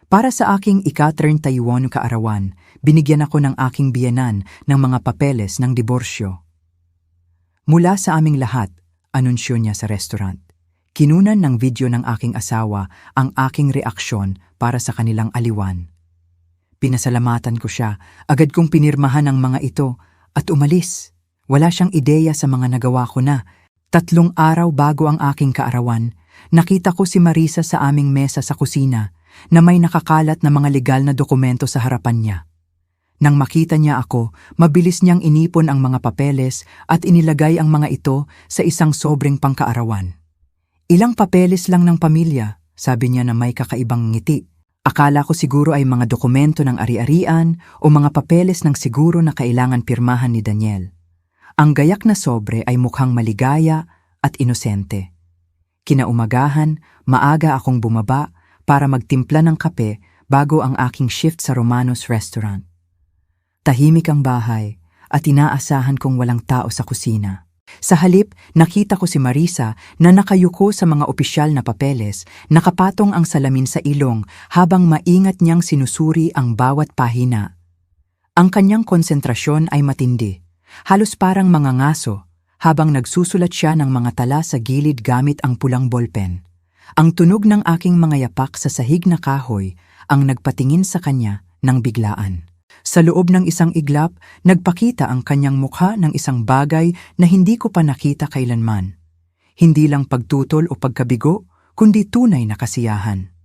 Para sa aking ika-31 kaarawan, binigyan ako ng aking biyenan ng mga papeles ng diborsyo. Mula sa aming lahat, anunsyo niya sa restaurant. Kinunan ng video ng aking asawa ang aking reaksyon para sa kanilang aliwan. Pinasalamatan ko siya, agad kong pinirmahan ang mga ito at umalis. Wala siyang ideya sa mga nagawa ko na. 3 araw bago ang aking kaarawan, nakita ko si Marisa sa aming mesa sa kusina na may nakakalat na mga legal na dokumento sa harapan niya. Nang makita niya ako, mabilis niyang inipon ang mga papeles at inilagay ang mga ito sa isang sobreng pangkaarawan. Ilang papeles lang ng pamilya, sabi niya na may kakaibang ngiti. Akala ko siguro ay mga dokumento ng ari-arian o mga papeles ng siguro na kailangan pirmahan ni Daniel. Ang gayak na sobre ay mukhang maligaya at inosente. Kinaumagahan, maaga akong bumaba para magtimpla ng kape bago ang aking shift sa Romanos Restaurant. Tahimik ang bahay at inaasahan kong walang tao sa kusina. Sa halip, nakita ko si Marisa na nakayuko sa mga opisyal na papeles, nakapatong ang salamin sa ilong habang maingat niyang sinusuri ang bawat pahina. Ang kanyang konsentrasyon ay matindi, halos parang mga ngaso, habang nagsusulat siya ng mga tala sa gilid gamit ang pulang ballpen. Ang tunog ng aking mga yapak sa sahig na kahoy ang nagpatingin sa kanya ng biglaan. Sa loob ng isang iglap, nagpakita ang kanyang mukha ng isang bagay na hindi ko pa nakita kailanman. Hindi lang pagtutol o pagkabigo, kundi tunay na kasiyahan.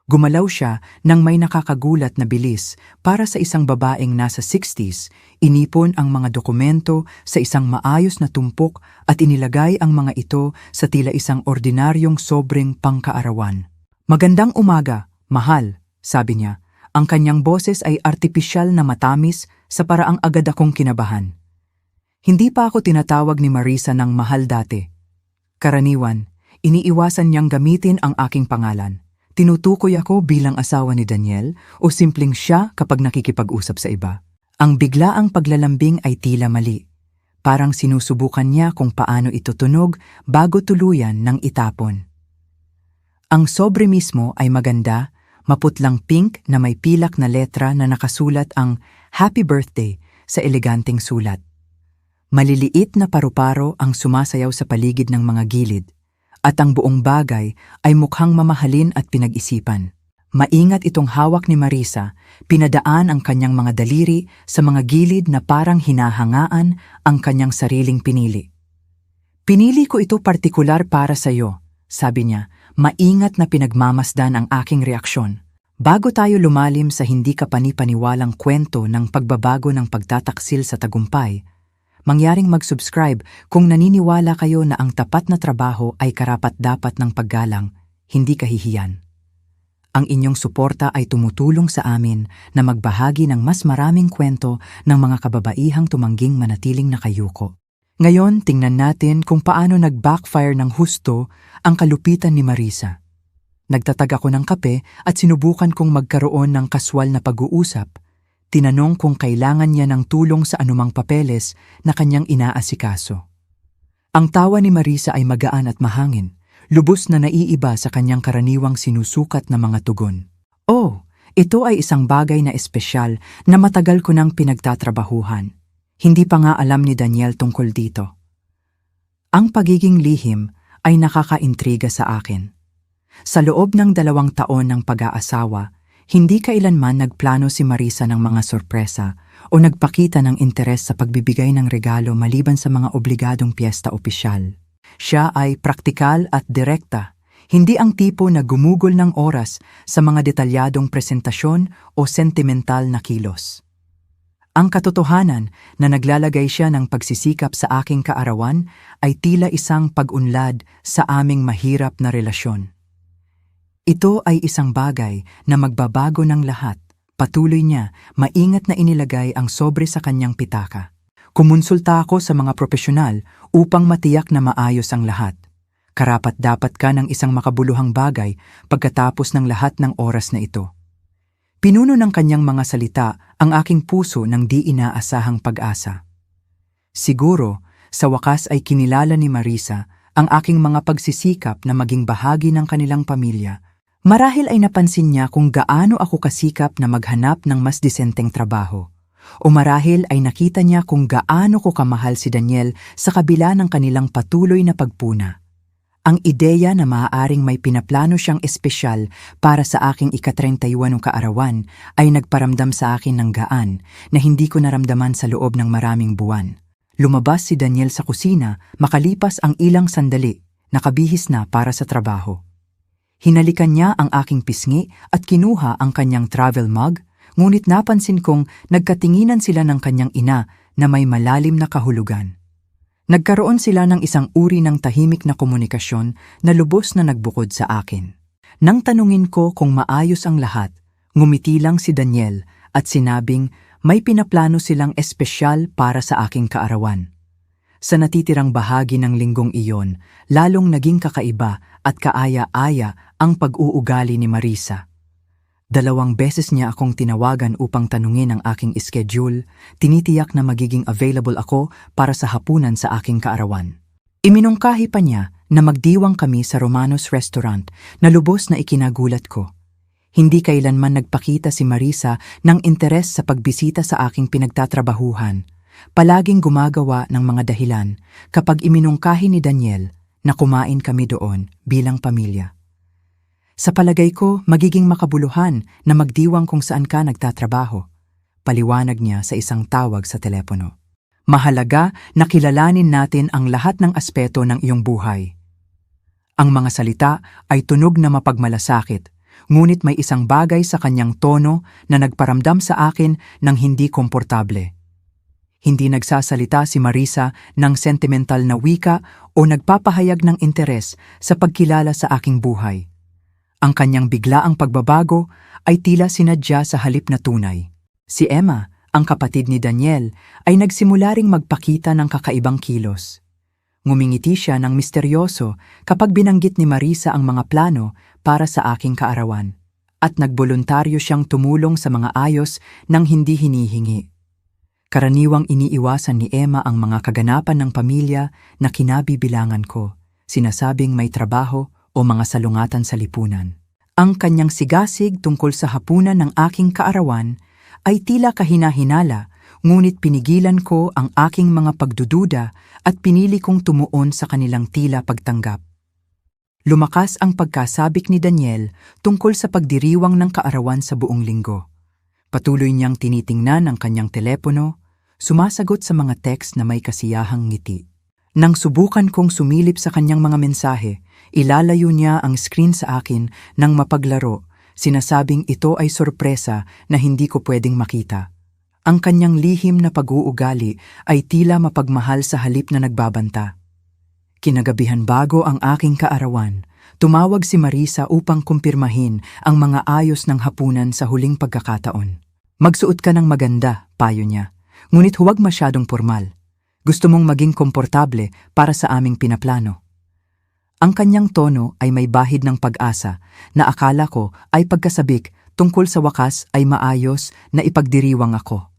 Gumalaw siya nang may nakakagulat na bilis para sa isang babaeng nasa 60s, inipon ang mga dokumento sa isang maayos na tumpok at inilagay ang mga ito sa tila isang ordinaryong sobreng pangkaarawan. "Magandang umaga, mahal," sabi niya. Ang kanyang boses ay artipisyal na matamis sa paraang agad akong kinabahan. Hindi pa ako tinatawag ni Marisa ng mahal dati. Karaniwan, iniiwasan niyang gamitin ang aking pangalan. Tinutukoy ako bilang asawa ni Daniel o simpleng siya kapag nakikipag-usap sa iba. Ang biglaang paglalambing ay tila mali. Parang sinusubukan niya kung paano ito tunog bago tuluyan ng itapon. Ang sobre mismo ay maganda, maputlang pink na may pilak na letra na nakasulat ang Happy Birthday sa eleganteng sulat. Maliliit na paru-paro ang sumasayaw sa paligid ng mga gilid, at ang buong bagay ay mukhang mamahalin at pinag-isipan. Maingat itong hawak ni Marisa, pinadaan ang kanyang mga daliri sa mga gilid na parang hinahangaan ang kanyang sariling pinili. "Pinili ko ito partikular para sa iyo," sabi niya, maingat na pinagmamasdan ang aking reaksyon. Bago tayo lumalim sa hindi kapani-paniwalang kwento ng pagbabago ng pagtataksil sa tagumpay, mangyaring mag-subscribe kung naniniwala kayo na ang tapat na trabaho ay karapat-dapat ng paggalang, hindi kahihiyan. Ang inyong suporta ay tumutulong sa amin na magbahagi ng mas maraming kwento ng mga kababaihang tumangging manatiling nakayuko. Ngayon, tingnan natin kung paano nag-backfire ng husto ang kalupitan ni Marisa. Nagtatag ako ng kape at sinubukan kong magkaroon ng kaswal na pag-uusap. Tinanong kung kailangan niya ng tulong sa anumang papeles na kanyang inaasikaso. Ang tawa ni Marisa ay magaan at mahangin, lubos na naiiba sa kanyang karaniwang sinusukat na mga tugon. "Oh, ito ay isang bagay na espesyal na matagal ko nang pinagtatrabahuhan. Hindi pa nga alam ni Daniel tungkol dito." Ang pagiging lihim ay nakakaintriga sa akin. Sa loob ng 2 taon ng pag-aasawa, hindi kailanman nagplano si Marisa ng mga sorpresa o nagpakita ng interes sa pagbibigay ng regalo maliban sa mga obligadong piyesta opisyal. Siya ay praktikal at direkta, hindi ang tipo na gumugol ng oras sa mga detalyadong presentasyon o sentimental na kilos. Ang katotohanan na naglalagay siya ng pagsisikap sa aking kaarawan ay tila isang pag-unlad sa aming mahirap na relasyon. Ito ay isang bagay na magbabago ng lahat. Patuloy niya, maingat na inilagay ang sobre sa kanyang pitaka. Kumonsulta ako sa mga profesional upang matiyak na maayos ang lahat. Karapat-dapat ka ng isang makabuluhang bagay pagkatapos ng lahat ng oras na ito. Pinuno ng kanyang mga salita ang aking puso ng di inaasahang pag-asa. Siguro, sa wakas ay kinilala ni Marisa ang aking mga pagsisikap na maging bahagi ng kanilang pamilya Marahil ay napansin niya kung gaano ako kasikap na maghanap ng mas disenteng trabaho. O marahil ay nakita niya kung gaano ko kamahal si Daniel sa kabila ng kanilang patuloy na pagpuna. Ang ideya na maaaring may pinaplano siyang espesyal para sa aking ika-31 kaarawan ay nagparamdam sa akin ng gaan na hindi ko naramdaman sa loob ng maraming buwan. Lumabas si Daniel sa kusina makalipas ang ilang sandali, nakabihis na para sa trabaho. Hinalikan niya ang aking pisngi at kinuha ang kanyang travel mug, ngunit napansin kong nagkatinginan sila ng kanyang ina na may malalim na kahulugan. Nagkaroon sila ng isang uri ng tahimik na komunikasyon na lubos na nagbukod sa akin. Nang tanungin ko kung maayos ang lahat, ngumiti lang si Daniel at sinabing may pinaplano silang espesyal para sa aking kaarawan. Sa natitirang bahagi ng linggong iyon, lalong naging kakaiba at kaaya-aya ang pag-uugali ni Marisa. 2 beses niya akong tinawagan upang tanungin ang aking schedule, tinitiyak na magiging available ako para sa hapunan sa aking kaarawan. Iminungkahi pa niya na magdiwang kami sa Romanos Restaurant na lubos na ikinagulat ko. Hindi kailanman nagpakita si Marisa ng interes sa pagbisita sa aking pinagtatrabahuhan. Palaging gumagawa ng mga dahilan kapag iminungkahi ni Daniel na kumain kami doon bilang pamilya. Sa palagay ko, magiging makabuluhan na magdiwang kung saan ka nagtatrabaho. Paliwanag niya sa isang tawag sa telepono. Mahalaga na kilalanin natin ang lahat ng aspeto ng iyong buhay. Ang mga salita ay tunog na mapagmalasakit, ngunit may isang bagay sa kanyang tono na nagparamdam sa akin ng hindi komportable. Hindi nagsasalita si Marisa ng sentimental na wika o nagpapahayag ng interes sa pagkilala sa aking buhay. Ang kanyang biglaang pagbabago ay tila sinadya sa halip na tunay. Si Emma, ang kapatid ni Daniel, ay nagsimula ring magpakita ng kakaibang kilos. Ngumingiti siya ng misteryoso kapag binanggit ni Marisa ang mga plano para sa aking kaarawan, at nagboluntaryo siyang tumulong sa mga ayos nang hindi hinihingi. Karaniwang iniiwasan ni Emma ang mga kaganapan ng pamilya na kinabibilangan ko, sinasabing may trabaho o mga salungatan sa lipunan. Ang kanyang sigasig tungkol sa hapunan ng aking kaarawan ay tila kahina-hinala, ngunit pinigilan ko ang aking mga pagdududa at pinili kong tumuon sa kanilang tila pagtanggap. Lumakas ang pagkasabik ni Daniel tungkol sa pagdiriwang ng kaarawan sa buong linggo. Patuloy niyang tinitingnan ang kanyang telepono, sumasagot sa mga text na may kasiyahang ngiti. Nang subukan kong sumilip sa kanyang mga mensahe, ilalayo niya ang screen sa akin nang mapaglaro, sinasabing ito ay sorpresa na hindi ko pwedeng makita. Ang kanyang lihim na pag-uugali ay tila mapagmahal sa halip na nagbabanta. Kinagabihan bago ang aking kaarawan, tumawag si Marisa upang kumpirmahin ang mga ayos ng hapunan sa huling pagkakataon. Magsuot ka ng maganda, payo niya, ngunit huwag masyadong formal. Gusto mong maging komportable para sa aming pinaplano. Ang kanyang tono ay may bahid ng pag-asa na akala ko ay pagkasabik tungkol sa wakas ay maayos na ipagdiriwang ako.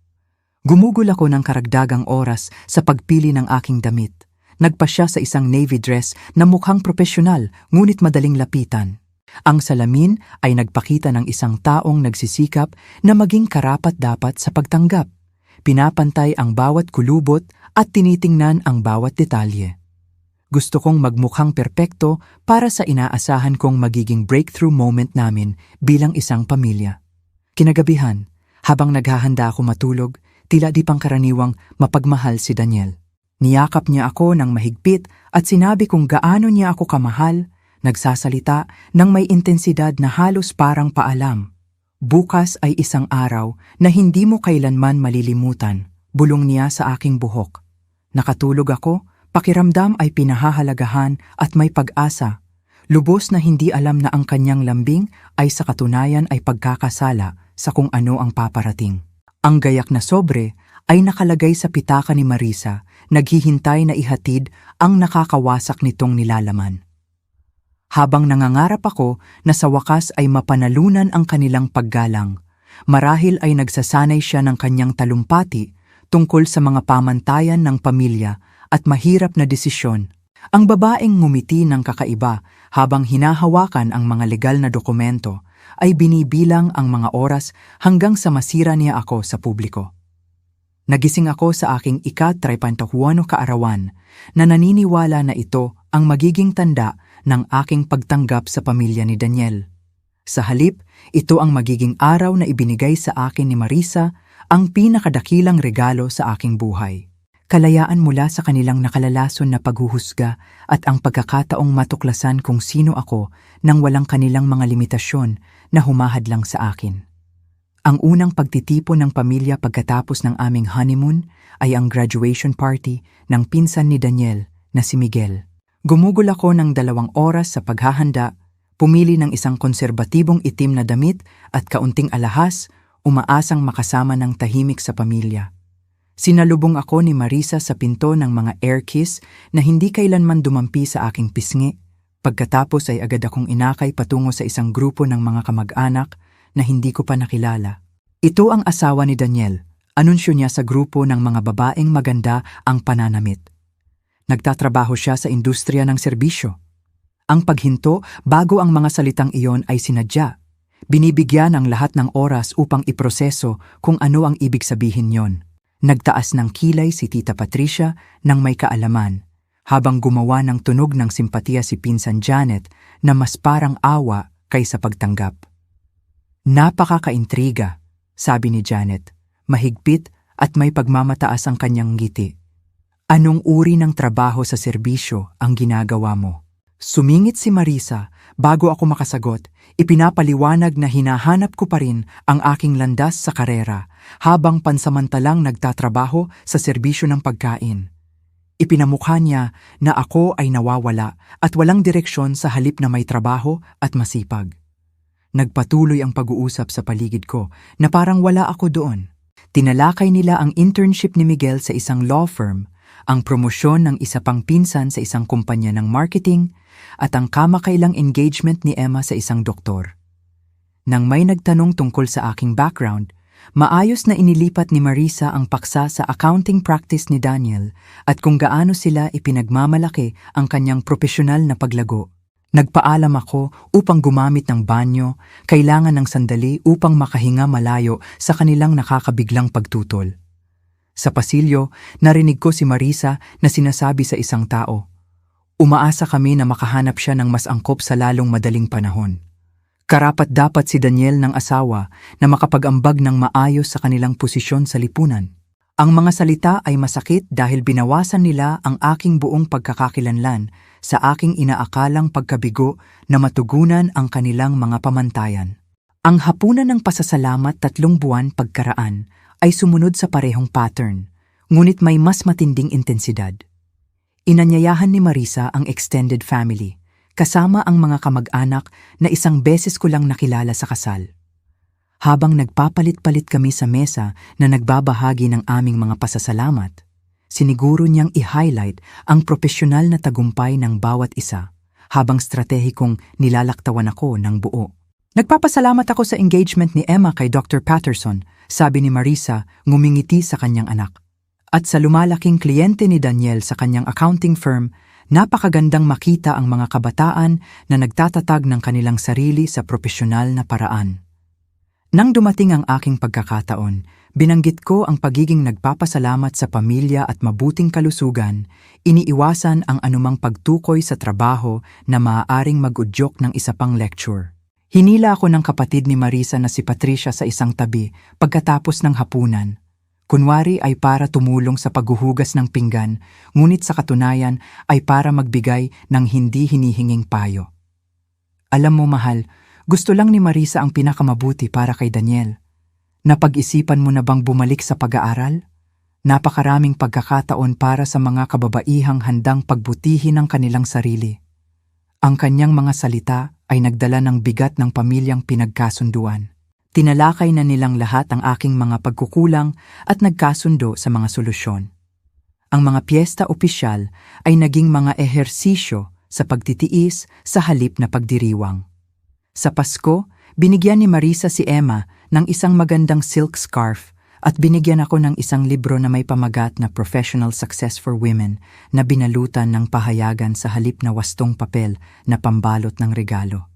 Gumugol ako ng karagdagang oras sa pagpili ng aking damit. Nagpa siya sa isang navy dress na mukhang propesyonal ngunit madaling lapitan. Ang salamin ay nagpakita ng isang taong nagsisikap na maging karapat-dapat sa pagtanggap. Pinapantay ang bawat kulubot at tinitingnan ang bawat detalye. Gusto kong magmukhang perpekto para sa inaasahan kong magiging breakthrough moment namin bilang isang pamilya. Kinagabihan, habang naghahanda ako matulog, tila di pangkaraniwang mapagmahal si Daniel. Niyakap niya ako ng mahigpit at sinabi kung gaano niya ako kamahal, nagsasalita ng may intensidad na halos parang paalam. Bukas ay isang araw na hindi mo kailanman malilimutan, bulong niya sa aking buhok. Nakatulog ako, pakiramdam ay pinahahalagahan at may pag-asa. Lubos na hindi alam na ang kanyang lambing ay sa katunayan ay pagkakasala sa kung ano ang paparating. Ang gayak na sobre ay nakalagay sa pitaka ni Marisa, naghihintay na ihatid ang nakakawasak nitong nilalaman. Habang nangangarap ako na sa wakas ay mapanalunan ang kanilang paggalang, marahil ay nagsasanay siya ng kanyang talumpati tungkol sa mga pamantayan ng pamilya at mahirap na desisyon. Ang babaeng ngumiti ng kakaiba Habang hinahawakan ang mga legal na dokumento, ay binibilang ang mga oras hanggang sa masira niya ako sa publiko. Nagising ako sa aking ika-31 kaarawan na naniniwala na ito ang magiging tanda ng aking pagtanggap sa pamilya ni Daniel. Sa halip, ito ang magiging araw na ibinigay sa akin ni Marisa, ang pinakadakilang regalo sa aking buhay. Kalayaan mula sa kanilang nakalalason na paghuhusga at ang pagkakataong matuklasan kung sino ako nang walang kanilang mga limitasyon na humahadlang sa akin. Ang unang pagtitipon ng pamilya pagkatapos ng aming honeymoon ay ang graduation party ng pinsan ni Daniel na si Miguel. Gumugol ako ng 2 oras sa paghahanda, pumili ng isang konserbatibong itim na damit at kaunting alahas, umaasang makasama ng tahimik sa pamilya. Sinalubong ako ni Marisa sa pinto ng mga air kiss na hindi kailanman dumampi sa aking pisngi. Pagkatapos ay agad akong inakay patungo sa isang grupo ng mga kamag-anak na hindi ko pa nakilala. Ito ang asawa ni Daniel. Anunsyo niya sa grupo ng mga babaeng maganda ang pananamit. Nagtatrabaho siya sa industriya ng serbisyo. Ang paghinto bago ang mga salitang iyon ay sinadya. Binibigyan ang lahat ng oras upang iproseso kung ano ang ibig sabihin yon. Nagtaas ng kilay si Tita Patricia nang may kaalaman, habang gumawa ng tunog ng simpatiya si Pinsan Janet na mas parang awa kaysa pagtanggap. Napakakaintriga, sabi ni Janet, mahigpit at may pagmamataas ang kanyang ngiti. Anong uri ng trabaho sa serbisyo ang ginagawa mo? Sumingit si Marisa bago ako makasagot. Ipinapaliwanag na hinahanap ko pa rin ang aking landas sa karera habang pansamantalang nagtatrabaho sa serbisyo ng pagkain. Ipinamukha niya na ako ay nawawala at walang direksyon sa halip na may trabaho at masipag. Nagpatuloy ang pag-uusap sa paligid ko na parang wala ako doon. Tinalakay nila ang internship ni Miguel sa isang law firm, ang promosyon ng isa pang pinsan sa isang kumpanya ng marketing, at ang kamakailang engagement ni Emma sa isang doktor. Nang may nagtanong tungkol sa aking background, maayos na inilipat ni Marisa ang paksa sa accounting practice ni Daniel at kung gaano sila ipinagmamalaki ang kanyang profesional na paglago. Nagpaalam ako upang gumamit ng banyo, kailangan ng sandali upang makahinga malayo sa kanilang nakakabiglang pagtutol. Sa pasilyo, narinig ko si Marisa na sinasabi sa isang tao, umaasa kami na makahanap siya ng mas angkop sa lalong madaling panahon. Karapat-dapat si Daniel ng asawa na makapag-ambag ng maayos sa kanilang posisyon sa lipunan. Ang mga salita ay masakit dahil binawasan nila ang aking buong pagkakakilanlan sa aking inaakalang pagkabigo na matugunan ang kanilang mga pamantayan. Ang hapunan ng pasasalamat 3 buwan pagkaraan ay sumunod sa parehong pattern, ngunit may mas matinding intensidad. Inanyayahan ni Marisa ang extended family, kasama ang mga kamag-anak na isang beses ko lang nakilala sa kasal. Habang nagpapalit-palit kami sa mesa na nagbabahagi ng aming mga pasasalamat, siniguro niyang i-highlight ang propesyonal na tagumpay ng bawat isa, habang stratehikong nilalaktawan ako ng buo. Nagpapasalamat ako sa engagement ni Emma kay Dr. Patterson, sabi ni Marisa, ngumingiti sa kanyang anak. At sa lumalaking kliyente ni Daniel sa kanyang accounting firm, napakagandang makita ang mga kabataan na nagtatatag ng kanilang sarili sa propesyonal na paraan. Nang dumating ang aking pagkakataon, binanggit ko ang pagiging nagpapasalamat sa pamilya at mabuting kalusugan, iniiwasan ang anumang pagtukoy sa trabaho na maaaring mag-udyok ng isa pang lecture. Hinila ako ng kapatid ni Marisa na si Patricia sa isang tabi pagkatapos ng hapunan. Kunwari ay para tumulong sa paghuhugas ng pinggan, ngunit sa katunayan ay para magbigay ng hindi hinihinging payo. Alam mo mahal, gusto lang ni Marisa ang pinakamabuti para kay Daniel. Napag-isipan mo na bang bumalik sa pag-aaral? Napakaraming pagkakataon para sa mga kababaihang handang pagbutihin ang kanilang sarili. Ang kanyang mga salita ay nagdala ng bigat ng pamilyang pinagkasunduan. Tinalakay na nilang lahat ang aking mga pagkukulang at nagkasundo sa mga solusyon. Ang mga piyesta opisyal ay naging mga ehersisyo sa pagtitiis sa halip na pagdiriwang. Sa Pasko, binigyan ni Marisa si Emma ng isang magandang silk scarf At binigyan ako ng isang libro na may pamagat na Professional Success for Women na binalutan ng pahayagan sa halip na wastong papel na pambalot ng regalo.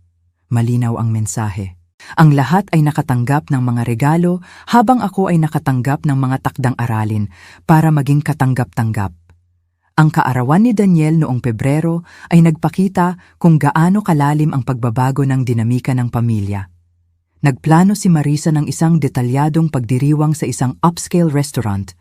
Malinaw ang mensahe. Ang lahat ay nakatanggap ng mga regalo habang ako ay nakatanggap ng mga takdang aralin para maging katanggap-tanggap. Ang kaarawan ni Daniel noong Pebrero ay nagpakita kung gaano kalalim ang pagbabago ng dinamika ng pamilya. Nagplano si Marisa ng isang detalyadong pagdiriwang sa isang upscale restaurant.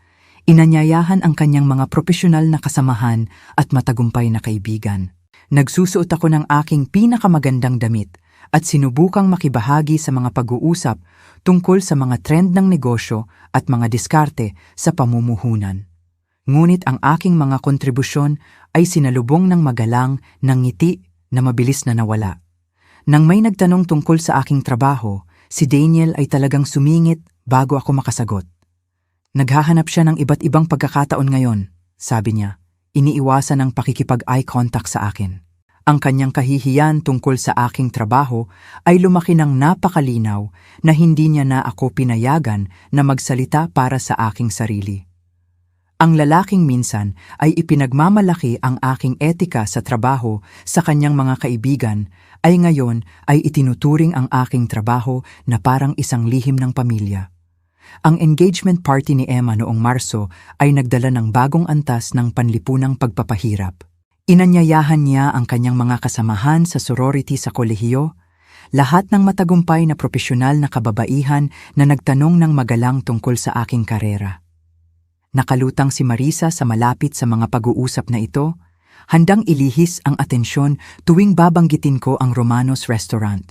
Inanyayahan ang kanyang mga profesional na kasamahan at matagumpay na kaibigan. Nagsusuot ako ng aking pinakamagandang damit at sinubukang makibahagi sa mga pag-uusap tungkol sa mga trend ng negosyo at mga diskarte sa pamumuhunan. Ngunit ang aking mga kontribusyon ay sinalubong ng magalang ng ngiti na mabilis na nawala. Nang may nagtanong tungkol sa aking trabaho, si Daniel ay talagang sumingit bago ako makasagot. Naghahanap siya ng iba't ibang pagkakataon ngayon, sabi niya. Iniiwasan ang pakikipag-eye contact sa akin. Ang kanyang kahihiyan tungkol sa aking trabaho ay lumaki ng napakalinaw na hindi niya na ako pinayagan na magsalita para sa aking sarili. Ang lalaking minsan ay ipinagmamalaki ang aking etika sa trabaho sa kanyang mga kaibigan ay ngayon ay itinuturing ang aking trabaho na parang isang lihim ng pamilya. Ang engagement party ni Emma noong Marso ay nagdala ng bagong antas ng panlipunang pagpapahirap. Inanyayahan niya ang kanyang mga kasamahan sa sorority sa kolehiyo, lahat ng matagumpay na propesyonal na kababaihan na nagtanong ng magalang tungkol sa aking karera. Nakalutang si Marisa sa malapit sa mga pag-uusap na ito, handang ilihis ang atensyon tuwing babanggitin ko ang Romanos Restaurant.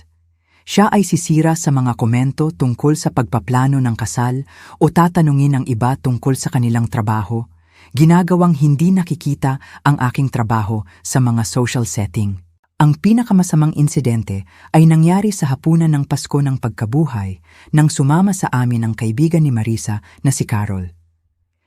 Siya ay sisira sa mga komento tungkol sa pagpaplano ng kasal o tatanungin ang iba tungkol sa kanilang trabaho, ginagawang hindi nakikita ang aking trabaho sa mga social setting. Ang pinakamasamang insidente ay nangyari sa hapunan ng Pasko ng Pagkabuhay nang sumama sa amin ang kaibigan ni Marisa na si Carol.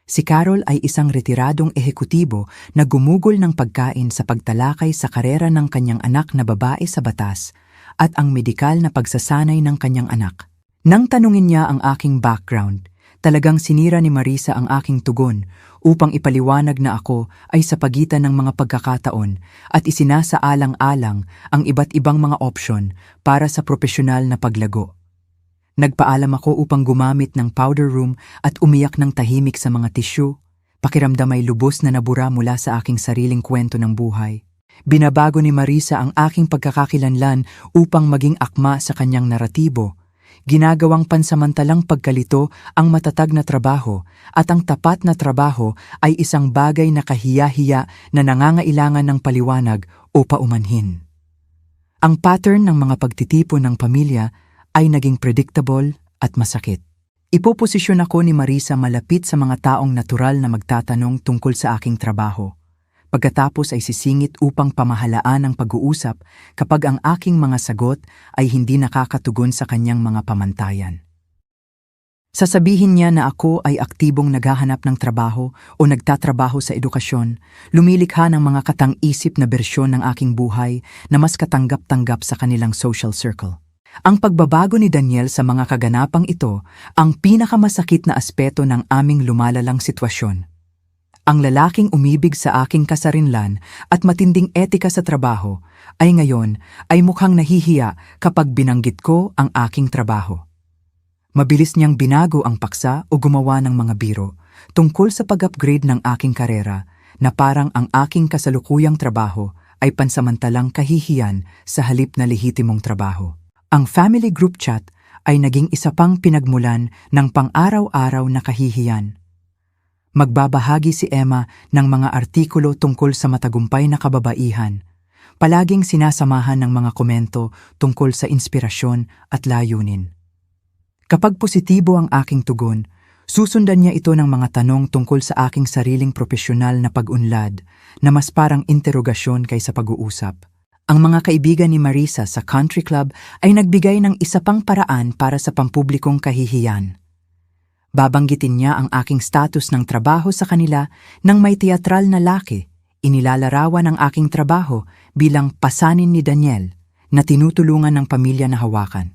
Si Carol ay isang retiradong ehekutibo na gumugol ng pagkain sa pagtalakay sa karera ng kanyang anak na babae sa batas at ang medikal na pagsasanay ng kanyang anak. Nang tanungin niya ang aking background, talagang sinira ni Marisa ang aking tugon upang ipaliwanag na ako ay sa pagitan ng mga pagkakataon at isinasaalang-alang ang iba't ibang mga opsyon para sa propesyonal na paglago. Nagpaalam ako upang gumamit ng powder room at umiyak ng tahimik sa mga tisyu, pakiramdam ay lubos na nabura mula sa aking sariling kwento ng buhay. Binabago ni Marisa ang aking pagkakakilanlan upang maging akma sa kanyang naratibo. Ginagawang pansamantalang pagkalito ang matatag na trabaho at ang tapat na trabaho ay isang bagay na kahiya-hiya na nangangailangan ng paliwanag o paumanhin. Ang pattern ng mga pagtitipon ng pamilya ay naging predictable at masakit. Ipoposisyon ako ni Marisa malapit sa mga taong natural na magtatanong tungkol sa aking trabaho. Pagkatapos ay sisingit upang pamahalaan ang pag-uusap kapag ang aking mga sagot ay hindi nakakatugon sa kanyang mga pamantayan. Sasabihin niya na ako ay aktibong naghahanap ng trabaho o nagtatrabaho sa edukasyon, lumilikha ng mga katang-isip na bersyon ng aking buhay na mas katanggap-tanggap sa kanilang social circle. Ang pagbabago ni Daniel sa mga kaganapang ito ang pinakamasakit na aspeto ng aming lumalalang sitwasyon. Ang lalaking umibig sa aking kasarinlan at matinding etika sa trabaho ay ngayon ay mukhang nahihiya kapag binanggit ko ang aking trabaho. Mabilis niyang binago ang paksa o gumawa ng mga biro tungkol sa pag-upgrade ng aking karera na parang ang aking kasalukuyang trabaho ay pansamantalang kahihiyan sa halip na lehitimong trabaho. Ang family group chat ay naging isa pang pinagmulan ng pang-araw-araw na kahihiyan. Magbabahagi si Emma ng mga artikulo tungkol sa matagumpay na kababaihan. Palaging sinasamahan ng mga komento tungkol sa inspirasyon at layunin. Kapag positibo ang aking tugon, susundan niya ito ng mga tanong tungkol sa aking sariling propesyonal na pag-unlad na mas parang interogasyon kaysa pag-uusap. Ang mga kaibigan ni Marisa sa country club ay nagbigay ng isa pang paraan para sa pampublikong kahihiyan. Babanggitin niya ang aking status ng trabaho sa kanila nang may teatral na laki. Inilalarawan ang aking trabaho bilang pasanin ni Daniel na tinutulungan ng pamilya na hawakan.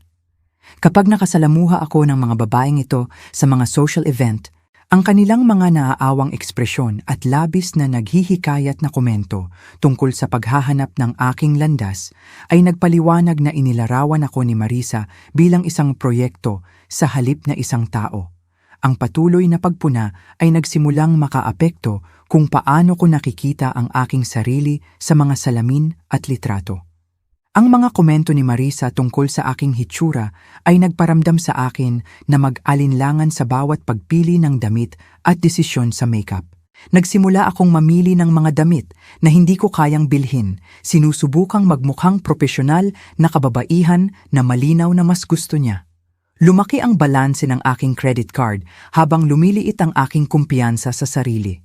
Kapag nakasalamuha ako ng mga babaeng ito sa mga social event, ang kanilang mga naaawang ekspresyon at labis na naghihikayat na komento tungkol sa paghahanap ng aking landas ay nagpaliwanag na inilarawan ako ni Marisa bilang isang proyekto sa halip na isang tao. Ang patuloy na pagpuna ay nagsimulang makaapekto kung paano ko nakikita ang aking sarili sa mga salamin at litrato. Ang mga komento ni Marisa tungkol sa aking hitsura ay nagparamdam sa akin na mag-alinlangan sa bawat pagpili ng damit at desisyon sa makeup. Nagsimula akong mamili ng mga damit na hindi ko kayang bilhin, sinusubukang magmukhang propesyonal na kababaihan na malinaw na mas gusto niya. Lumaki ang balanse ng aking credit card habang lumiliit ang aking kumpiyansa sa sarili.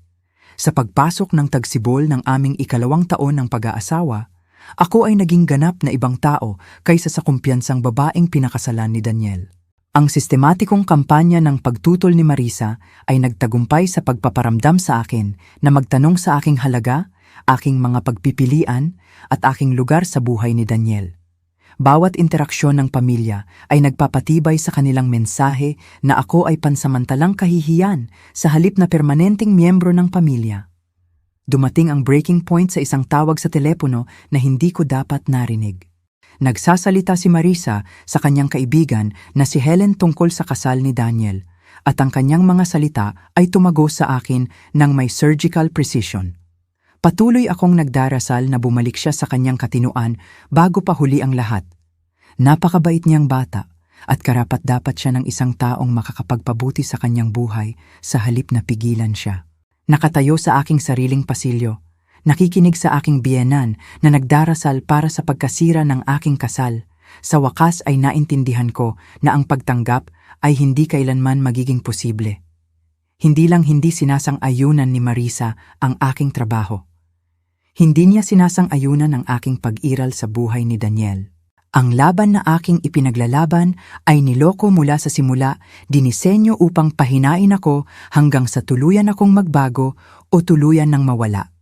Sa pagpasok ng tagsibol ng aming 2 taon ng pag-aasawa, ako ay naging ganap na ibang tao kaysa sa kumpiyansang babaeng pinakasalan ni Daniel. Ang sistematikong kampanya ng pagtutol ni Marisa ay nagtagumpay sa pagpaparamdam sa akin na magtanong sa aking halaga, aking mga pagpipilian, at aking lugar sa buhay ni Daniel. Bawat interaksyon ng pamilya ay nagpapatibay sa kanilang mensahe na ako ay pansamantalang kahihiyan sa halip na permanenteng miyembro ng pamilya. Dumating ang breaking point sa isang tawag sa telepono na hindi ko dapat narinig. Nagsasalita si Marisa sa kanyang kaibigan na si Helen tungkol sa kasal ni Daniel, at ang kanyang mga salita ay tumago sa akin ng may surgical precision. Patuloy akong nagdarasal na bumalik siya sa kanyang katinuan bago pa huli ang lahat. Napakabait niyang bata at karapat-dapat siya ng isang taong makakapagpabuti sa kanyang buhay sa halip na pigilan siya. Nakatayo sa aking sariling pasilyo, nakikinig sa aking biyenan na nagdarasal para sa pagkasira ng aking kasal. Sa wakas ay naintindihan ko na ang pagtanggap ay hindi kailanman magiging posible. Hindi lang hindi sinasang-ayunan ni Marisa ang aking trabaho. Hindi niya sinasang-ayunan ang aking pag-iral sa buhay ni Daniel. Ang laban na aking ipinaglalaban ay niloko mula sa simula, dinisenyo upang pahinain ako hanggang sa tuluyan akong magbago o tuluyan ng mawala.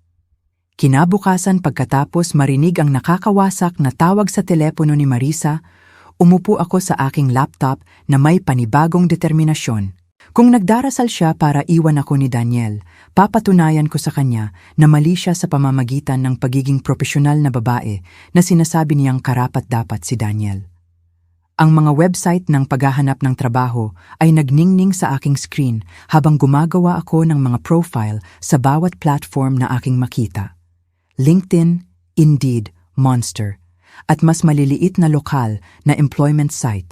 Kinabukasan pagkatapos marinig ang nakakawasak na tawag sa telepono ni Marisa, umupo ako sa aking laptop na may panibagong determinasyon. Kung nagdarasal siya para iwan ako ni Daniel, papatunayan ko sa kanya na mali siya sa pamamagitan ng pagiging propesyonal na babae na sinasabi niyang karapat-dapat si Daniel. Ang mga website ng paghahanap ng trabaho ay nagningning sa aking screen habang gumagawa ako ng mga profile sa bawat platform na aking makita. LinkedIn, Indeed, Monster, at mas maliliit na lokal na employment site.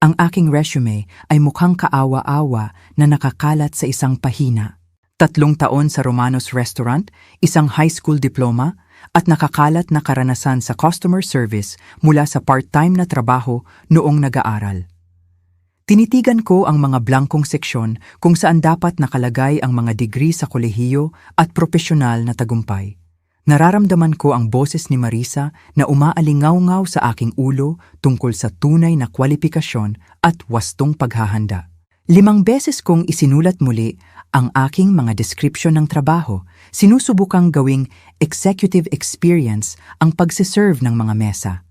Ang aking resume ay mukhang kaawa-awa na nakakalat sa isang pahina. 3 taon sa Romanos Restaurant, isang high school diploma, at nakakalat na karanasan sa customer service mula sa part-time na trabaho noong nag-aaral. Tinitigan ko ang mga blankong seksyon kung saan dapat nakalagay ang mga degree sa kolehiyo at propesyonal na tagumpay. Nararamdaman ko ang boses ni Marisa na umaalingaw-ngaw sa aking ulo tungkol sa tunay na kwalipikasyon at wastong paghahanda. 5 beses kong isinulat muli ang aking mga description ng trabaho, sinusubukang gawing executive experience ang pagsiserve ng mga mesa.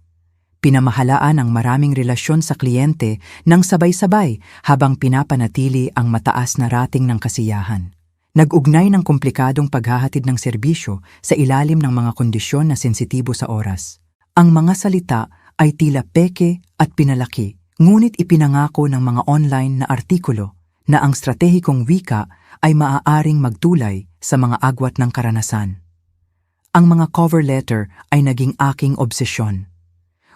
Pinamahalaan ang maraming relasyon sa kliyente ng sabay-sabay habang pinapanatili ang mataas na rating ng kasiyahan. Nag-ugnay ng komplikadong paghahatid ng serbisyo sa ilalim ng mga kondisyon na sensitibo sa oras. Ang mga salita ay tila peke at pinalaki, ngunit ipinangako ng mga online na artikulo na ang stratehikong wika ay maaaring magtulay sa mga agwat ng karanasan. Ang mga cover letter ay naging aking obsesyon.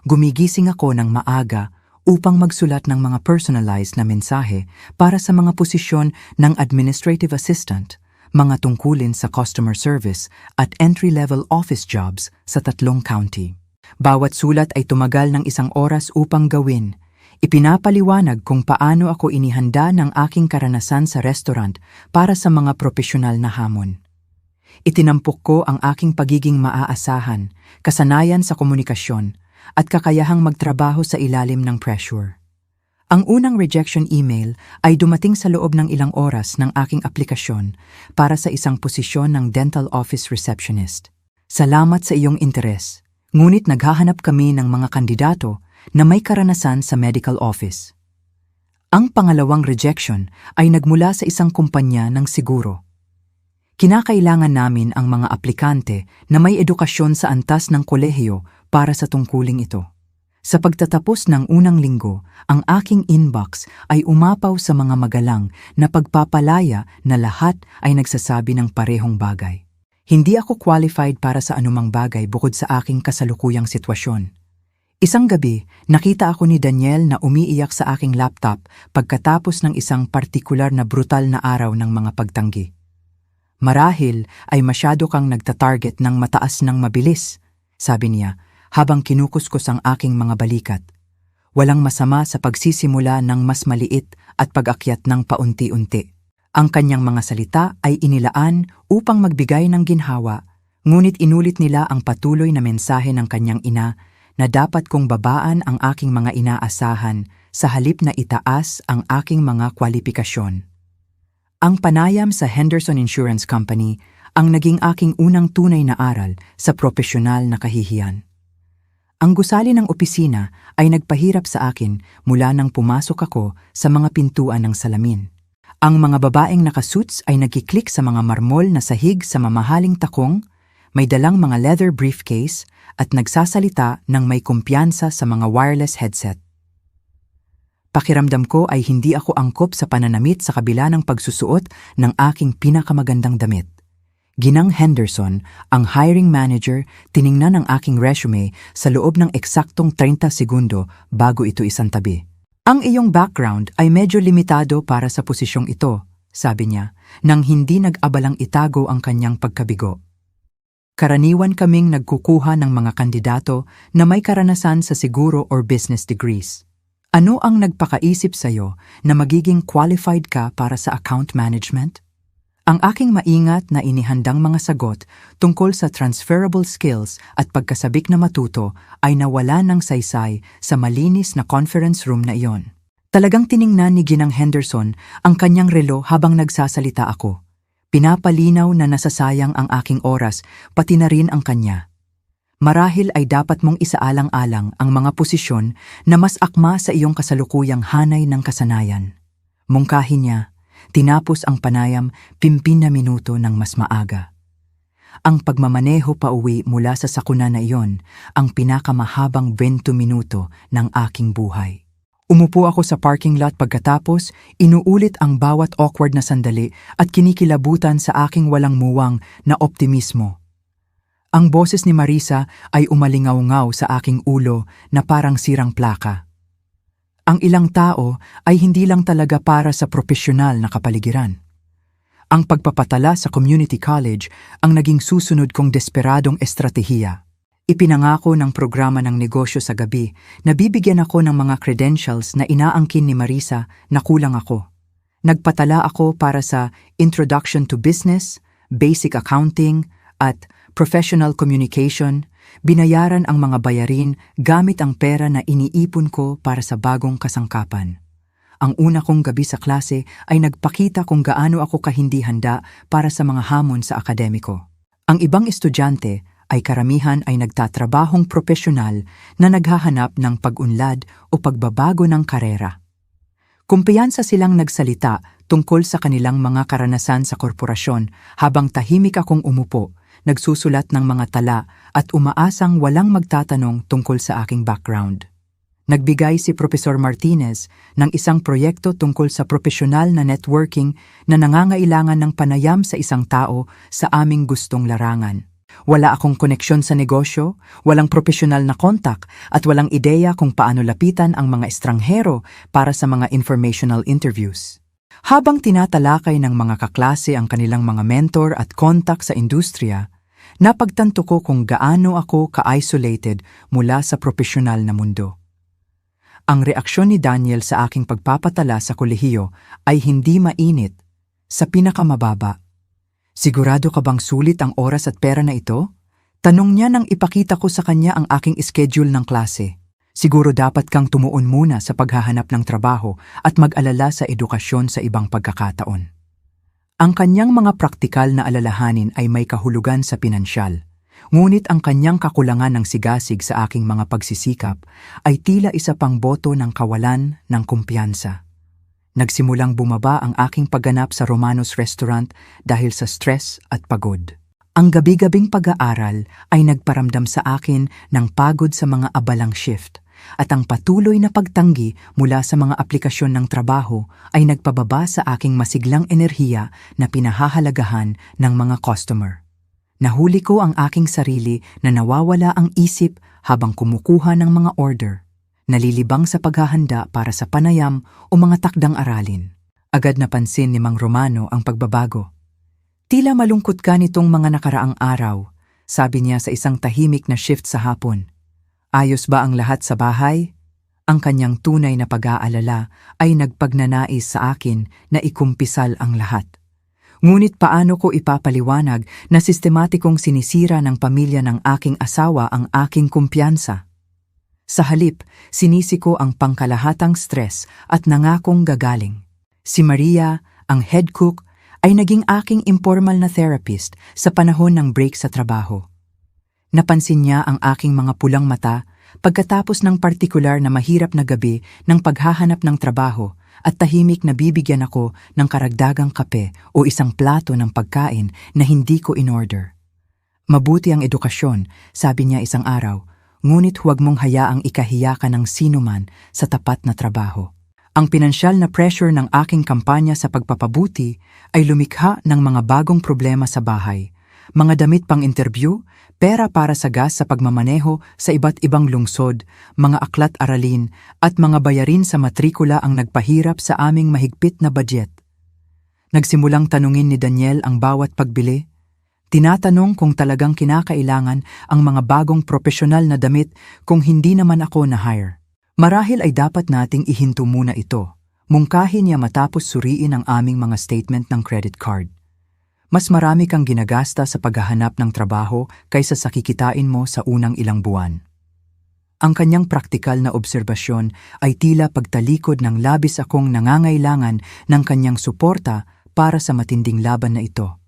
Gumigising ako ng maaga upang magsulat ng mga personalized na mensahe para sa mga posisyon ng administrative assistant, mga tungkulin sa customer service at entry-level office jobs sa 3 county. Bawat sulat ay tumagal ng 1 oras upang gawin. Ipinapaliwanag kung paano ako inihanda ng aking karanasan sa restaurant para sa mga propesyonal na hamon. Itinampok ko ang aking pagiging maaasahan, kasanayan sa komunikasyon, at kakayahang magtrabaho sa ilalim ng pressure. Ang unang rejection email ay dumating sa loob ng ilang oras ng aking aplikasyon para sa isang posisyon ng dental office receptionist. Salamat sa iyong interes, ngunit naghahanap kami ng mga kandidato na may karanasan sa medical office. Ang pangalawang rejection ay nagmula sa isang kumpanya ng siguro. Kinakailangan namin ang mga aplikante na may edukasyon sa antas ng kolehiyo para sa tungkuling ito. Sa pagtatapos ng unang linggo, ang aking inbox ay umapaw sa mga magalang na pagpapalaya na lahat ay nagsasabi ng parehong bagay. Hindi ako qualified para sa anumang bagay bukod sa aking kasalukuyang sitwasyon. Isang gabi, nakita ako ni Daniel na umiiyak sa aking laptop pagkatapos ng isang partikular na brutal na araw ng mga pagtanggi. Marahil ay masyado kang nagtatarget ng mataas ng mabilis, sabi niya, habang kinukuskus ang aking mga balikat. Walang masama sa pagsisimula ng mas maliit at pag-akyat ng paunti-unti. Ang kanyang mga salita ay inilaan upang magbigay ng ginhawa, ngunit inulit nila ang patuloy na mensahe ng kanyang ina na dapat kong babaan ang aking mga inaasahan sa halip na itaas ang aking mga kwalifikasyon. Ang panayam sa Henderson Insurance Company ang naging aking unang tunay na aral sa propesyonal na kahihiyan. Ang gusali ng opisina ay nagpahirap sa akin mula nang pumasok ako sa mga pintuan ng salamin. Ang mga babaeng nakasuits ay nagkiklik sa mga marmol na sahig sa mamahaling takong, may dalang mga leather briefcase at nagsasalita ng may kumpiyansa sa mga wireless headset. Pakiramdam ko ay hindi ako angkop sa pananamit sa kabila ng pagsusuot ng aking pinakamagandang damit. Ginang Henderson, ang hiring manager, tiningnan ang aking resume sa loob ng eksaktong 30 segundo bago ito isantabi. Ang iyong background ay medyo limitado para sa posisyong ito, sabi niya, nang hindi nag-abalang itago ang kanyang pagkabigo. Karaniwan kaming nagkukuha ng mga kandidato na may karanasan sa siguro or business degrees. Ano ang nagpakaisip sa'yo na magiging qualified ka para sa account management? Ang aking maingat na inihandang mga sagot tungkol sa transferable skills at pagkasabik na matuto ay nawala ng saysay sa malinis na conference room na iyon. Talagang tiningnan ni Ginang Henderson ang kanyang relo habang nagsasalita ako. Pinapalinaw na nasasayang ang aking oras, pati na rin ang kanya. Marahil ay dapat mong isaalang-alang ang mga posisyon na mas akma sa iyong kasalukuyang hanay ng kasanayan. Mungkahi niya, tinapos ang panayam 15 na minuto ng mas maaga. Ang pagmamaneho pauwi mula sa sakuna na iyon ang pinakamahabang 20 minuto ng aking buhay. Umupo ako sa parking lot pagkatapos, inuulit ang bawat awkward na sandali at kinikilabutan sa aking walang muwang na optimismo. Ang boses ni Marisa ay umalingaw-ngaw sa aking ulo na parang sirang plaka. Ang ilang tao ay hindi lang talaga para sa propesyonal na kapaligiran. Ang pagpapatala sa community college ang naging susunod kong desperadong estratehiya. Ipinangako ng programa ng negosyo sa gabi na bibigyan ako ng mga credentials na inaangkin ni Marisa na kulang ako. Nagpatala ako para sa Introduction to Business, Basic Accounting, at Professional Communication. Binayaran ang mga bayarin gamit ang pera na iniipon ko para sa bagong kasangkapan. Ang una kong gabi sa klase ay nagpakita kung gaano ako kahindi handa para sa mga hamon sa akademiko. Ang ibang estudyante ay karamihan ay nagtatrabahong propesyonal na naghahanap ng pag-unlad o pagbabago ng karera. Kumpiyansa silang nagsalita tungkol sa kanilang mga karanasan sa korporasyon habang tahimik akong umupo, nagsusulat ng mga tala at umaasang walang magtatanong tungkol sa aking background. Nagbigay si Profesor Martinez ng isang proyekto tungkol sa propesyonal na networking na nangangailangan ng panayam sa isang tao sa aming gustong larangan. Wala akong koneksyon sa negosyo, walang propesyonal na kontak at walang ideya kung paano lapitan ang mga estranghero para sa mga informational interviews. Habang tinatalakay ng mga kaklase ang kanilang mga mentor at kontak sa industriya, napagtanto ko kung gaano ako ka-isolated mula sa propesyonal na mundo. Ang reaksyon ni Daniel sa aking pagpapatala sa kolehiyo ay hindi mainit, sa pinakamababa. Sigurado ka bang sulit ang oras at pera na ito? Tanong niya nang ipakita ko sa kanya ang aking schedule ng klase. Siguro dapat kang tumuon muna sa paghahanap ng trabaho at mag-alala sa edukasyon sa ibang pagkakataon. Ang kanyang mga praktikal na alalahanin ay may kahulugan sa pinansyal. Ngunit ang kanyang kakulangan ng sigasig sa aking mga pagsisikap ay tila isa pang boto ng kawalan ng kumpiyansa. Nagsimulang bumaba ang aking pagganap sa Romanos Restaurant dahil sa stress at pagod. Ang gabi-gabing pag-aaral ay nagparamdam sa akin ng pagod sa mga abalang shift at ang patuloy na pagtanggi mula sa mga aplikasyon ng trabaho ay nagpababa sa aking masiglang enerhiya na pinahahalagahan ng mga customer. Nahuli ko ang aking sarili na nawawala ang isip habang kumukuha ng mga order, nalilibang sa paghahanda para sa panayam o mga takdang aralin. Agad napansin ni Mang Romano ang pagbabago. Tila malungkot ka nitong mga nakaraang araw, sabi niya sa isang tahimik na shift sa hapon. Ayos ba ang lahat sa bahay? Ang kanyang tunay na pag-aalala ay nagpagnanais sa akin na ikumpisal ang lahat. Ngunit paano ko ipapaliwanag na sistematikong sinisira ng pamilya ng aking asawa ang aking kumpiyansa? Sa halip, sinisi ko ang pangkalahatang stress at nangakong gagaling. Si Maria, ang head cook, ay naging aking informal na therapist sa panahon ng break sa trabaho. Napansin niya ang aking mga pulang mata pagkatapos ng partikular na mahirap na gabi ng paghahanap ng trabaho at tahimik na bibigyan ako ng karagdagang kape o isang plato ng pagkain na hindi ko in-order. Mabuti ang edukasyon, sabi niya isang araw, ngunit huwag mong hayaang ikahiya ka ng sinuman sa tapat na trabaho. Ang pinansyal na pressure ng aking kampanya sa pagpapabuti ay lumikha ng mga bagong problema sa bahay. Mga damit pang interview, pera para sa gas sa pagmamaneho sa iba't ibang lungsod, mga aklat aralin at mga bayarin sa matrikula ang nagpahirap sa aming mahigpit na budget. Nagsimulang tanungin ni Daniel ang bawat pagbili. Tinatanong kung talagang kinakailangan ang mga bagong profesional na damit kung hindi naman ako na-hire. Marahil ay dapat nating ihinto muna ito. Mungkahin niya matapos suriin ang aming mga statement ng credit card. Mas marami kang ginagasta sa paghahanap ng trabaho kaysa sa kikitain mo sa unang ilang buwan. Ang kanyang praktikal na obserbasyon ay tila pagtalikod ng labis akong nangangailangan ng kanyang suporta para sa matinding laban na ito.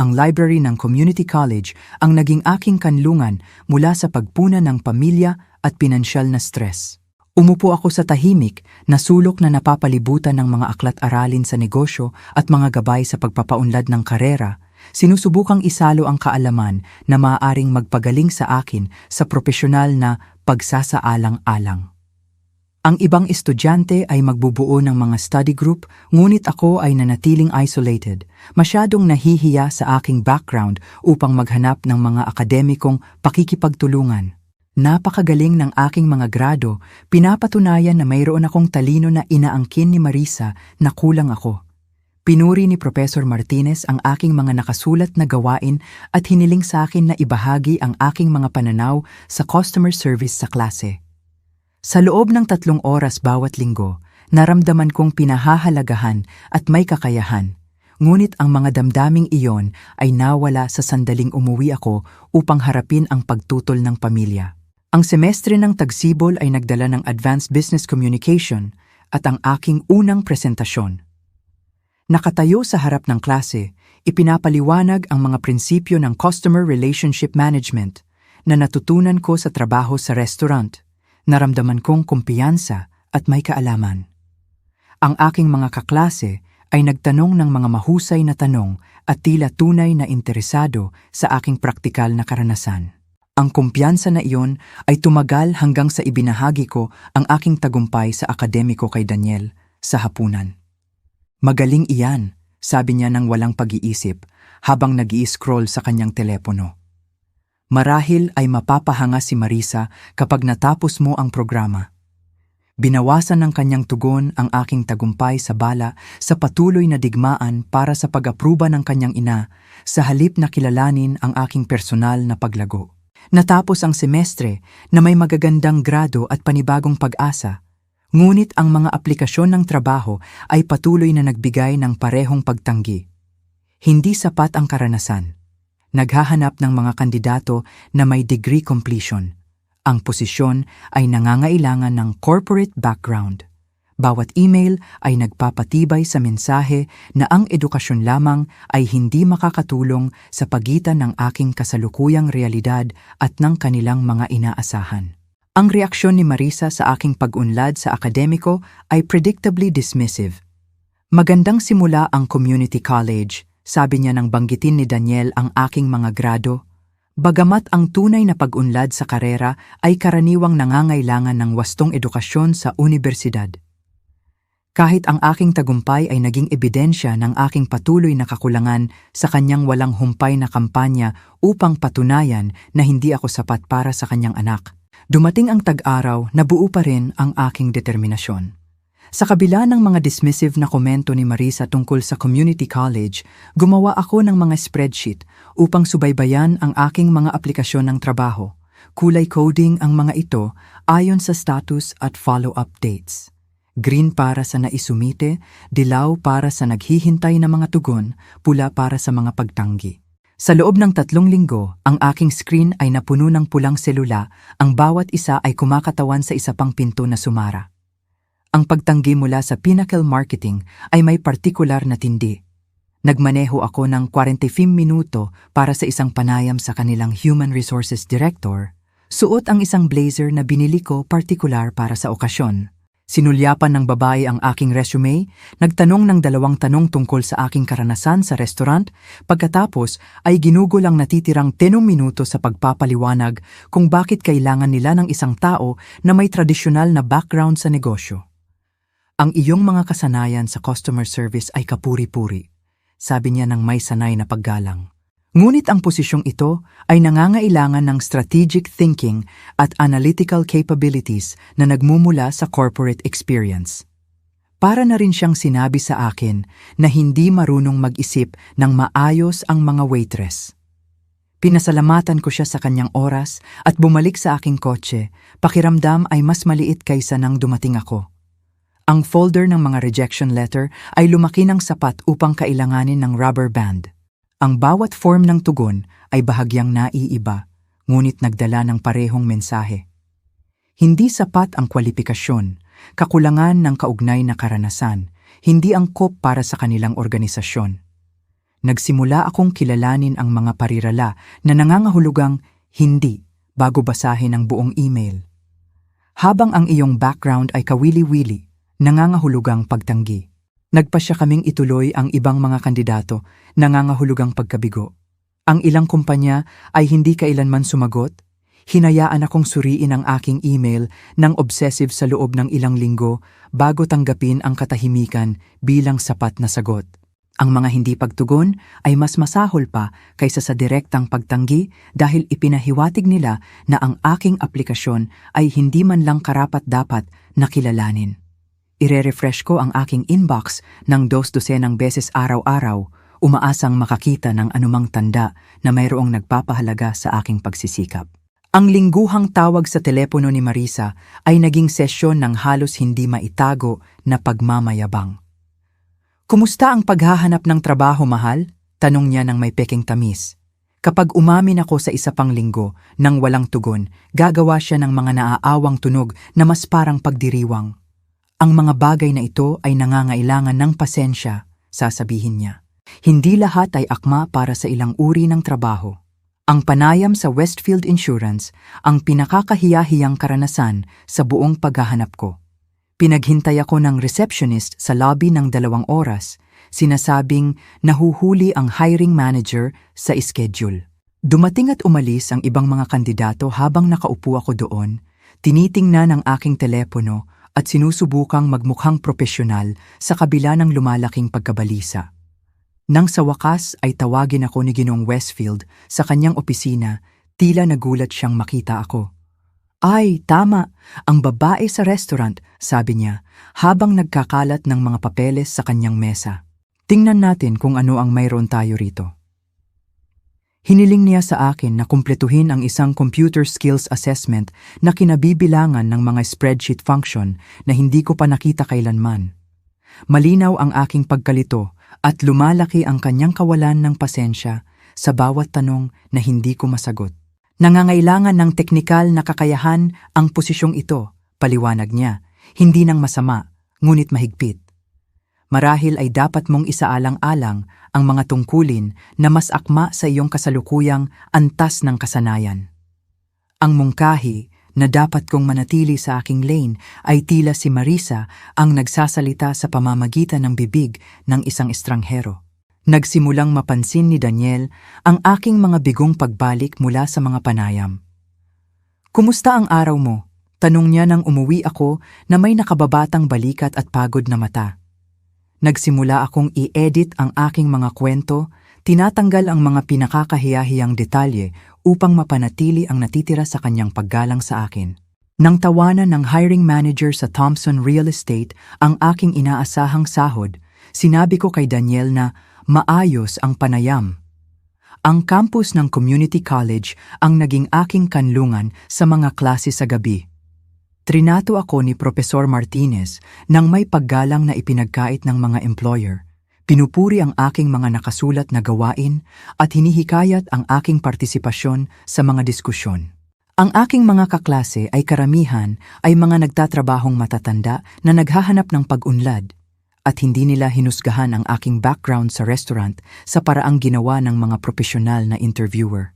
Ang library ng community college ang naging aking kanlungan mula sa pagpuna ng pamilya at pinansyal na stress. Umupo ako sa tahimik na sulok na napapalibutan ng mga aklat-aralin sa negosyo at mga gabay sa pagpapaunlad ng karera, sinusubukang isalo ang kaalaman na maaaring magpagaling sa akin sa propesyonal na pagsasaalang-alang. Ang ibang estudyante ay magbubuo ng mga study group, ngunit ako ay nanatiling isolated, masyadong nahihiya sa aking background upang maghanap ng mga akademikong pakikipagtulungan. Napakagaling ng aking mga grado, pinapatunayan na mayroon akong talino na inaangkin ni Marisa na kulang ako. Pinuri ni Professor Martinez ang aking mga nakasulat na gawain at hiniling sa akin na ibahagi ang aking mga pananaw sa customer service sa klase. Sa loob ng 3 oras bawat linggo, naramdaman kong pinahahalagahan at may kakayahan. Ngunit ang mga damdaming iyon ay nawala sa sandaling umuwi ako upang harapin ang pagtutol ng pamilya. Ang semestre ng Tagsibol ay nagdala ng Advanced Business Communication at ang aking unang presentasyon. Nakatayo sa harap ng klase, ipinapaliwanag ang mga prinsipyo ng Customer Relationship Management na natutunan ko sa trabaho sa restaurant. Naramdaman kong kumpiyansa at may kaalaman. Ang aking mga kaklase ay nagtanong ng mga mahusay na tanong at tila tunay na interesado sa aking praktikal na karanasan. Ang kumpiyansa na iyon ay tumagal hanggang sa ibinahagi ko ang aking tagumpay sa akademiko kay Daniel sa hapunan. Magaling iyan, sabi niya nang walang pag-iisip habang nag-i-scroll sa kanyang telepono. Marahil ay mapapahanga si Marisa kapag natapos mo ang programa. Binawasan ng kanyang tugon ang aking tagumpay sa bala sa patuloy na digmaan para sa pag-apruba ng kanyang ina sa halip na kilalanin ang aking personal na paglago. Natapos ang semestre na may magagandang grado at panibagong pag-asa, ngunit ang mga aplikasyon ng trabaho ay patuloy na nagbigay ng parehong pagtanggi. Hindi sapat ang karanasan. Naghahanap ng mga kandidato na may degree completion. Ang posisyon ay nangangailangan ng corporate background. Bawat email ay nagpapatibay sa mensahe na ang edukasyon lamang ay hindi makakatulong sa pagitan ng aking kasalukuyang realidad at ng kanilang mga inaasahan. Ang reaksyon ni Marisa sa aking pag-unlad sa akademiko ay predictably dismissive. Magandang simula ang community college, sabi niya nang banggitin ni Daniel ang aking mga grado. Bagamat ang tunay na pag-unlad sa karera ay karaniwang nangangailangan ng wastong edukasyon sa unibersidad. Kahit ang aking tagumpay ay naging ebidensya ng aking patuloy na kakulangan sa kanyang walang humpay na kampanya upang patunayan na hindi ako sapat para sa kanyang anak, dumating ang tag-araw na buo pa rin ang aking determinasyon. Sa kabila ng mga dismissive na komento ni Marisa tungkol sa community college, gumawa ako ng mga spreadsheet upang subaybayan ang aking mga aplikasyon ng trabaho. Kulay coding ang mga ito ayon sa status at follow-up dates. Green para sa naisumite, dilaw para sa naghihintay na mga tugon, pula para sa mga pagtanggi. Sa loob ng 3 linggo, ang aking screen ay napuno ng pulang selula, ang bawat isa ay kumakatawan sa isa pang pinto na sumara. Ang pagtanggi mula sa Pinnacle Marketing ay may partikular na tindi. Nagmaneho ako ng 45 minuto para sa isang panayam sa kanilang Human Resources Director. Suot ang isang blazer na binili ko partikular para sa okasyon. Sinulyapan ng babae ang aking resume, nagtanong ng 2 tanong tungkol sa aking karanasan sa restaurant, pagkatapos ay ginugol ang natitirang 10 minuto sa pagpapaliwanag kung bakit kailangan nila ng isang tao na may tradisyonal na background sa negosyo. Ang iyong mga kasanayan sa customer service ay kapuri-puri, sabi niya ng may sanay na paggalang. Ngunit ang posisyong ito ay nangangailangan ng strategic thinking at analytical capabilities na nagmumula sa corporate experience. Para na rin siyang sinabi sa akin na hindi marunong mag-isip ng maayos ang mga waitress. Pinasalamatan ko siya sa kanyang oras at bumalik sa aking kotse, pakiramdam ay mas maliit kaysa nang dumating ako. Ang folder ng mga rejection letter ay lumaki ng sapat upang kailanganin ng rubber band. Ang bawat form ng tugon ay bahagyang naiiba, ngunit nagdala ng parehong mensahe. Hindi sapat ang kwalifikasyon, kakulangan ng kaugnay na karanasan, hindi angkop para sa kanilang organisasyon. Nagsimula akong kilalanin ang mga parirala na nangangahulugang hindi bago basahin ang buong email. Habang ang iyong background ay kawili-wili, nangangahulugang pagtanggi. Nagpasya kaming ituloy ang ibang mga kandidato, nangangahulugang pagkabigo. Ang ilang kumpanya ay hindi kailanman sumagot. Hinayaan akong suriin ang aking email ng obsessive sa loob ng ilang linggo bago tanggapin ang katahimikan bilang sapat na sagot. Ang mga hindi pagtugon ay mas masahol pa kaysa sa direktang pagtanggi dahil ipinahiwatig nila na ang aking aplikasyon ay hindi man lang karapat-dapat na kilalanin. Ire-refresh ko ang aking inbox ng 2 beses araw-araw, umaasang makakita ng anumang tanda na mayroong nagpapahalaga sa aking pagsisikap. Ang lingguhang tawag sa telepono ni Marisa ay naging sesyon ng halos hindi maitago na pagmamayabang. "Kumusta ang paghahanap ng trabaho, mahal?" tanong niya ng may peking tamis. Kapag umamin ako sa isa pang linggo nang walang tugon, gagawa siya ng mga naaawang tunog na mas parang pagdiriwang. "Ang mga bagay na ito ay nangangailangan ng pasensya," sasabihin niya. Hindi lahat ay akma para sa ilang uri ng trabaho. Ang panayam sa Westfield Insurance ang pinakakahiya-hiyang karanasan sa buong paghahanap ko. Pinaghintay ako ng receptionist sa lobby ng 2 oras, sinasabing nahuhuli ang hiring manager sa schedule. Dumating at umalis ang ibang mga kandidato habang nakaupo ako doon, tinitingnan ang aking telepono at sinusubukang magmukhang propesyonal sa kabila ng lumalaking pagkabalisa. Nang sa wakas ay tawagin ako ni Ginoong Westfield sa kanyang opisina, tila nagulat siyang makita ako. "Ay, tama, ang babae sa restaurant," sabi niya, habang nagkakalat ng mga papeles sa kanyang mesa. "Tingnan natin kung ano ang mayroon tayo rito." Hiniling niya sa akin na kumpletuhin ang isang computer skills assessment na kinabibilangan ng mga spreadsheet function na hindi ko pa nakita kailanman. Malinaw ang aking pagkalito at lumalaki ang kanyang kawalan ng pasensya sa bawat tanong na hindi ko masagot. "Nangangailangan ng teknikal na kakayahan ang posisyong ito," paliwanag niya, "hindi ng masama, ngunit mahigpit. Marahil ay dapat mong isaalang-alang ang mga tungkulin na mas akma sa iyong kasalukuyang antas ng kasanayan. Ang mungkahi na dapat kong manatili sa aking lane ay tila si Marisa ang nagsasalita sa pamamagitan ng bibig ng isang estranghero. Nagsimulang mapansin ni Daniel ang aking mga bigong pagbalik mula sa mga panayam. "Kumusta ang araw mo?" Tanong niya nang umuwi ako na may nakababatang balikat at pagod na mata. Nagsimula akong i-edit ang aking mga kwento, tinatanggal ang mga pinakakahiyahiyang detalye upang mapanatili ang natitira sa kanyang paggalang sa akin. Nang tawanan ng hiring manager sa Thompson Real Estate ang aking inaasahang sahod, sinabi ko kay Daniel na maayos ang panayam. Ang campus ng community college ang naging aking kanlungan sa mga klase sa gabi. Trinato ako ni Profesor Martinez nang may paggalang na ipinagkait ng mga employer. Pinupuri ang aking mga nakasulat na gawain at hinihikayat ang aking partisipasyon sa mga diskusyon. Ang aking mga kaklase ay karamihan ay mga nagtatrabahong matatanda na naghahanap ng pag-unlad at hindi nila hinusgahan ang aking background sa restaurant sa paraang ginawa ng mga profesional na interviewer.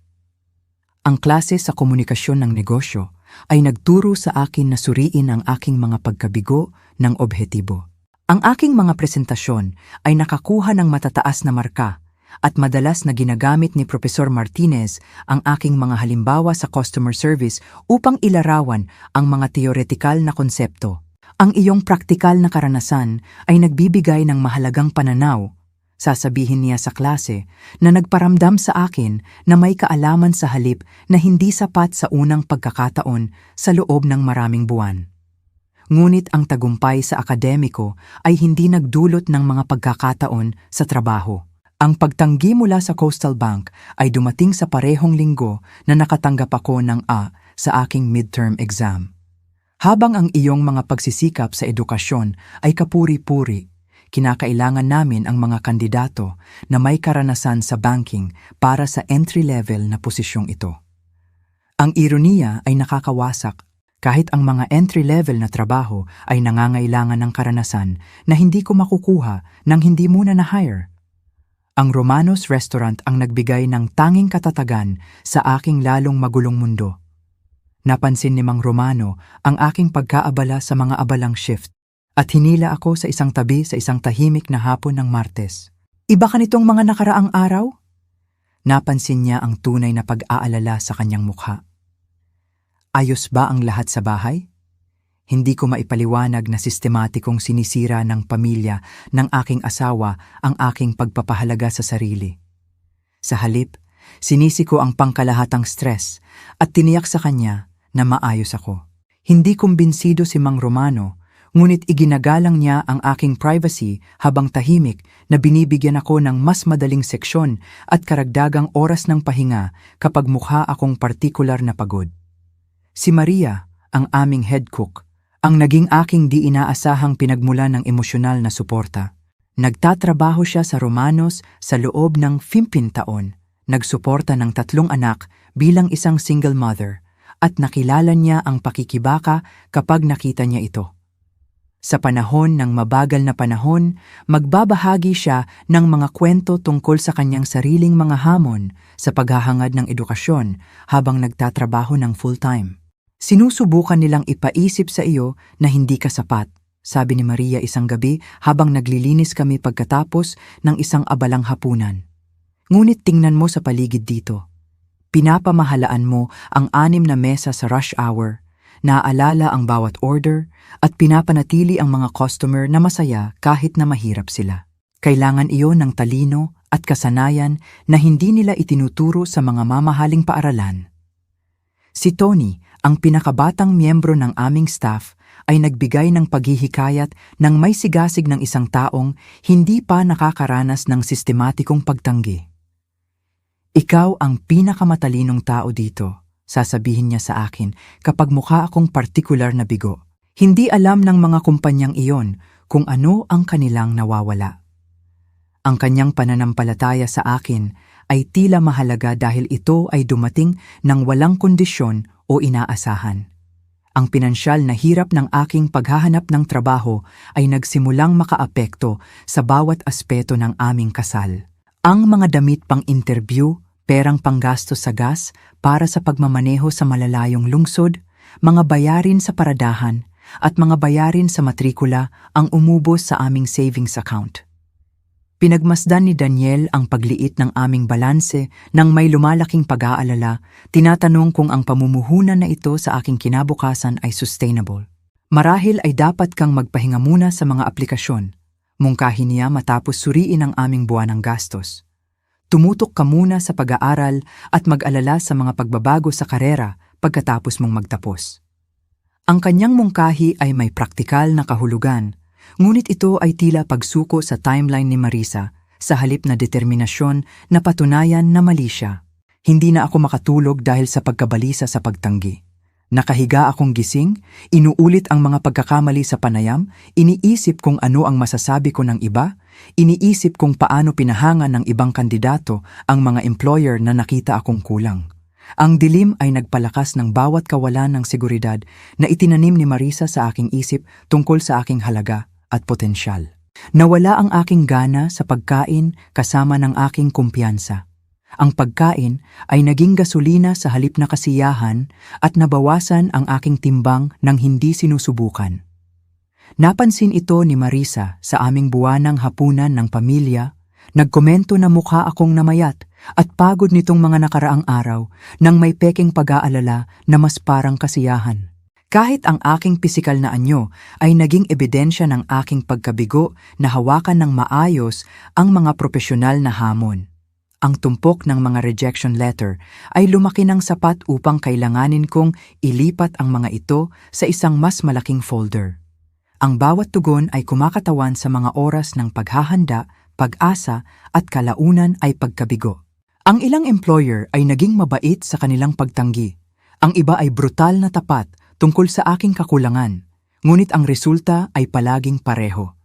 Ang klase sa komunikasyon ng negosyo ay nagturo sa akin na suriin ang aking mga pagkabigo ng objetibo. Ang aking mga presentasyon ay nakakuha ng matataas na marka at madalas na ginagamit ni Profesor Martinez ang aking mga halimbawa sa customer service upang ilarawan ang mga teoretikal na konsepto. Ang iyong praktikal na karanasan ay nagbibigay ng mahalagang pananaw, sasabihin niya sa klase, na nagparamdam sa akin na may kaalaman sa halip na hindi sapat sa unang pagkakataon sa loob ng maraming buwan. Ngunit ang tagumpay sa akademiko ay hindi nagdulot ng mga pagkakataon sa trabaho. Ang pagtanggi mula sa Coastal Bank ay dumating sa parehong linggo na nakatanggap ako ng A sa aking midterm exam. Habang ang iyong mga pagsisikap sa edukasyon ay kapuri-puri, kinakailangan namin ang mga kandidato na may karanasan sa banking para sa entry-level na posisyong ito. Ang ironiya ay nakakawasak kahit ang mga entry-level na trabaho ay nangangailangan ng karanasan na hindi ko makukuha nang hindi muna na-hire. Ang Romanos Restaurant ang nagbigay ng tanging katatagan sa aking lalong magulong mundo. Napansin ni Mang Romano ang aking pagkaabala sa mga abalang shift at hinila ako sa isang tabi sa isang tahimik na hapon ng Martes. "Iba ka nitong mga nakaraang araw?" Napansin niya ang tunay na pag-aalala sa kanyang mukha. "Ayos ba ang lahat sa bahay?" Hindi ko maipaliwanag na sistematikong sinisira ng pamilya ng aking asawa ang aking pagpapahalaga sa sarili. Sa halip, sinisi ko ang pangkalahatang stress at tiniyak sa kanya na maayos ako. Hindi kumbinsido si Mang Romano, ngunit iginagalang niya ang aking privacy habang tahimik na binibigyan ako ng mas madaling seksyon at karagdagang oras ng pahinga kapag mukha akong partikular na pagod. Si Maria, ang aming head cook, ang naging aking di inaasahang pinagmulan ng emosyonal na suporta. Nagtatrabaho siya sa Romanos sa loob ng 15 taon, nagsuporta ng 3 anak bilang isang single mother, at nakilala niya ang pakikibaka kapag nakita niya ito. Sa panahon ng mabagal na panahon, magbabahagi siya ng mga kwento tungkol sa kanyang sariling mga hamon sa paghahangad ng edukasyon habang nagtatrabaho ng full-time. "Sinusubukan nilang ipaisip sa iyo na hindi ka sapat," sabi ni Maria isang gabi habang naglilinis kami pagkatapos ng isang abalang hapunan. "Ngunit tingnan mo sa paligid dito. Pinapamahalaan mo ang 6 na mesa sa rush hour, naaalala ang bawat order, at pinapanatili ang mga customer na masaya kahit na mahirap sila. Kailangan iyon ng talino at kasanayan na hindi nila itinuturo sa mga mamahaling paaralan." Si Tony, ang pinakabatang miyembro ng aming staff, ay nagbigay ng paghihikayat ng may sigasig ng isang taong hindi pa nakakaranas ng sistematikong pagtanggi. "Ikaw ang pinakamatalinong tao dito," sasabihin niya sa akin kapag mukha akong partikular na bigo. Hindi alam ng mga kumpanyang iyon kung ano ang kanilang nawawala. Ang kanyang pananampalataya sa akin ay tila mahalaga dahil ito ay dumating ng walang kondisyon o inaasahan. Ang pinansyal na hirap ng aking paghahanap ng trabaho ay nagsimulang makaapekto sa bawat aspeto ng aming kasal. Ang mga damit pang interview, perang panggastos sa gas para sa pagmamaneho sa malalayong lungsod, mga bayarin sa paradahan, at mga bayarin sa matrikula ang umubos sa aming savings account. Pinagmasdan ni Daniel ang pagliit ng aming balanse nang may lumalaking pag-aalala, tinatanong kung ang pamumuhunan na ito sa aking kinabukasan ay sustainable. Marahil ay dapat kang magpahinga muna sa mga aplikasyon, mungkahi niya matapos suriin ang aming buwanang gastos. Tumutok ka muna sa pag-aaral at mag-alala sa mga pagbabago sa karera pagkatapos mong magtapos. Ang kanyang mungkahi ay may praktikal na kahulugan, ngunit ito ay tila pagsuko sa timeline ni Marisa sa halip na determinasyon na patunayan na mali siya. Hindi na ako makatulog dahil sa pagkabalisa sa pagtanggi. Nakahiga akong gising, inuulit ang mga pagkakamali sa panayam, iniisip kung ano ang masasabi ko ng iba, iniisip kung paano pinahangan ng ibang kandidato ang mga employer na nakita akong kulang. Ang dilim ay nagpalakas ng bawat kawalan ng seguridad na itinanim ni Marisa sa aking isip tungkol sa aking halaga at potensyal. Nawala ang aking gana sa pagkain kasama ng aking kumpiyansa. Ang pagkain ay naging gasolina sa halip na kasiyahan at nabawasan ang aking timbang nang hindi sinusubukan. Napansin ito ni Marisa sa aming buwanang hapunan ng pamilya, nagkomento na mukha akong namayat at pagod nitong mga nakaraang araw nang may peking pag-aalala na mas parang kasiyahan. Kahit ang aking pisikal na anyo ay naging ebidensya ng aking pagkabigo na hawakan ng maayos ang mga propesyonal na hamon. Ang tumpok ng mga rejection letter ay lumaki ng sapat upang kailanganin kong ilipat ang mga ito sa isang mas malaking folder. Ang bawat tugon ay kumakatawan sa mga oras ng paghahanda, pag-asa at kalaunan ay pagkabigo. Ang ilang employer ay naging mabait sa kanilang pagtanggi. Ang iba ay brutal na tapat tungkol sa aking kakulangan, ngunit ang resulta ay palaging pareho.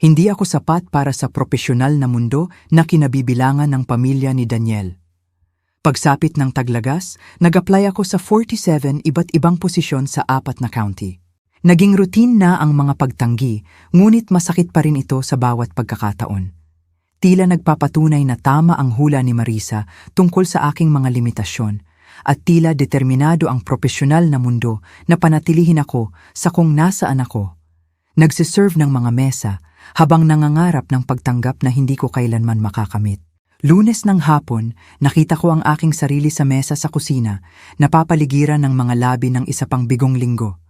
Hindi ako sapat para sa propesyonal na mundo na kinabibilangan ng pamilya ni Daniel. Pagsapit ng Taglagas, nag-apply ako sa 47 iba't ibang posisyon sa 4 na county. Naging routine na ang mga pagtanggi, ngunit masakit pa rin ito sa bawat pagkakataon. Tila nagpapatunay na tama ang hula ni Marisa tungkol sa aking mga limitasyon, at tila determinado ang propesyonal na mundo na panatilihin ako sa kung nasaan ako. Nagsiserve ng mga mesa habang nangangarap ng pagtanggap na hindi ko kailanman makakamit. Lunes ng hapon, nakita ko ang aking sarili sa mesa sa kusina, napapaligiran ng mga labi ng isa pang bigong linggo.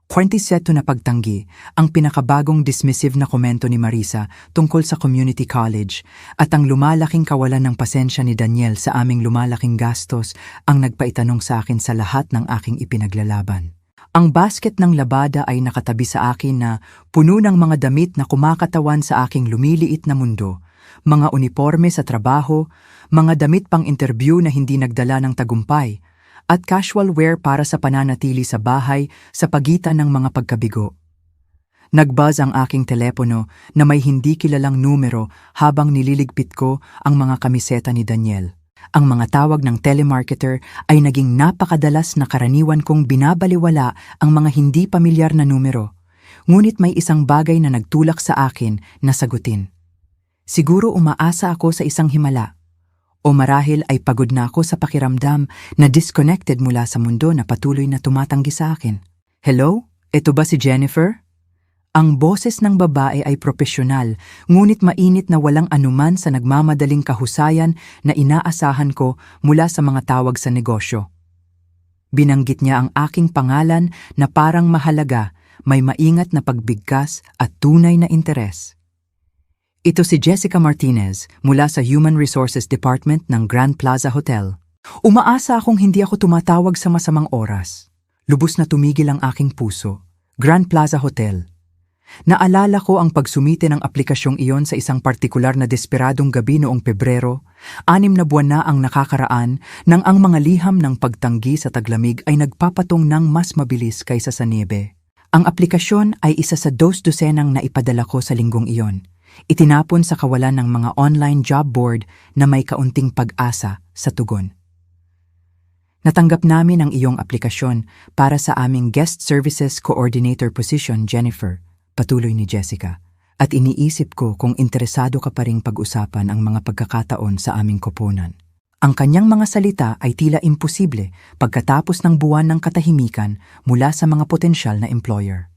27 na pagtanggi, ang pinakabagong dismissive na komento ni Marisa tungkol sa community college at ang lumalaking kawalan ng pasensya ni Daniel sa aming lumalaking gastos ang nagpaitanong sa akin sa lahat ng aking ipinaglalaban. Ang basket ng labada ay nakatabi sa akin na puno ng mga damit na kumakatawan sa aking lumiliit na mundo, mga uniforme sa trabaho, mga damit pang interview na hindi nagdala ng tagumpay, at casual wear para sa pananatili sa bahay sa pagitan ng mga pagkabigo. Nagbuzz ang aking telepono na may hindi kilalang numero habang nililigpit ko ang mga kamiseta ni Daniel. Ang mga tawag ng telemarketer ay naging napakadalas na karaniwan kong binabaliwala ang mga hindi pamilyar na numero. Ngunit may isang bagay na nagtulak sa akin na sagutin. Siguro umaasa ako sa isang himala. O marahil ay pagod na ako sa pakiramdam na disconnected mula sa mundo na patuloy na tumatanggi sa akin. Hello? Ito ba si Jennifer? Ang boses ng babae ay propesyonal, ngunit mainit na walang anuman sa nagmamadaling kahusayan na inaasahan ko mula sa mga tawag sa negosyo. Binanggit niya ang aking pangalan na parang mahalaga, may maingat na pagbigkas at tunay na interes. Ito si Jessica Martinez mula sa Human Resources Department ng Grand Plaza Hotel. Umaasa akong hindi ako tumatawag sa masamang oras. Lubos na tumigil ang aking puso. Grand Plaza Hotel. Naalala ko ang pagsumite ng aplikasyong iyon sa isang partikular na desperadong gabi noong Pebrero, 6 na buwan na ang nakakaraan nang ang mga liham ng pagtanggi sa taglamig ay nagpapatong ng mas mabilis kaysa sa niebe. Ang aplikasyon ay isa sa 2 dosenang naipadala ko sa linggong iyon. Itinapon sa kawalan ng mga online job board na may kaunting pag-asa sa tugon. Natanggap namin ang iyong aplikasyon para sa aming Guest Services Coordinator position, Jennifer, patuloy ni Jessica. At iniisip ko kung interesado ka pa ring pag-usapan ang mga pagkakataon sa aming koponan. Ang kanyang mga salita ay tila imposible pagkatapos ng buwan ng katahimikan mula sa mga potensyal na employer.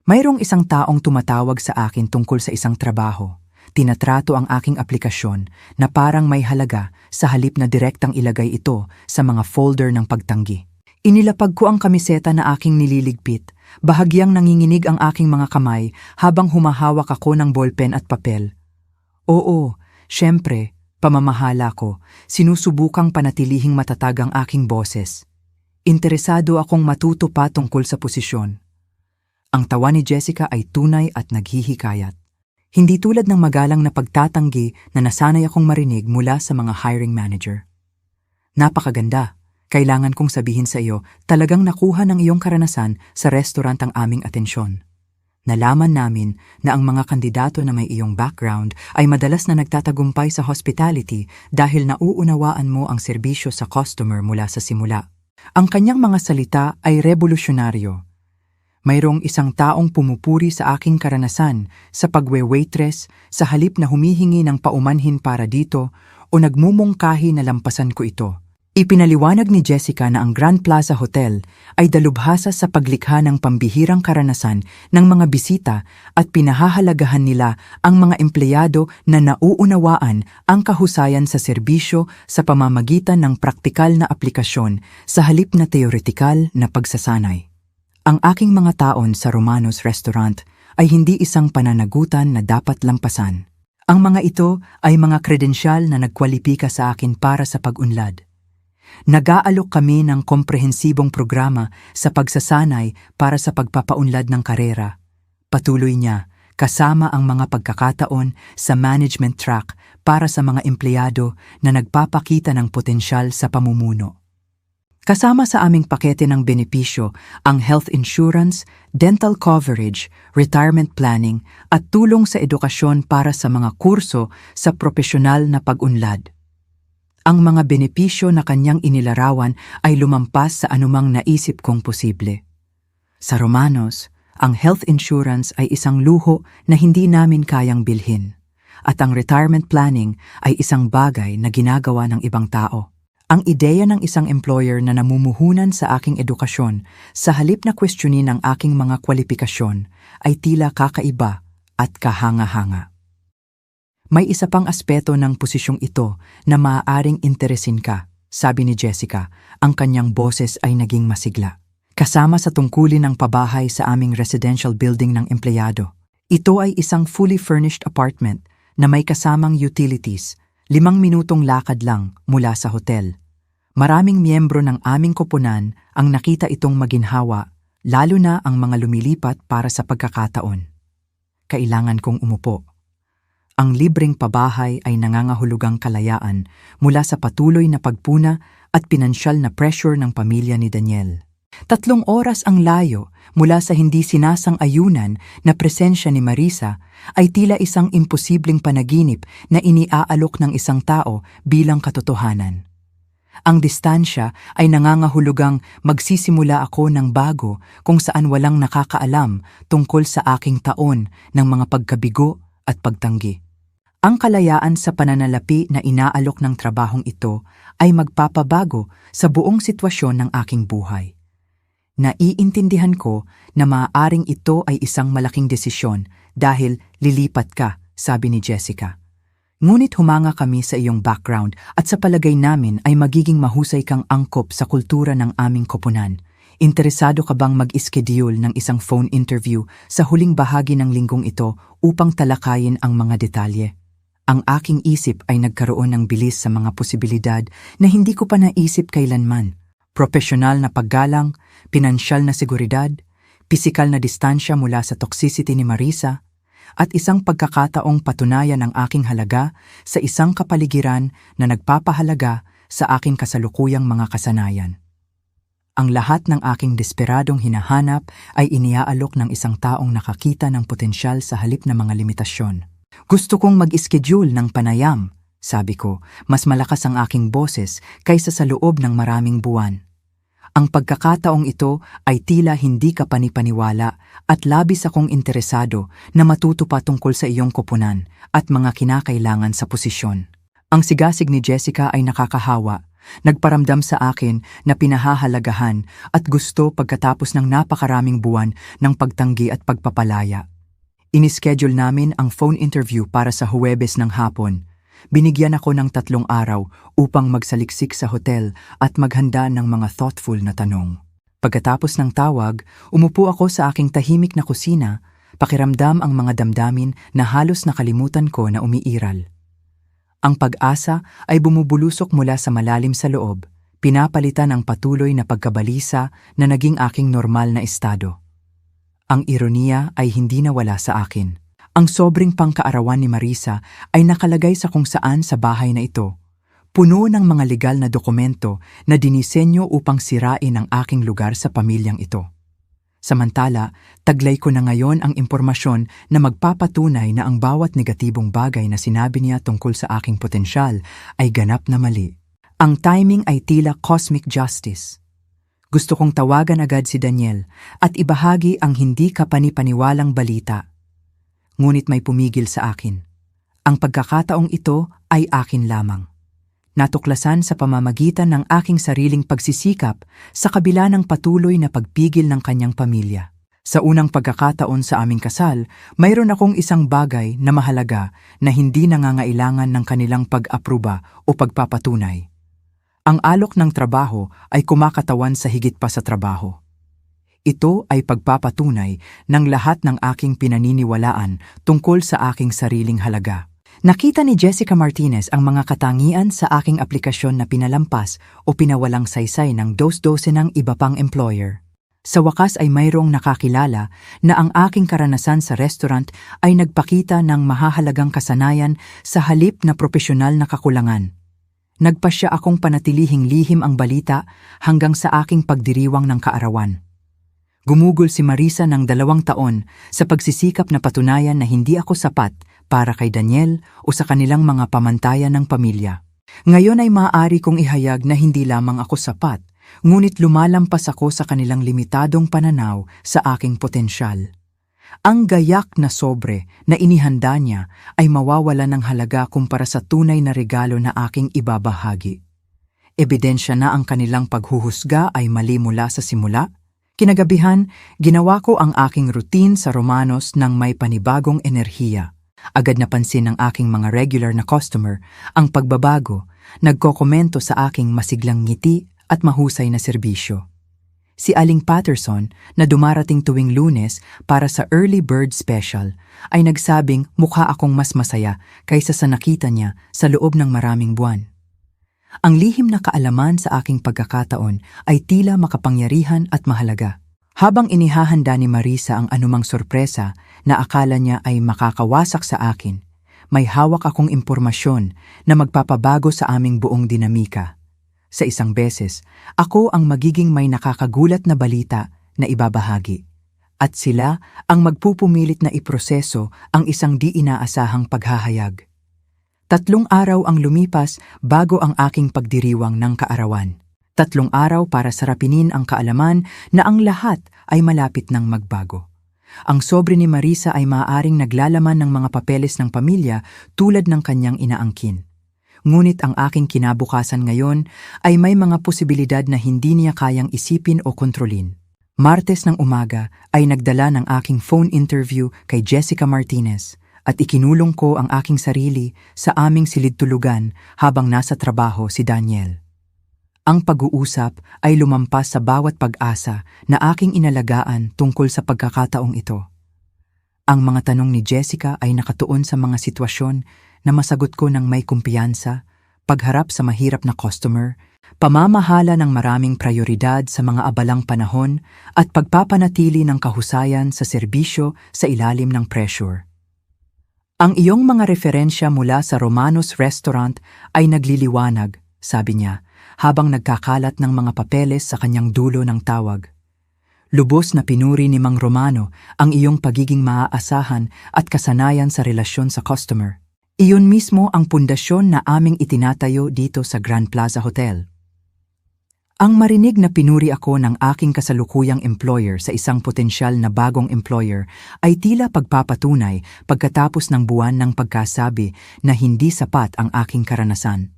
Mayroong isang taong tumatawag sa akin tungkol sa isang trabaho. Tinatrato ang aking aplikasyon na parang may halaga sa halip na direktang ilagay ito sa mga folder ng pagtanggi. Inilapag ko ang kamiseta na aking nililigpit. Bahagyang nanginginig ang aking mga kamay habang humahawak ako ng ballpen at papel. Oo, syempre, pamamahala ko, sinusubukang panatilihing matatag ang aking boses. Interesado akong matuto pa tungkol sa posisyon. Ang tawa ni Jessica ay tunay at naghihikayat. Hindi tulad ng magalang na pagtatanggi na nasanay akong marinig mula sa mga hiring manager. Napakaganda. Kailangan kong sabihin sa iyo, talagang nakuha ng iyong karanasan sa restaurant ang aming atensyon. Nalaman namin na ang mga kandidato na may iyong background ay madalas na nagtatagumpay sa hospitality dahil nauunawaan mo ang serbisyo sa customer mula sa simula. Ang kanyang mga salita ay revolusyonaryo. Mayroong isang taong pumupuri sa aking karanasan sa pagwe-waitress sa halip na humihingi ng paumanhin para dito o nagmumungkahi na lampasan ko ito. Ipinaliwanag ni Jessica na ang Grand Plaza Hotel ay dalubhasa sa paglikha ng pambihirang karanasan ng mga bisita at pinahahalagahan nila ang mga empleyado na nauunawaan ang kahusayan sa serbisyo sa pamamagitan ng praktikal na aplikasyon sa halip na teoretikal na pagsasanay. Ang aking mga taon sa Romanos Restaurant ay hindi isang pananagutan na dapat lampasan. Ang mga ito ay mga kredensyal na nagkwalipika sa akin para sa pag-unlad. Nag-aalok kami ng komprehensibong programa sa pagsasanay para sa pagpapaunlad ng karera. Patuloy niya, kasama ang mga pagkakataon sa management track para sa mga empleyado na nagpapakita ng potensyal sa pamumuno. Kasama sa aming pakete ng benepisyo ang health insurance, dental coverage, retirement planning at tulong sa edukasyon para sa mga kurso sa propesyonal na pag-unlad. Ang mga benepisyo na kanyang inilarawan ay lumampas sa anumang naisip kong posible. Sa Romanos, ang health insurance ay isang luho na hindi namin kayang bilhin, at ang retirement planning ay isang bagay na ginagawa ng ibang tao. Ang ideya ng isang employer na namumuhunan sa aking edukasyon sa halip na kwestiyonin ang aking mga kwalifikasyon ay tila kakaiba at kahanga-hanga. May isa pang aspeto ng posisyong ito na maaaring interesin ka, sabi ni Jessica, ang kanyang boses ay naging masigla. Kasama sa tungkulin ng pabahay sa aming residential building ng empleyado. Ito ay isang fully furnished apartment na may kasamang utilities, 5 minutong lakad lang mula sa hotel. Maraming miyembro ng aming koponan ang nakita itong maginhawa, lalo na ang mga lumilipat para sa pagkakataon. Kailangan kong umupo. Ang libreng pabahay ay nangangahulugang kalayaan mula sa patuloy na pagpuna at pinansyal na pressure ng pamilya ni Daniel. 3 oras ang layo mula sa hindi sinasang-ayunan na presensya ni Marisa ay tila isang imposibleng panaginip na iniaalok ng isang tao bilang katotohanan. Ang distansya ay nangangahulugang magsisimula ako ng bago kung saan walang nakakaalam tungkol sa aking taon ng mga pagkabigo at pagtanggi. Ang kalayaan sa pananalapi na inaalok ng trabahong ito ay magpapabago sa buong sitwasyon ng aking buhay. Naiintindihan ko na maaaring ito ay isang malaking desisyon dahil lilipat ka, sabi ni Jessica. Ngunit humanga kami sa iyong background at sa palagay namin ay magiging mahusay kang angkop sa kultura ng aming koponan. Interesado ka bang mag-schedule ng isang phone interview sa huling bahagi ng linggong ito upang talakayin ang mga detalye? Ang aking isip ay nagkaroon ng bilis sa mga posibilidad na hindi ko pa naisip kailanman. Propesyonal na paggalang, pinansyal na seguridad, pisikal na distansya mula sa toxicity ni Marisa, at isang pagkakataong patunayan ang aking halaga sa isang kapaligiran na nagpapahalaga sa aking kasalukuyang mga kasanayan. Ang lahat ng aking desperadong hinahanap ay iniaalok ng isang taong nakakita ng potensyal sa halip na mga limitasyon. Gusto kong mag-schedule ng panayam, Sabi ko, mas malakas ang aking boses kaysa sa loob ng maraming buwan. Ang pagkakataong ito ay tila hindi ka panipaniwala at labis akong interesado na matuto pa tungkol sa iyong koponan at mga kinakailangan sa posisyon. Ang sigasig ni Jessica ay nakakahawa. Nagparamdam sa akin na pinahahalagahan at gusto pagkatapos ng napakaraming buwan ng pagtanggi at pagpapalaya. Inischedule namin ang phone interview para sa Huwebes ng hapon. Binigyan ako ng 3 araw upang magsaliksik sa hotel at maghanda ng mga thoughtful na tanong. Pagkatapos ng tawag, umupo ako sa aking tahimik na kusina, pakiramdam ang mga damdamin na halos nakalimutan ko na umiiral. Ang pag-asa ay bumubulusok mula sa malalim sa loob, pinapalitan ang patuloy na pagkabalisa na naging aking normal na estado. Ang ironiya ay hindi nawala sa akin. Ang sobrang pangkaarawan ni Marisa ay nakalagay sa kung saan sa bahay na ito, puno ng mga legal na dokumento na dinisenyo upang sirain ang aking lugar sa pamilyang ito. Samantala, taglay ko na ngayon ang impormasyon na magpapatunay na ang bawat negatibong bagay na sinabi niya tungkol sa aking potensyal ay ganap na mali. Ang timing ay tila cosmic justice. Gusto kong tawagan agad si Daniel at ibahagi ang hindi kapanipaniwalang balita. Ngunit may pumigil sa akin. Ang pagkakataong ito ay akin lamang. Natuklasan sa pamamagitan ng aking sariling pagsisikap sa kabila ng patuloy na pagpigil ng kanyang pamilya. Sa unang pagkakataon sa aming kasal, mayroon akong isang bagay na mahalaga na hindi nangangailangan ng kanilang pag-apruba o pagpapatunay. Ang alok ng trabaho ay kumakatawan sa higit pa sa trabaho. Ito ay pagpapatunay ng lahat ng aking pinaniniwalaan tungkol sa aking sariling halaga. Nakita ni Jessica Martinez ang mga katangian sa aking aplikasyon na pinalampas o pinawalang saysay ng dos-dosenang iba pang employer. Sa wakas ay mayroong nakakilala na ang aking karanasan sa restaurant ay nagpakita ng mahahalagang kasanayan sa halip na propesyonal na kakulangan. Nagpasya akong panatilihing lihim ang balita hanggang sa aking pagdiriwang ng kaarawan. Gumugol si Marisa ng 2 taon sa pagsisikap na patunayan na hindi ako sapat para kay Daniel o sa kanilang mga pamantayan ng pamilya. Ngayon ay maaari kong ihayag na hindi lamang ako sapat, ngunit lumalampas ako sa kanilang limitadong pananaw sa aking potensyal. Ang gayak na sobre na inihanda niya ay mawawala ng halaga kumpara sa tunay na regalo na aking ibabahagi. Ebidensya na ang kanilang paghuhusga ay mali mula sa simula. Kinagabihan, ginawa ko ang aking routine sa Romanos ng may panibagong enerhiya. Agad napansin ng aking mga regular na customer ang pagbabago, nagkokomento sa aking masiglang ngiti at mahusay na serbisyo. Si Aling Patterson na dumarating tuwing Lunes para sa Early Bird Special ay nagsabing mukha akong mas masaya kaysa sa nakita niya sa loob ng maraming buwan. Ang lihim na kaalaman sa aking pagkakataon ay tila makapangyarihan at mahalaga. Habang inihahanda ni Marisa ang anumang sorpresa na akala niya ay makakawasak sa akin, may hawak akong impormasyon na magpapabago sa aming buong dinamika. Sa isang beses, ako ang magiging may nakakagulat na balita na ibabahagi. At sila ang magpupumilit na iproseso ang isang di inaasahang paghahayag. 3 araw ang lumipas bago ang aking pagdiriwang ng kaarawan. 3 araw para sarapinin ang kaalaman na ang lahat ay malapit ng magbago. Ang sobre ni Marisa ay maaaring naglalaman ng mga papeles ng pamilya tulad ng kanyang inaangkin. Ngunit ang aking kinabukasan ngayon ay may mga posibilidad na hindi niya kayang isipin o kontrolin. Martes ng umaga ay nagdala ng aking phone interview kay Jessica Martinez at ikinulong ko ang aking sarili sa aming silid-tulugan habang nasa trabaho si Daniel. Ang pag-uusap ay lumampas sa bawat pag-asa na aking inalagaan tungkol sa pagkakataong ito. Ang mga tanong ni Jessica ay nakatuon sa mga sitwasyon na masagot ko ng may kumpiyansa, pagharap sa mahirap na customer, pamamahala ng maraming prioridad sa mga abalang panahon at pagpapanatili ng kahusayan sa serbisyo sa ilalim ng pressure. Ang iyong mga referensya mula sa Romanos Restaurant ay nagliliwanag, sabi niya, habang nagkakalat ng mga papeles sa kanyang dulo ng tawag. Lubos na pinuri ni Mang Romano ang iyong pagiging maaasahan at kasanayan sa relasyon sa customer. Iyon mismo ang pundasyon na aming itinatayo dito sa Grand Plaza Hotel. Ang marinig na pinuri ako ng aking kasalukuyang employer sa isang potensyal na bagong employer ay tila pagpapatunay pagkatapos ng buwan ng pagkasabi na hindi sapat ang aking karanasan.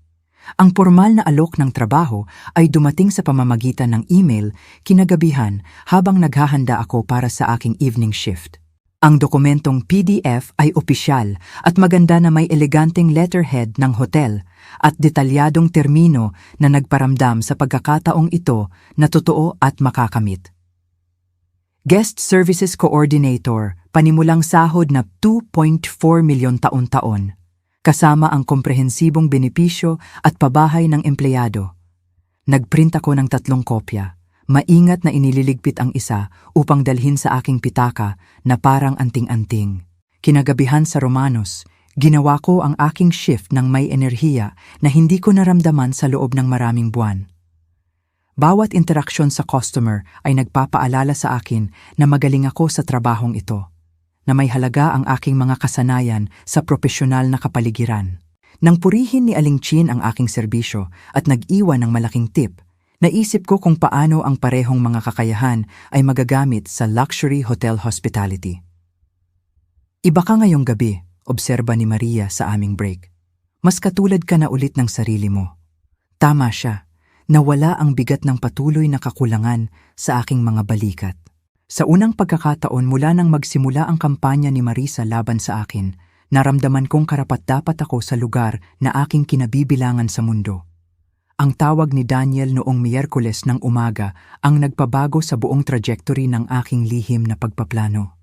Ang formal na alok ng trabaho ay dumating sa pamamagitan ng email kinagabihan habang naghahanda ako para sa aking evening shift. Ang dokumentong PDF ay opisyal at maganda na may eleganteng letterhead ng hotel at detalyadong termino na nagparamdam sa pagkakataong ito na totoo at makakamit. Guest Services Coordinator, panimulang sahod na 2.4 milyon taon-taon, kasama ang komprehensibong benepisyo at pabahay ng empleyado. Nagprint ako ng 3 kopya. Maingat na inililigpit ang isa upang dalhin sa aking pitaka na parang anting-anting. Kinagabihan sa Romanos, ginawa ko ang aking shift ng may enerhiya na hindi ko naramdaman sa loob ng maraming buwan. Bawat interaksyon sa customer ay nagpapaalala sa akin na magaling ako sa trabahong ito, na may halaga ang aking mga kasanayan sa propesyonal na kapaligiran. Nang purihin ni Aling Chin ang aking serbisyo at nag-iwan ng malaking tip, naisip ko kung paano ang parehong mga kakayahan ay magagamit sa luxury hotel hospitality. Iba ka ngayong gabi, obserba ni Maria sa aming break. Mas katulad ka na ulit ng sarili mo. Tama siya, nawala ang bigat ng patuloy na kakulangan sa aking mga balikat. Sa unang pagkakataon mula nang magsimula ang kampanya ni Marisa laban sa akin, naramdaman kong karapat-dapat ako sa lugar na aking kinabibilangan sa mundo. Ang tawag ni Daniel noong Miyerkules ng umaga ang nagpabago sa buong trajectory ng aking lihim na pagpaplano.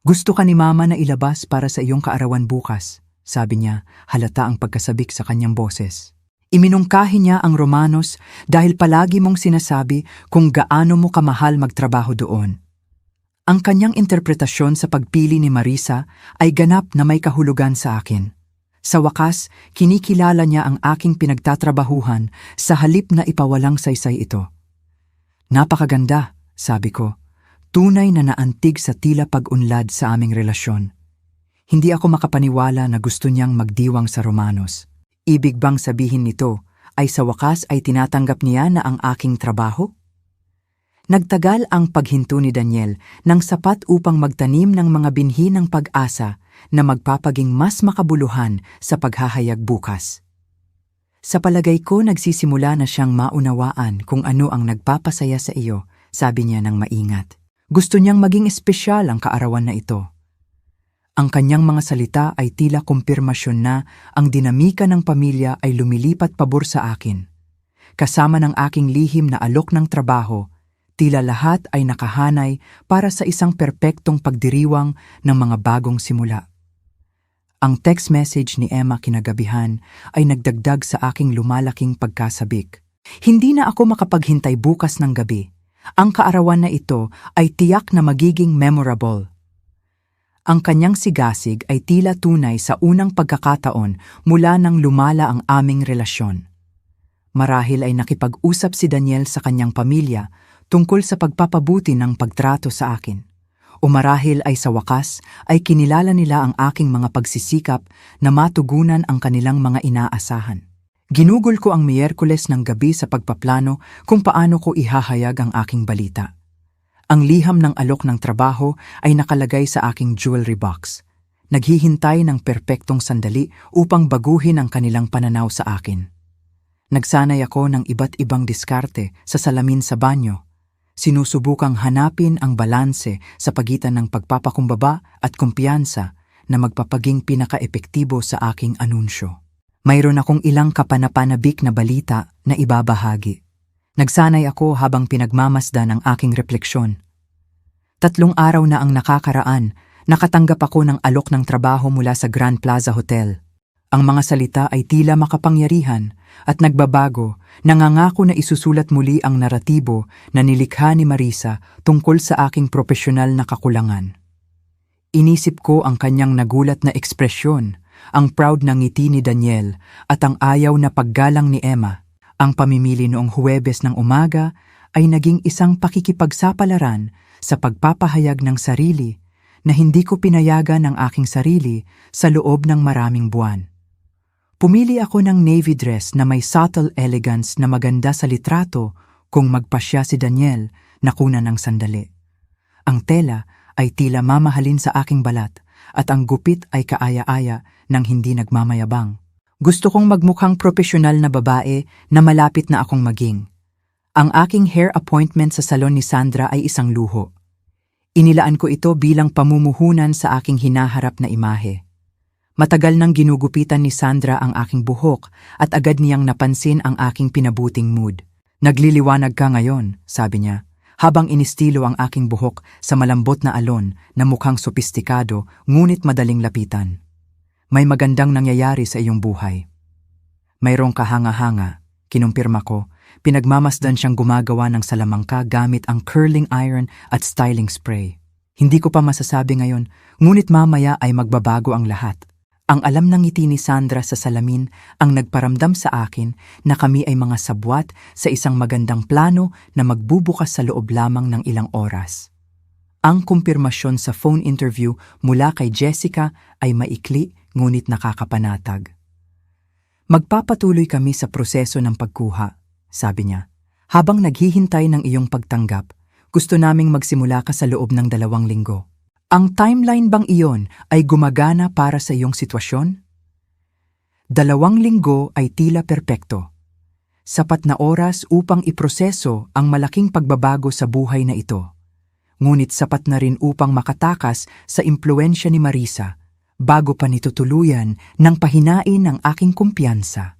Gusto ka ni Mama na ilabas para sa iyong kaarawan bukas, sabi niya, halata ang pagkasabik sa kanyang boses. Iminungkahi niya ang Romanos dahil palagi mong sinasabi kung gaano mo kamahal magtrabaho doon. Ang kanyang interpretasyon sa pagpili ni Marisa ay ganap na may kahulugan sa akin. Sa wakas, kinikilala niya ang aking pinagtatrabahuhan sa halip na ipawalang saysay ito. Napakaganda, sabi ko. Tunay na naantig sa tila pag-unlad sa aming relasyon. Hindi ako makapaniwala na gusto niyang magdiwang sa Romanos. Ibig bang sabihin nito ay sa wakas ay tinatanggap niya na ang aking trabaho? Nagtagal ang paghinto ni Daniel ng sapat upang magtanim ng mga binhi ng pag-asa na magpapaging mas makabuluhan sa paghahayag bukas. Sa palagay ko nagsisimula na siyang maunawaan kung ano ang nagpapasaya sa iyo, sabi niya ng maingat. Gusto niyang maging espesyal ang kaarawan na ito. Ang kanyang mga salita ay tila kumpirmasyon na ang dinamika ng pamilya ay lumilipat pabor sa akin. Kasama ng aking lihim na alok ng trabaho, tila lahat ay nakahanay para sa isang perpektong pagdiriwang ng mga bagong simula. Ang text message ni Emma kinagabihan ay nagdagdag sa aking lumalaking pagkasabik. Hindi na ako makapaghintay bukas ng gabi. Ang kaarawan na ito ay tiyak na magiging memorable. Ang kanyang sigasig ay tila tunay sa unang pagkakataon mula nang lumala ang aming relasyon. Marahil ay nakipag-usap si Daniel sa kanyang pamilya tungkol sa pagpapabuti ng pagtrato sa akin. O marahil ay sa wakas ay kinilala nila ang aking mga pagsisikap na matugunan ang kanilang mga inaasahan. Ginugol ko ang Miyerkules ng gabi sa pagpaplano kung paano ko ihahayag ang aking balita. Ang liham ng alok ng trabaho ay nakalagay sa aking jewelry box. Naghihintay ng perpektong sandali upang baguhin ang kanilang pananaw sa akin. Nagsanay ako ng iba't ibang diskarte sa salamin sa banyo. Sinusubukang hanapin ang balanse sa pagitan ng pagpapakumbaba at kumpiyansa na magpapaging pinaka-epektibo sa aking anunsyo. Mayroon akong ilang kapanapanabik na balita na ibabahagi. Nagsanay ako habang pinagmamasdan ang aking refleksyon. 3 araw na ang nakakaraan, nakatanggap ako ng alok ng trabaho mula sa Grand Plaza Hotel. Ang mga salita ay tila makapangyarihan at nagbabago, nangangako na isusulat muli ang naratibo na nilikha ni Marisa tungkol sa aking propesyonal na kakulangan. Inisip ko ang kanyang nagulat na ekspresyon, ang proud na ngiti ni Daniel at ang ayaw na paggalang ni Emma. Ang pamimili noong Huwebes ng umaga ay naging isang pakikipagsapalaran sa pagpapahayag ng sarili na hindi ko pinayagan ang aking sarili sa loob ng maraming buwan. Pumili ako ng navy dress na may subtle elegance na maganda sa litrato kung magpasya si Daniel na kunan ng sandali. Ang tela ay tila mamahalin sa aking balat at ang gupit ay kaaya-aya nang hindi nagmamayabang. Gusto kong magmukhang profesional na babae na malapit na akong maging. Ang aking hair appointment sa salon ni Sandra ay isang luho. Inilaan ko ito bilang pamumuhunan sa aking hinaharap na imahe. Matagal nang ginugupitan ni Sandra ang aking buhok at agad niyang napansin ang aking pinabuting mood. "Nagliliwanag ka ngayon," sabi niya, habang inistilo ang aking buhok sa malambot na alon na mukhang sopistikado ngunit madaling lapitan. "May magandang nangyayari sa iyong buhay." "Mayroong kahanga-hanga," kinumpirma ko. Pinagmamasdan siyang gumagawa ng salamangka gamit ang curling iron at styling spray. "Hindi ko pa masasabi ngayon, ngunit mamaya ay magbabago ang lahat." Ang alam ng ngiti ni Sandra sa salamin ang nagparamdam sa akin na kami ay mga sabwat sa isang magandang plano na magbubukas sa loob lamang ng ilang oras. Ang kumpirmasyon sa phone interview mula kay Jessica ay maikli ngunit nakakapanatag. "Magpapatuloy kami sa proseso ng pagkuha," sabi niya. "Habang naghihintay ng iyong pagtanggap, gusto naming magsimula ka sa loob ng 2 linggo. Ang timeline bang iyon ay gumagana para sa iyong sitwasyon?" 2 linggo ay tila perpekto. Sapat na oras upang iproseso ang malaking pagbabago sa buhay na ito. Ngunit sapat na rin upang makatakas sa impluensya ni Marisa bago pa nito tuluyan ng pahinain ng aking kumpiyansa.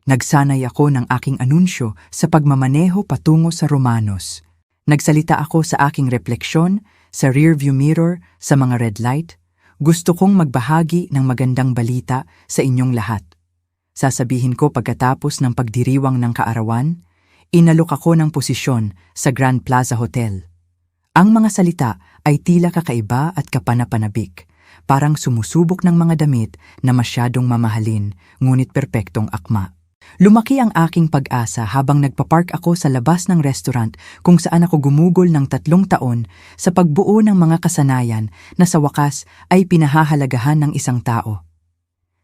Nagsanay ako ng aking anunsyo sa pagmamaneho patungo sa Romanos. Nagsalita ako sa aking refleksyon, sa rearview mirror, sa mga red light. "Gusto kong magbahagi ng magandang balita sa inyong lahat." Sasabihin ko pagkatapos ng pagdiriwang ng kaarawan, inalok ako ng posisyon sa Grand Plaza Hotel. Ang mga salita ay tila kakaiba at kapanapanabik, parang sumusubok ng mga damit na masyadong mamahalin, ngunit perpektong akma. Lumaki ang aking pag-asa habang nagpapark ako sa labas ng restaurant kung saan ako gumugol ng 3 taon sa pagbuo ng mga kasanayan na sa wakas ay pinahahalagahan ng isang tao.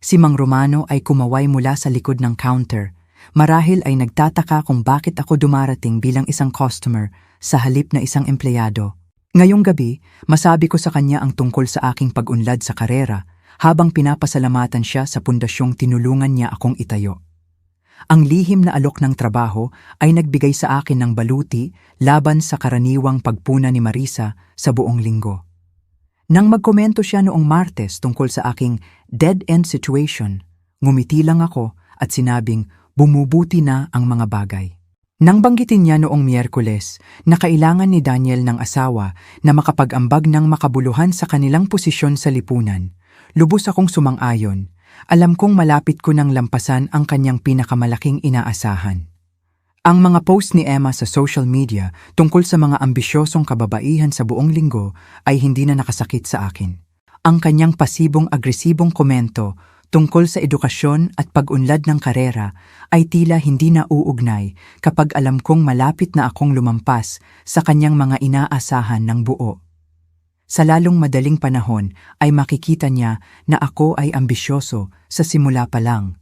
Si Mang Romano ay kumaway mula sa likod ng counter. Marahil ay nagtataka kung bakit ako dumarating bilang isang customer sa halip na isang empleyado. Ngayong gabi, masabi ko sa kanya ang tungkol sa aking pag-unlad sa karera habang pinapasalamatan siya sa pundasyong tinulungan niya akong itayo. Ang lihim na alok ng trabaho ay nagbigay sa akin ng baluti laban sa karaniwang pagpuna ni Marisa sa buong linggo. Nang magkomento siya noong Martes tungkol sa aking dead-end situation, ngumiti lang ako at sinabing bumubuti na ang mga bagay. Nang banggitin niya noong Miyerkules na kailangan ni Daniel ng asawa na makapag-ambag ng makabuluhan sa kanilang posisyon sa lipunan, lubos akong sumang-ayon. Alam kong malapit ko nang lampasan ang kanyang pinakamalaking inaasahan. Ang mga post ni Emma sa social media tungkol sa mga ambisyosong kababaihan sa buong linggo ay hindi na nakasakit sa akin. Ang kanyang pasibong-agresibong komento tungkol sa edukasyon at pag-unlad ng karera ay tila hindi na uugnay kapag alam kong malapit na akong lumampas sa kanyang mga inaasahan ng buo. Sa lalong madaling panahon ay makikita niya na ako ay ambisyoso sa simula pa lang.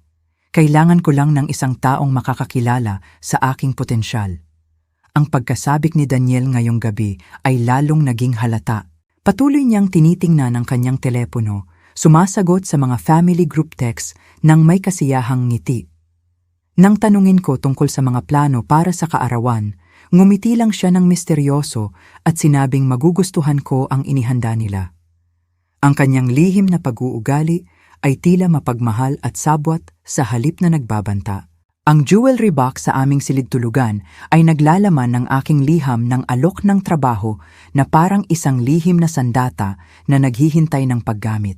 Kailangan ko lang ng isang taong makakakilala sa aking potensyal. Ang pagkasabik ni Daniel ngayong gabi ay lalong naging halata. Patuloy niyang tinitingnan ang kanyang telepono, sumasagot sa mga family group text nang may kasiyahang ngiti. Nang tanungin ko tungkol sa mga plano para sa kaarawan, ngumiti lang siya ng misteryoso at sinabing magugustuhan ko ang inihanda nila. Ang kanyang lihim na pag-uugali ay tila mapagmahal at sabwat sa halip na nagbabanta. Ang jewelry box sa aming silid-tulugan ay naglalaman ng aking liham ng alok ng trabaho na parang isang lihim na sandata na naghihintay ng paggamit.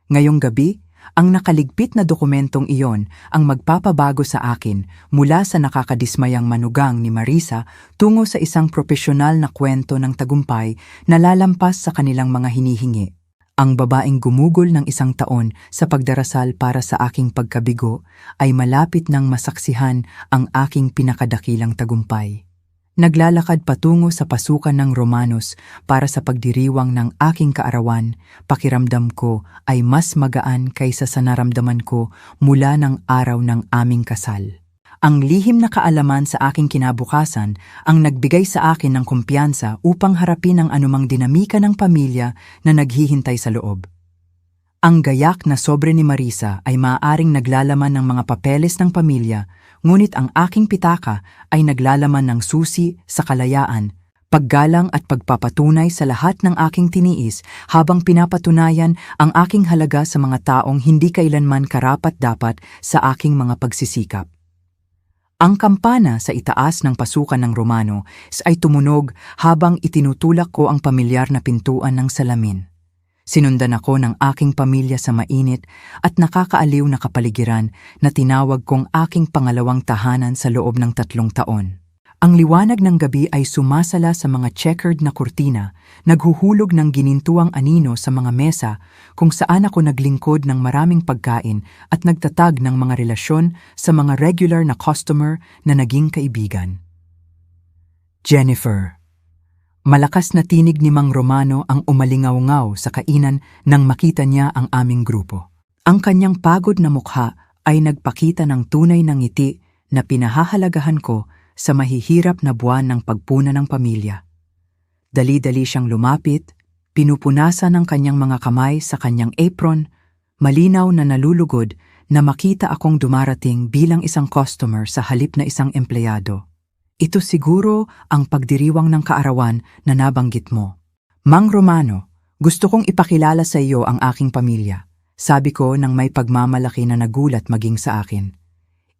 Ngayong gabi, ang nakaligpit na dokumentong iyon ang magpapabago sa akin mula sa nakakadismayang manugang ni Marisa tungo sa isang propesyonal na kwento ng tagumpay na lalampas sa kanilang mga hinihingi. Ang babaeng gumugol ng 1 taon sa pagdarasal para sa aking pagkabigo ay malapit nang masaksihan ang aking pinakadakilang tagumpay. Naglalakad patungo sa pasukan ng Romanos para sa pagdiriwang ng aking kaarawan, pakiramdam ko ay mas magaan kaysa sa naramdaman ko mula ng araw ng aming kasal. Ang lihim na kaalaman sa aking kinabukasan ang nagbigay sa akin ng kumpiyansa upang harapin ang anumang dinamika ng pamilya na naghihintay sa loob. Ang gayak na sobre ni Marisa ay maaaring naglalaman ng mga papeles ng pamilya, ngunit ang aking pitaka ay naglalaman ng susi sa kalayaan, paggalang at pagpapatunay sa lahat ng aking tiniis habang pinapatunayan ang aking halaga sa mga taong hindi kailanman karapat-dapat sa aking mga pagsisikap. Ang kampana sa itaas ng pasukan ng Romano ay tumunog habang itinutulak ko ang pamilyar na pintuan ng salamin. Sinundan ako ng aking pamilya sa mainit at nakakaaliw na kapaligiran na tinawag kong aking pangalawang tahanan sa loob ng 3 taon. Ang liwanag ng gabi ay sumasala sa mga checkered na kurtina, naghuhulog ng ginintuang anino sa mga mesa kung saan ako naglingkod ng maraming pagkain at nagtatag ng mga relasyon sa mga regular na customer na naging kaibigan. Jennifer. Malakas na tinig ni Mang Romano ang umalingaw-ngaw sa kainan nang makita niya ang aming grupo. Ang kanyang pagod na mukha ay nagpakita ng tunay na ngiti na pinahahalagahan ko sa mahihirap na buwan ng pagpuna ng pamilya. Dali-dali siyang lumapit, pinupunasan ang kanyang mga kamay sa kanyang apron, malinaw na nalulugod na makita akong dumarating bilang isang customer sa halip na isang empleyado. Ito siguro ang pagdiriwang ng kaarawan na nabanggit mo. Mang Romano, gusto kong ipakilala sa iyo ang aking pamilya, sabi ko nang may pagmamalaki na nagulat maging sa akin.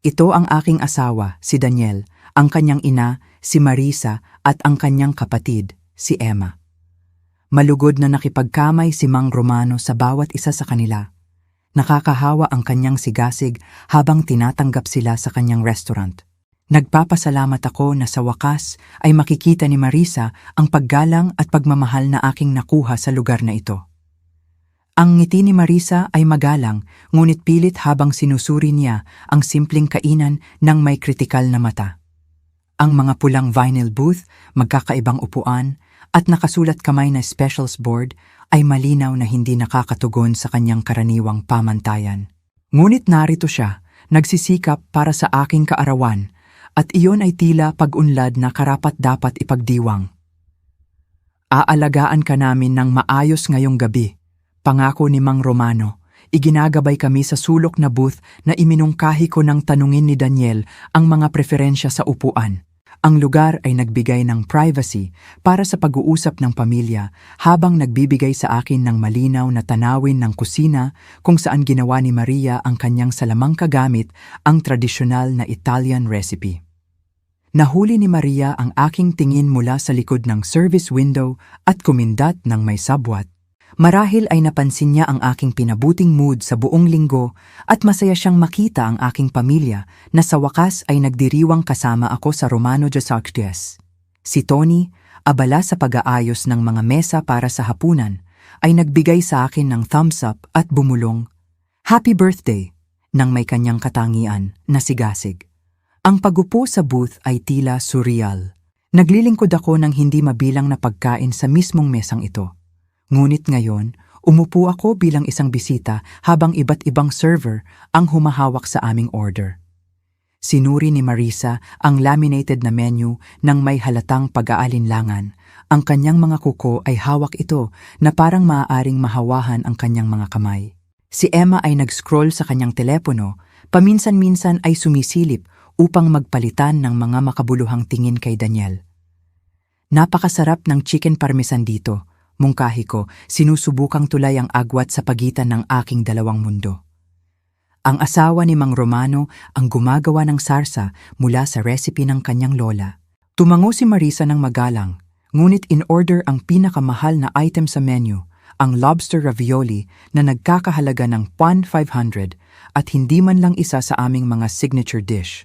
Ito ang aking asawa, si Daniel, ang kanyang ina, si Marisa, at ang kanyang kapatid, si Emma. Malugod na nakipagkamay si Mang Romano sa bawat isa sa kanila. Nakakahawa ang kanyang sigasig habang tinatanggap sila sa kanyang restaurant. Nagpapasalamat ako na sa wakas ay makikita ni Marisa ang paggalang at pagmamahal na aking nakuha sa lugar na ito. Ang ngiti ni Marisa ay magalang, ngunit pilit habang sinusuri niya ang simpleng kainan ng may kritikal na mata. Ang mga pulang vinyl booth, magkakaibang upuan, at nakasulat kamay na specials board ay malinaw na hindi nakakatugon sa kanyang karaniwang pamantayan. Ngunit narito siya, nagsisikap para sa aking kaarawan, at iyon ay tila pag-unlad na karapat-dapat ipagdiwang. Aalagaan ka namin ng maayos ngayong gabi. Pangako ni Mang Romano, iginagabay kami sa sulok na booth na iminungkahi ko ng tanungin ni Daniel ang mga preferensya sa upuan. Ang lugar ay nagbigay ng privacy para sa pag-uusap ng pamilya habang nagbibigay sa akin ng malinaw na tanawin ng kusina kung saan ginawa ni Maria ang kanyang salamang kagamit ang tradisyonal na Italian recipe. Nahuli ni Maria ang aking tingin mula sa likod ng service window at kumindat ng may sabwat. Marahil ay napansin niya ang aking pinabuting mood sa buong linggo at masaya siyang makita ang aking pamilya na sa wakas ay nagdiriwang kasama ako sa Romano Jasartes. Si Tony, abala sa pag-aayos ng mga mesa para sa hapunan, ay nagbigay sa akin ng thumbs up at bumulong, "Happy birthday!" nang may kanyang katangian na sigasig. Ang pagupo sa booth ay tila surreal. Naglilingkod ako ng hindi mabilang na pagkain sa mismong mesang ito. Ngunit ngayon, umupo ako bilang isang bisita habang iba't ibang server ang humahawak sa aming order. Sinuri ni Marisa ang laminated na menu ng may halatang pag-aalinlangan. Ang kanyang mga kuko ay hawak ito na parang maaaring mahawahan ang kanyang mga kamay. Si Emma ay nag-scroll sa kanyang telepono, paminsan-minsan ay sumisilip upang magpalitan ng mga makabuluhang tingin kay Daniel. Napakasarap ng chicken parmesan dito. Mungkahi ko, sinusubukang tulay ang agwat sa pagitan ng aking dalawang mundo. Ang asawa ni Mang Romano ang gumagawa ng sarsa mula sa recipe ng kanyang lola. Tumango si Marisa ng magalang, ngunit in-order ang pinakamahal na item sa menu, ang lobster ravioli na nagkakahalaga ng 1,500 at hindi man lang isa sa aming mga signature dish.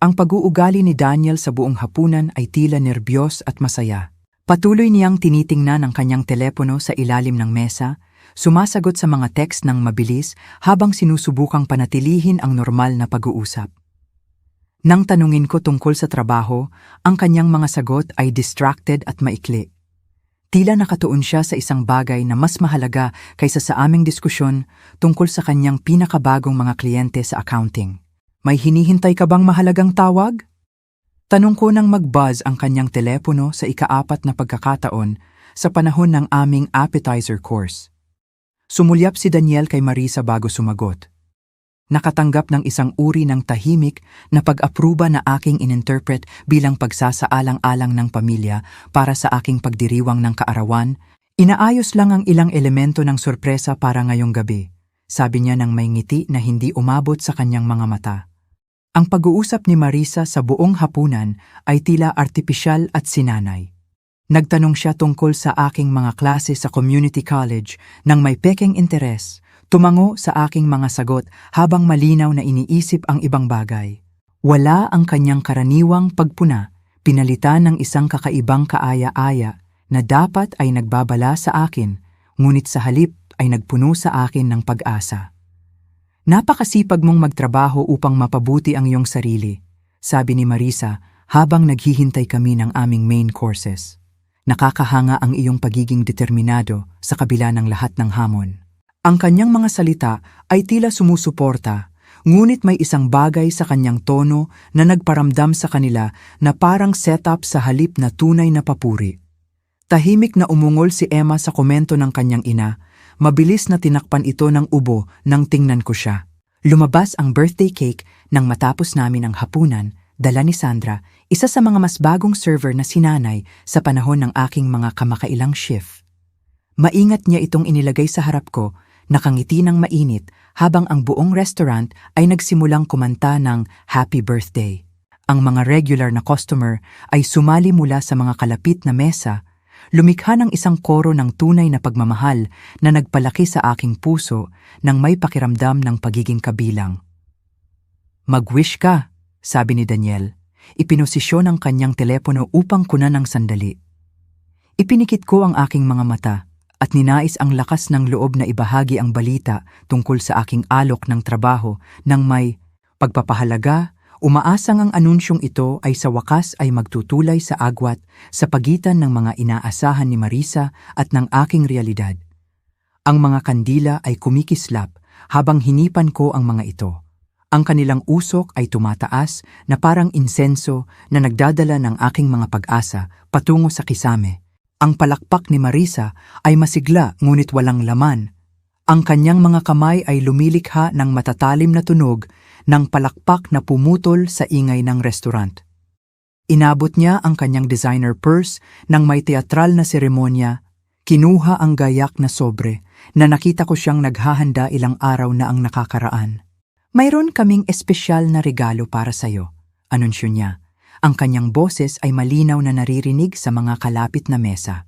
Ang pag-uugali ni Daniel sa buong hapunan ay tila nerbiyos at masaya. Patuloy niyang tinitingnan ang kanyang telepono sa ilalim ng mesa, sumasagot sa mga text ng mabilis habang sinusubukang panatilihin ang normal na pag-uusap. Nang tanungin ko tungkol sa trabaho, ang kanyang mga sagot ay distracted at maikli. Tila nakatuon siya sa isang bagay na mas mahalaga kaysa sa aming diskusyon tungkol sa kanyang pinakabagong mga kliyente sa accounting. May hinihintay ka bang mahalagang tawag? Tanong ko nang mag-buzz ang kanyang telepono sa ika-4 na pagkakataon sa panahon ng aming appetizer course. Sumulyap si Daniel kay Marisa bago sumagot. Nakatanggap ng isang uri ng tahimik na pag-apruba na aking ininterpret bilang pagsasaalang-alang ng pamilya para sa aking pagdiriwang ng kaarawan. Inaayos lang ang ilang elemento ng sorpresa para ngayong gabi, sabi niya nang may ngiti na hindi umabot sa kanyang mga mata. Ang pag-uusap ni Marisa sa buong hapunan ay tila artipisyal at sinanay. Nagtanong siya tungkol sa aking mga klase sa community college nang may pekeng interes. Tumango sa aking mga sagot habang malinaw na iniisip ang ibang bagay. Wala ang kanyang karaniwang pagpuna, pinalitan ng isang kakaibang kaaya-aya na dapat ay nagbabala sa akin, ngunit sa halip ay nagpuno sa akin ng pag-asa. Napakasipag mong magtrabaho upang mapabuti ang iyong sarili, sabi ni Marisa habang naghihintay kami ng aming main courses. Nakakahanga ang iyong pagiging determinado sa kabila ng lahat ng hamon. Ang kanyang mga salita ay tila sumusuporta, ngunit may isang bagay sa kanyang tono na nagparamdam sa kanila na parang setup sa halip na tunay na papuri. Tahimik na umungol si Emma sa komento ng kanyang ina, mabilis na tinakpan ito ng ubo nang tingnan ko siya. Lumabas ang birthday cake nang matapos namin ang hapunan, dala ni Sandra, isa sa mga mas bagong server na sinanay sa panahon ng aking mga kamakailang shift. Maingat niya itong inilagay sa harap ko, nakangiti ng mainit habang ang buong restaurant ay nagsimulang kumanta ng Happy Birthday. Ang mga regular na customer ay sumali mula sa mga kalapit na mesa, lumikha ng isang koro ng tunay na pagmamahal na nagpalaki sa aking puso nang may pakiramdam ng pagiging kabilang. Mag-wish ka, sabi ni Daniel. Ipinosisyon ang kanyang telepono upang kunan ng sandali. Ipinikit ko ang aking mga mata at ninais ang lakas ng loob na ibahagi ang balita tungkol sa aking alok ng trabaho nang may pagpapahalaga, umaasang ang anunsyong ito ay sa wakas ay magtutulay sa agwat sa pagitan ng mga inaasahan ni Marisa at ng aking realidad. Ang mga kandila ay kumikislap habang hinipan ko ang mga ito. Ang kanilang usok ay tumataas na parang insenso na nagdadala ng aking mga pag-asa patungo sa kisame. Ang palakpak ni Marisa ay masigla ngunit walang laman. Ang kanyang mga kamay ay lumilikha ng matatalim na tunog ng palakpak na pumutol sa ingay ng restaurant. Inabot niya ang kanyang designer purse nang may teatral na seremonya, kinuha ang gayak na sobre na nakita ko siyang naghahanda ilang araw na ang nakakaraan. Mayroon kaming espesyal na regalo para sa'yo, anunsyo niya. Ang kanyang boses ay malinaw na naririnig sa mga kalapit na mesa.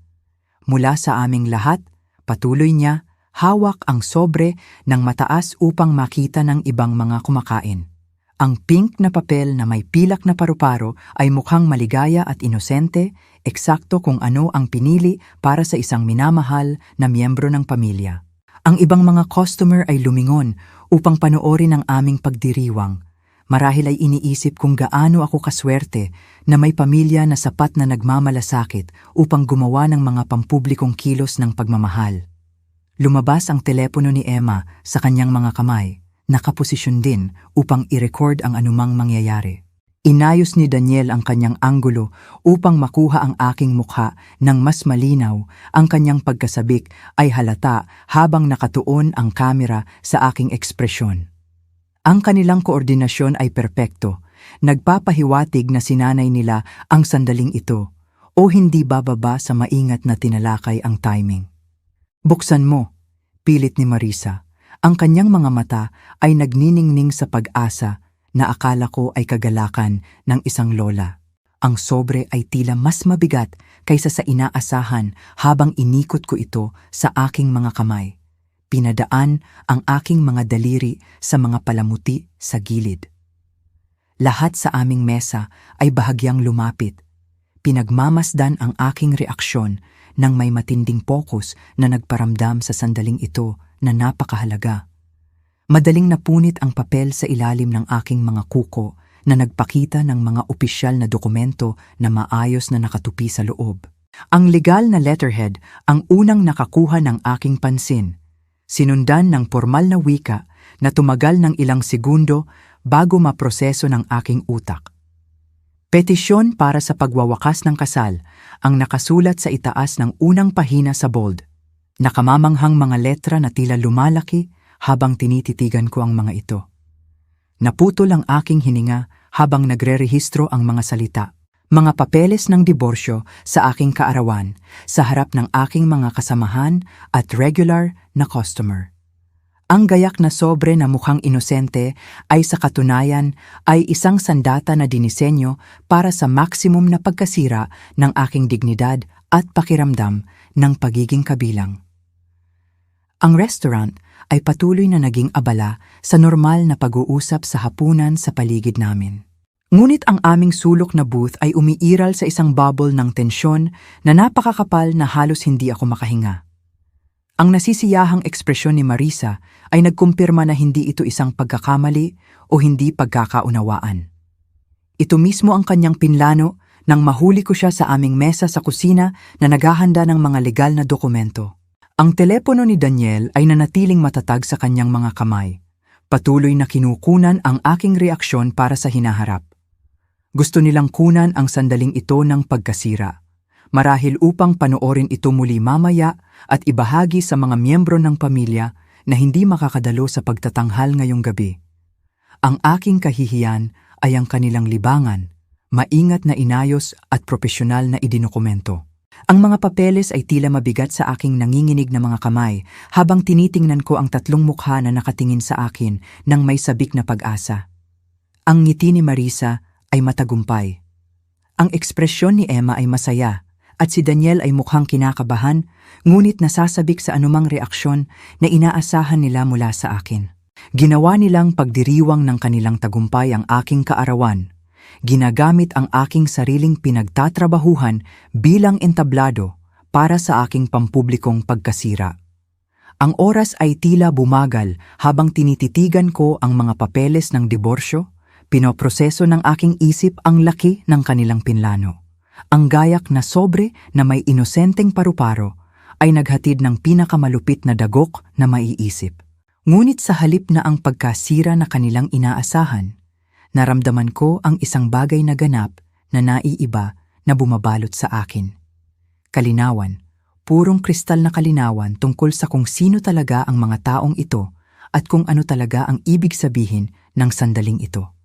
Mula sa aming lahat, patuloy niya, hawak ang sobre ng mataas upang makita ng ibang mga kumakain. Ang pink na papel na may pilak na paru-paro ay mukhang maligaya at inosente, eksakto kung ano ang pinili para sa isang minamahal na miyembro ng pamilya. Ang ibang mga customer ay lumingon upang panoorin ang aming pagdiriwang. Marahil ay iniisip kung gaano ako kaswerte na may pamilya na sapat na nagmamalasakit upang gumawa ng mga pampublikong kilos ng pagmamahal. Lumabas ang telepono ni Emma sa kanyang mga kamay, nakaposisyon din upang i-record ang anumang mangyayari. Inayos ni Daniel ang kanyang anggulo upang makuha ang aking mukha ng mas malinaw. Ang kanyang pagkasabik ay halata habang nakatuon ang kamera sa aking ekspresyon. Ang kanilang koordinasyon ay perpekto, nagpapahiwatig na sinanay nila ang sandaling ito o hindi bababa sa maingat na tinalakay ang timing. Buksan mo, pilit ni Marisa. Ang kanyang mga mata ay nagniningning sa pag-asa na akala ko ay kagalakan ng isang lola. Ang sobre ay tila mas mabigat kaysa sa inaasahan habang inikot ko ito sa aking mga kamay. Pinadaan ang aking mga daliri sa mga palamuti sa gilid. Lahat sa aming mesa ay bahagyang lumapit. Pinagmamasdan ang aking reaksyon nang may matinding pokus na nagparamdam sa sandaling ito na napakahalaga. Madaling napunit ang papel sa ilalim ng aking mga kuko na nagpakita ng mga opisyal na dokumento na maayos na nakatupi sa loob. Ang legal na letterhead ang unang nakakuha ng aking pansin, sinundan ng formal na wika na tumagal ng ilang segundo bago maproseso ng aking utak. Petisyon para sa pagwawakas ng kasal ang nakasulat sa itaas ng unang pahina sa bold. Nakamamanghang mga letra na tila lumalaki habang tinititigan ko ang mga ito. Naputol ang aking hininga habang nagrerehistro ang mga salita. Mga papeles ng diborsyo sa aking kaarawan sa harap ng aking mga kasamahan at regular na customer. Ang gayak na sobre na mukhang inosente ay sa katunayan ay isang sandata na dinisenyo para sa maksimum na pagkasira ng aking dignidad at pakiramdam ng pagiging kabilang. Ang restaurant ay patuloy na naging abala sa normal na pag-uusap sa hapunan sa paligid namin. Ngunit ang aming sulok na booth ay umiiral sa isang bubble ng tensyon na napakakapal na halos hindi ako makahinga. Ang nasisiyahang ekspresyon ni Marisa ay nagkumpirma na hindi ito isang pagkakamali o hindi pagkakaunawaan. Ito mismo ang kanyang pinlano nang mahuli ko siya sa aming mesa sa kusina na naghahanda ng mga legal na dokumento. Ang telepono ni Daniel ay nanatiling matatag sa kanyang mga kamay. Patuloy na kinukunan ang aking reaksyon para sa hinaharap. Gusto nilang kunan ang sandaling ito ng pagkasira, marahil upang panoorin ito muli mamaya at ibahagi sa mga miyembro ng pamilya na hindi makakadalo sa pagtatanghal ngayong gabi. Ang aking kahihiyan ay ang kanilang libangan, maingat na inayos at propesyonal na idinokumento. Ang mga papeles ay tila mabigat sa aking nanginginig na mga kamay habang tinitingnan ko ang tatlong mukha na nakatingin sa akin ng may sabik na pag-asa. Ang ngiti ni Marisa ay matagumpay. Ang ekspresyon ni Emma ay masaya at si Daniel ay mukhang kinakabahan ngunit nasasabik sa anumang reaksyon na inaasahan nila mula sa akin. Ginawa nilang pagdiriwang ng kanilang tagumpay ang aking kaarawan. Ginagamit ang aking sariling pinagtatrabahuhan bilang entablado para sa aking pampublikong pagkasira. Ang oras ay tila bumagal habang tinititigan ko ang mga papeles ng diborsyo. Pinoproseso ng aking isip ang laki ng kanilang pinlano. Ang gayak na sobre na may inosenteng paru-paro ay naghatid ng pinakamalupit na dagok na maiisip. Ngunit sa halip na ang pagkasira na kanilang inaasahan, naramdaman ko ang isang bagay na ganap na naiiba na bumabalot sa akin. Kalinawan, purong kristal na kalinawan tungkol sa kung sino talaga ang mga taong ito at kung ano talaga ang ibig sabihin ng sandaling ito.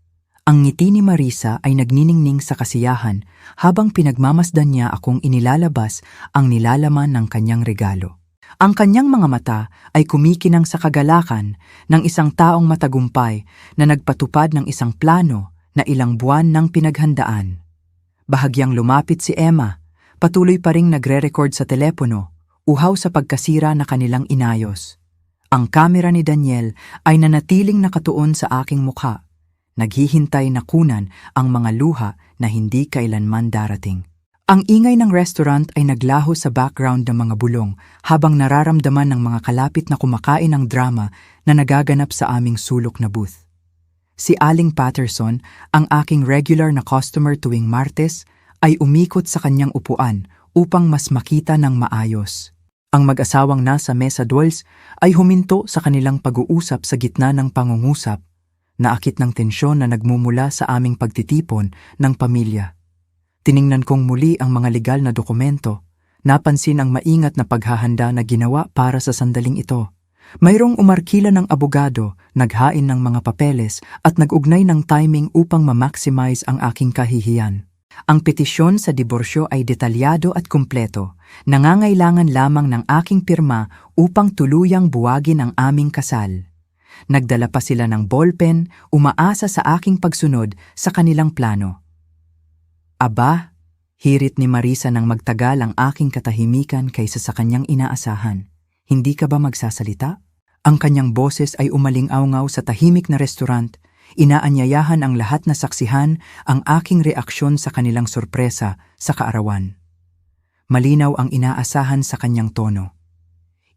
Ang ngiti ni Marisa ay nagniningning sa kasiyahan habang pinagmamasdan niya akong inilalabas ang nilalaman ng kanyang regalo. Ang kanyang mga mata ay kumikinang sa kagalakan ng isang taong matagumpay na nagpatupad ng isang plano na ilang buwan ng pinaghandaan. Bahagyang lumapit si Emma, patuloy pa ring nagre-record sa telepono, uhaw sa pagkasira na kanilang inayos. Ang kamera ni Daniel ay nanatiling nakatuon sa aking mukha. Naghihintay na kunan ang mga luha na hindi kailanman darating. Ang ingay ng restaurant ay naglaho sa background ng mga bulong habang nararamdaman ng mga kalapit na kumakain ng drama na nagaganap sa aming sulok na booth. Si Aling Patterson, ang aking regular na customer tuwing Martes, ay umikot sa kanyang upuan upang mas makita ng maayos. Ang mag-asawang nasa mesa dwells ay huminto sa kanilang pag-uusap sa gitna ng pangungusap. Naakit ng tensyon na nagmumula sa aming pagtitipon ng pamilya. Tiningnan kong muli ang mga legal na dokumento. Napansin ang maingat na paghahanda na ginawa para sa sandaling ito. Mayroong umarkila ng abogado, naghain ng mga papeles at nag-ugnay ng timing upang ma-maximize ang aking kahihiyan. Ang petisyon sa diborsyo ay detalyado at kumpleto. Nangangailangan lamang ng aking pirma upang tuluyang buwagin ang aming kasal. Nagdala pa sila ng ballpen, umaasa sa aking pagsunod sa kanilang plano. Aba, hirit ni Marisa nang magtagal ang aking katahimikan kaysa sa kanyang inaasahan. Hindi ka ba magsasalita? Ang kanyang boses ay umaling-awngaw sa tahimik na restaurant. Inaanyayahan ang lahat na saksihan ang aking reaksyon sa kanilang sorpresa sa kaarawan. Malinaw ang inaasahan sa kanyang tono.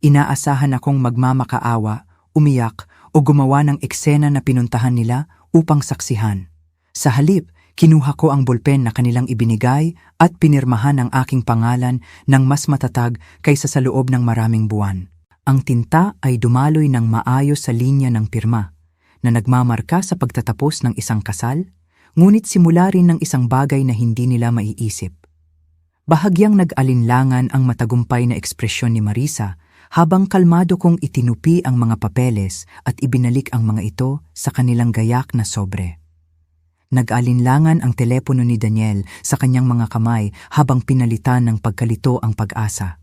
Inaasahan akong magmamakaawa, umiyak o gumawa ng eksena na pinuntahan nila upang saksihan. Sa halip, kinuha ko ang bulpen na kanilang ibinigay at pinirmahan ang aking pangalan ng mas matatag kaysa sa loob ng maraming buwan. Ang tinta ay dumaloy ng maayos sa linya ng pirma na nagmamarka sa pagtatapos ng isang kasal, ngunit simula rin ng isang bagay na hindi nila maiisip. Bahagyang nag-alinlangan ang matagumpay na ekspresyon ni Marisa habang kalmado kong itinupi ang mga papeles at ibinalik ang mga ito sa kanilang gayak na sobre. Nag-alinlangan ang telepono ni Daniel sa kanyang mga kamay habang pinalitan ng pagkalito ang pag-asa.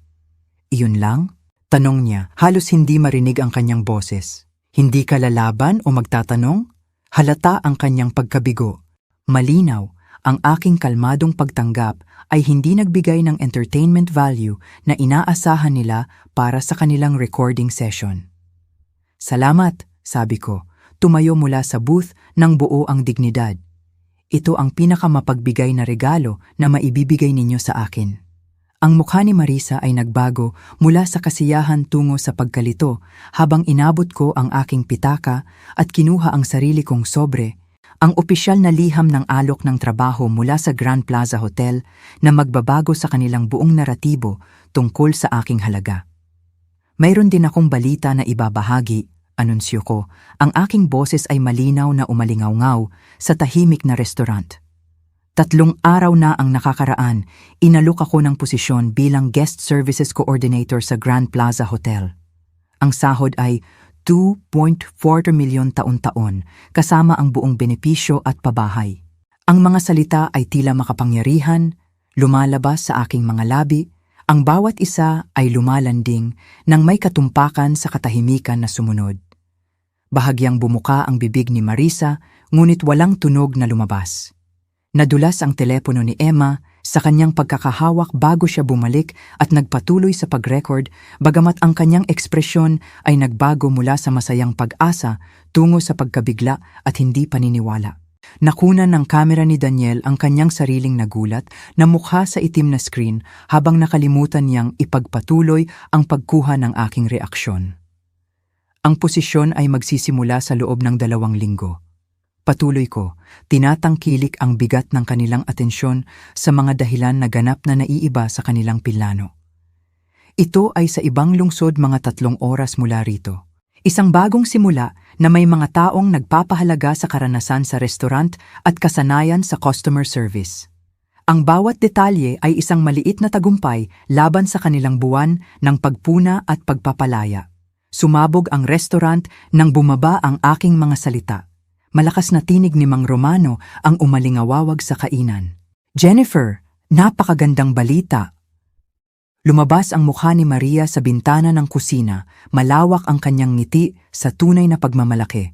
Iyon lang? Tanong niya, halos hindi marinig ang kanyang boses. Hindi ka lalaban o magtatanong? Halata ang kanyang pagkabigo. Malinaw, ang aking kalmadong pagtanggap ay hindi nagbigay ng entertainment value na inaasahan nila para sa kanilang recording session. Salamat, sabi ko, tumayo mula sa booth ng buo ang dignidad. Ito ang pinakamapagbigay na regalo na maibibigay ninyo sa akin. Ang mukha ni Marisa ay nagbago mula sa kasiyahan tungo sa pagkalito habang inabot ko ang aking pitaka at kinuha ang sarili kong sobre, ang opisyal na liham ng alok ng trabaho mula sa Grand Plaza Hotel na magbabago sa kanilang buong naratibo tungkol sa aking halaga. Mayroon din akong balita na ibabahagi, anunsyo ko. Ang aking boses ay malinaw na umalingaw-ngaw sa tahimik na restaurant. 3 araw na ang nakakaraan, inalok ako ng posisyon bilang Guest Services Coordinator sa Grand Plaza Hotel. Ang sahod ay 2.4 milyon taon-taon, kasama ang buong benepisyo at pabahay. Ang mga salita ay tila makapangyarihan, lumalabas sa aking mga labi, ang bawat isa ay lumalanding nang may katumpakan sa katahimikan na sumunod. Bahagyang bumuka ang bibig ni Marisa, ngunit walang tunog na lumabas. Nadulas ang telepono ni Emma sa kanyang pagkakahawak bago siya bumalik at nagpatuloy sa pag-record, bagamat ang kanyang ekspresyon ay nagbago mula sa masayang pag-asa tungo sa pagkabigla at hindi paniniwala. Nakunan ng kamera ni Daniel ang kanyang sariling nagulat na mukha sa itim na screen habang nakalimutan niyang ipagpatuloy ang pagkuha ng aking reaksyon. Ang posisyon ay magsisimula sa loob ng 2 linggo. Patuloy ko, tinatangkilik ang bigat ng kanilang atensyon sa mga dahilan na ganap na naiiba sa kanilang plano. Ito ay sa ibang lungsod mga 3 oras mula rito. Isang bagong simula na may mga taong nagpapahalaga sa karanasan sa restaurant at kasanayan sa customer service. Ang bawat detalye ay isang maliit na tagumpay laban sa kanilang buwan ng pagpuna at pagpapalaya. Sumabog ang restaurant nang bumaba ang aking mga salita. Malakas na tinig ni Mang Romano ang umalingawawag sa kainan. Jennifer, napakagandang balita. Lumabas ang mukha ni Maria sa bintana ng kusina, malawak ang kanyang ngiti sa tunay na pagmamalaki.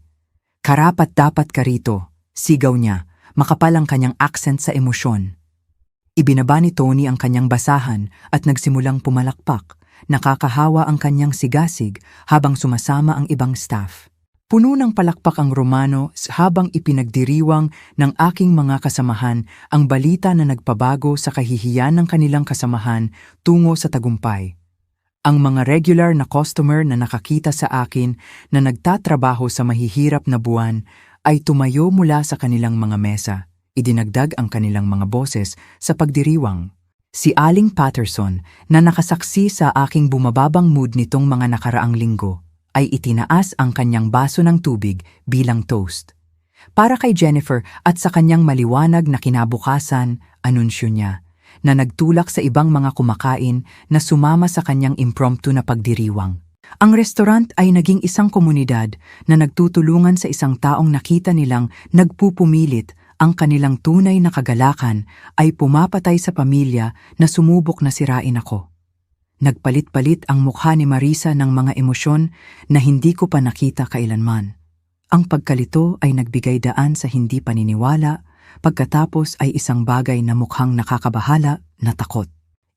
Karapat-dapat ka rito, sigaw niya, makapal ang kanyang accent sa emosyon. Ibinaba ni Tony ang kanyang basahan at nagsimulang pumalakpak. Nakakahawa ang kanyang sigasig habang sumasama ang ibang staff. Puno ng palakpak ang Romano habang ipinagdiriwang ng aking mga kasamahan ang balita na nagpabago sa kahihiyan ng kanilang kasamahan tungo sa tagumpay. Ang mga regular na customer na nakakita sa akin na nagtatrabaho sa mahihirap na buwan ay tumayo mula sa kanilang mga mesa. Idinagdag ang kanilang mga boses sa pagdiriwang. Si Aling Patterson na nakasaksi sa aking bumababang mood nitong mga nakaraang linggo ay itinaas ang kanyang baso ng tubig bilang toast. Para kay Jennifer at sa kanyang maliwanag na kinabukasan, anunsyo niya, na nagtulak sa ibang mga kumakain na sumama sa kanyang impromptu na pagdiriwang. Ang restaurant ay naging isang komunidad na nagtutulungan sa isang taong nakita nilang nagpupumilit ang kanilang tunay na kagalakan ay pumapatay sa pamilya na sumubok na sirain ako. Nagpalit-palit ang mukha ni Marisa ng mga emosyon na hindi ko pa nakita kailanman. Ang pagkalito ay nagbigay daan sa hindi paniniwala, pagkatapos ay isang bagay na mukhang nakakabahala na takot.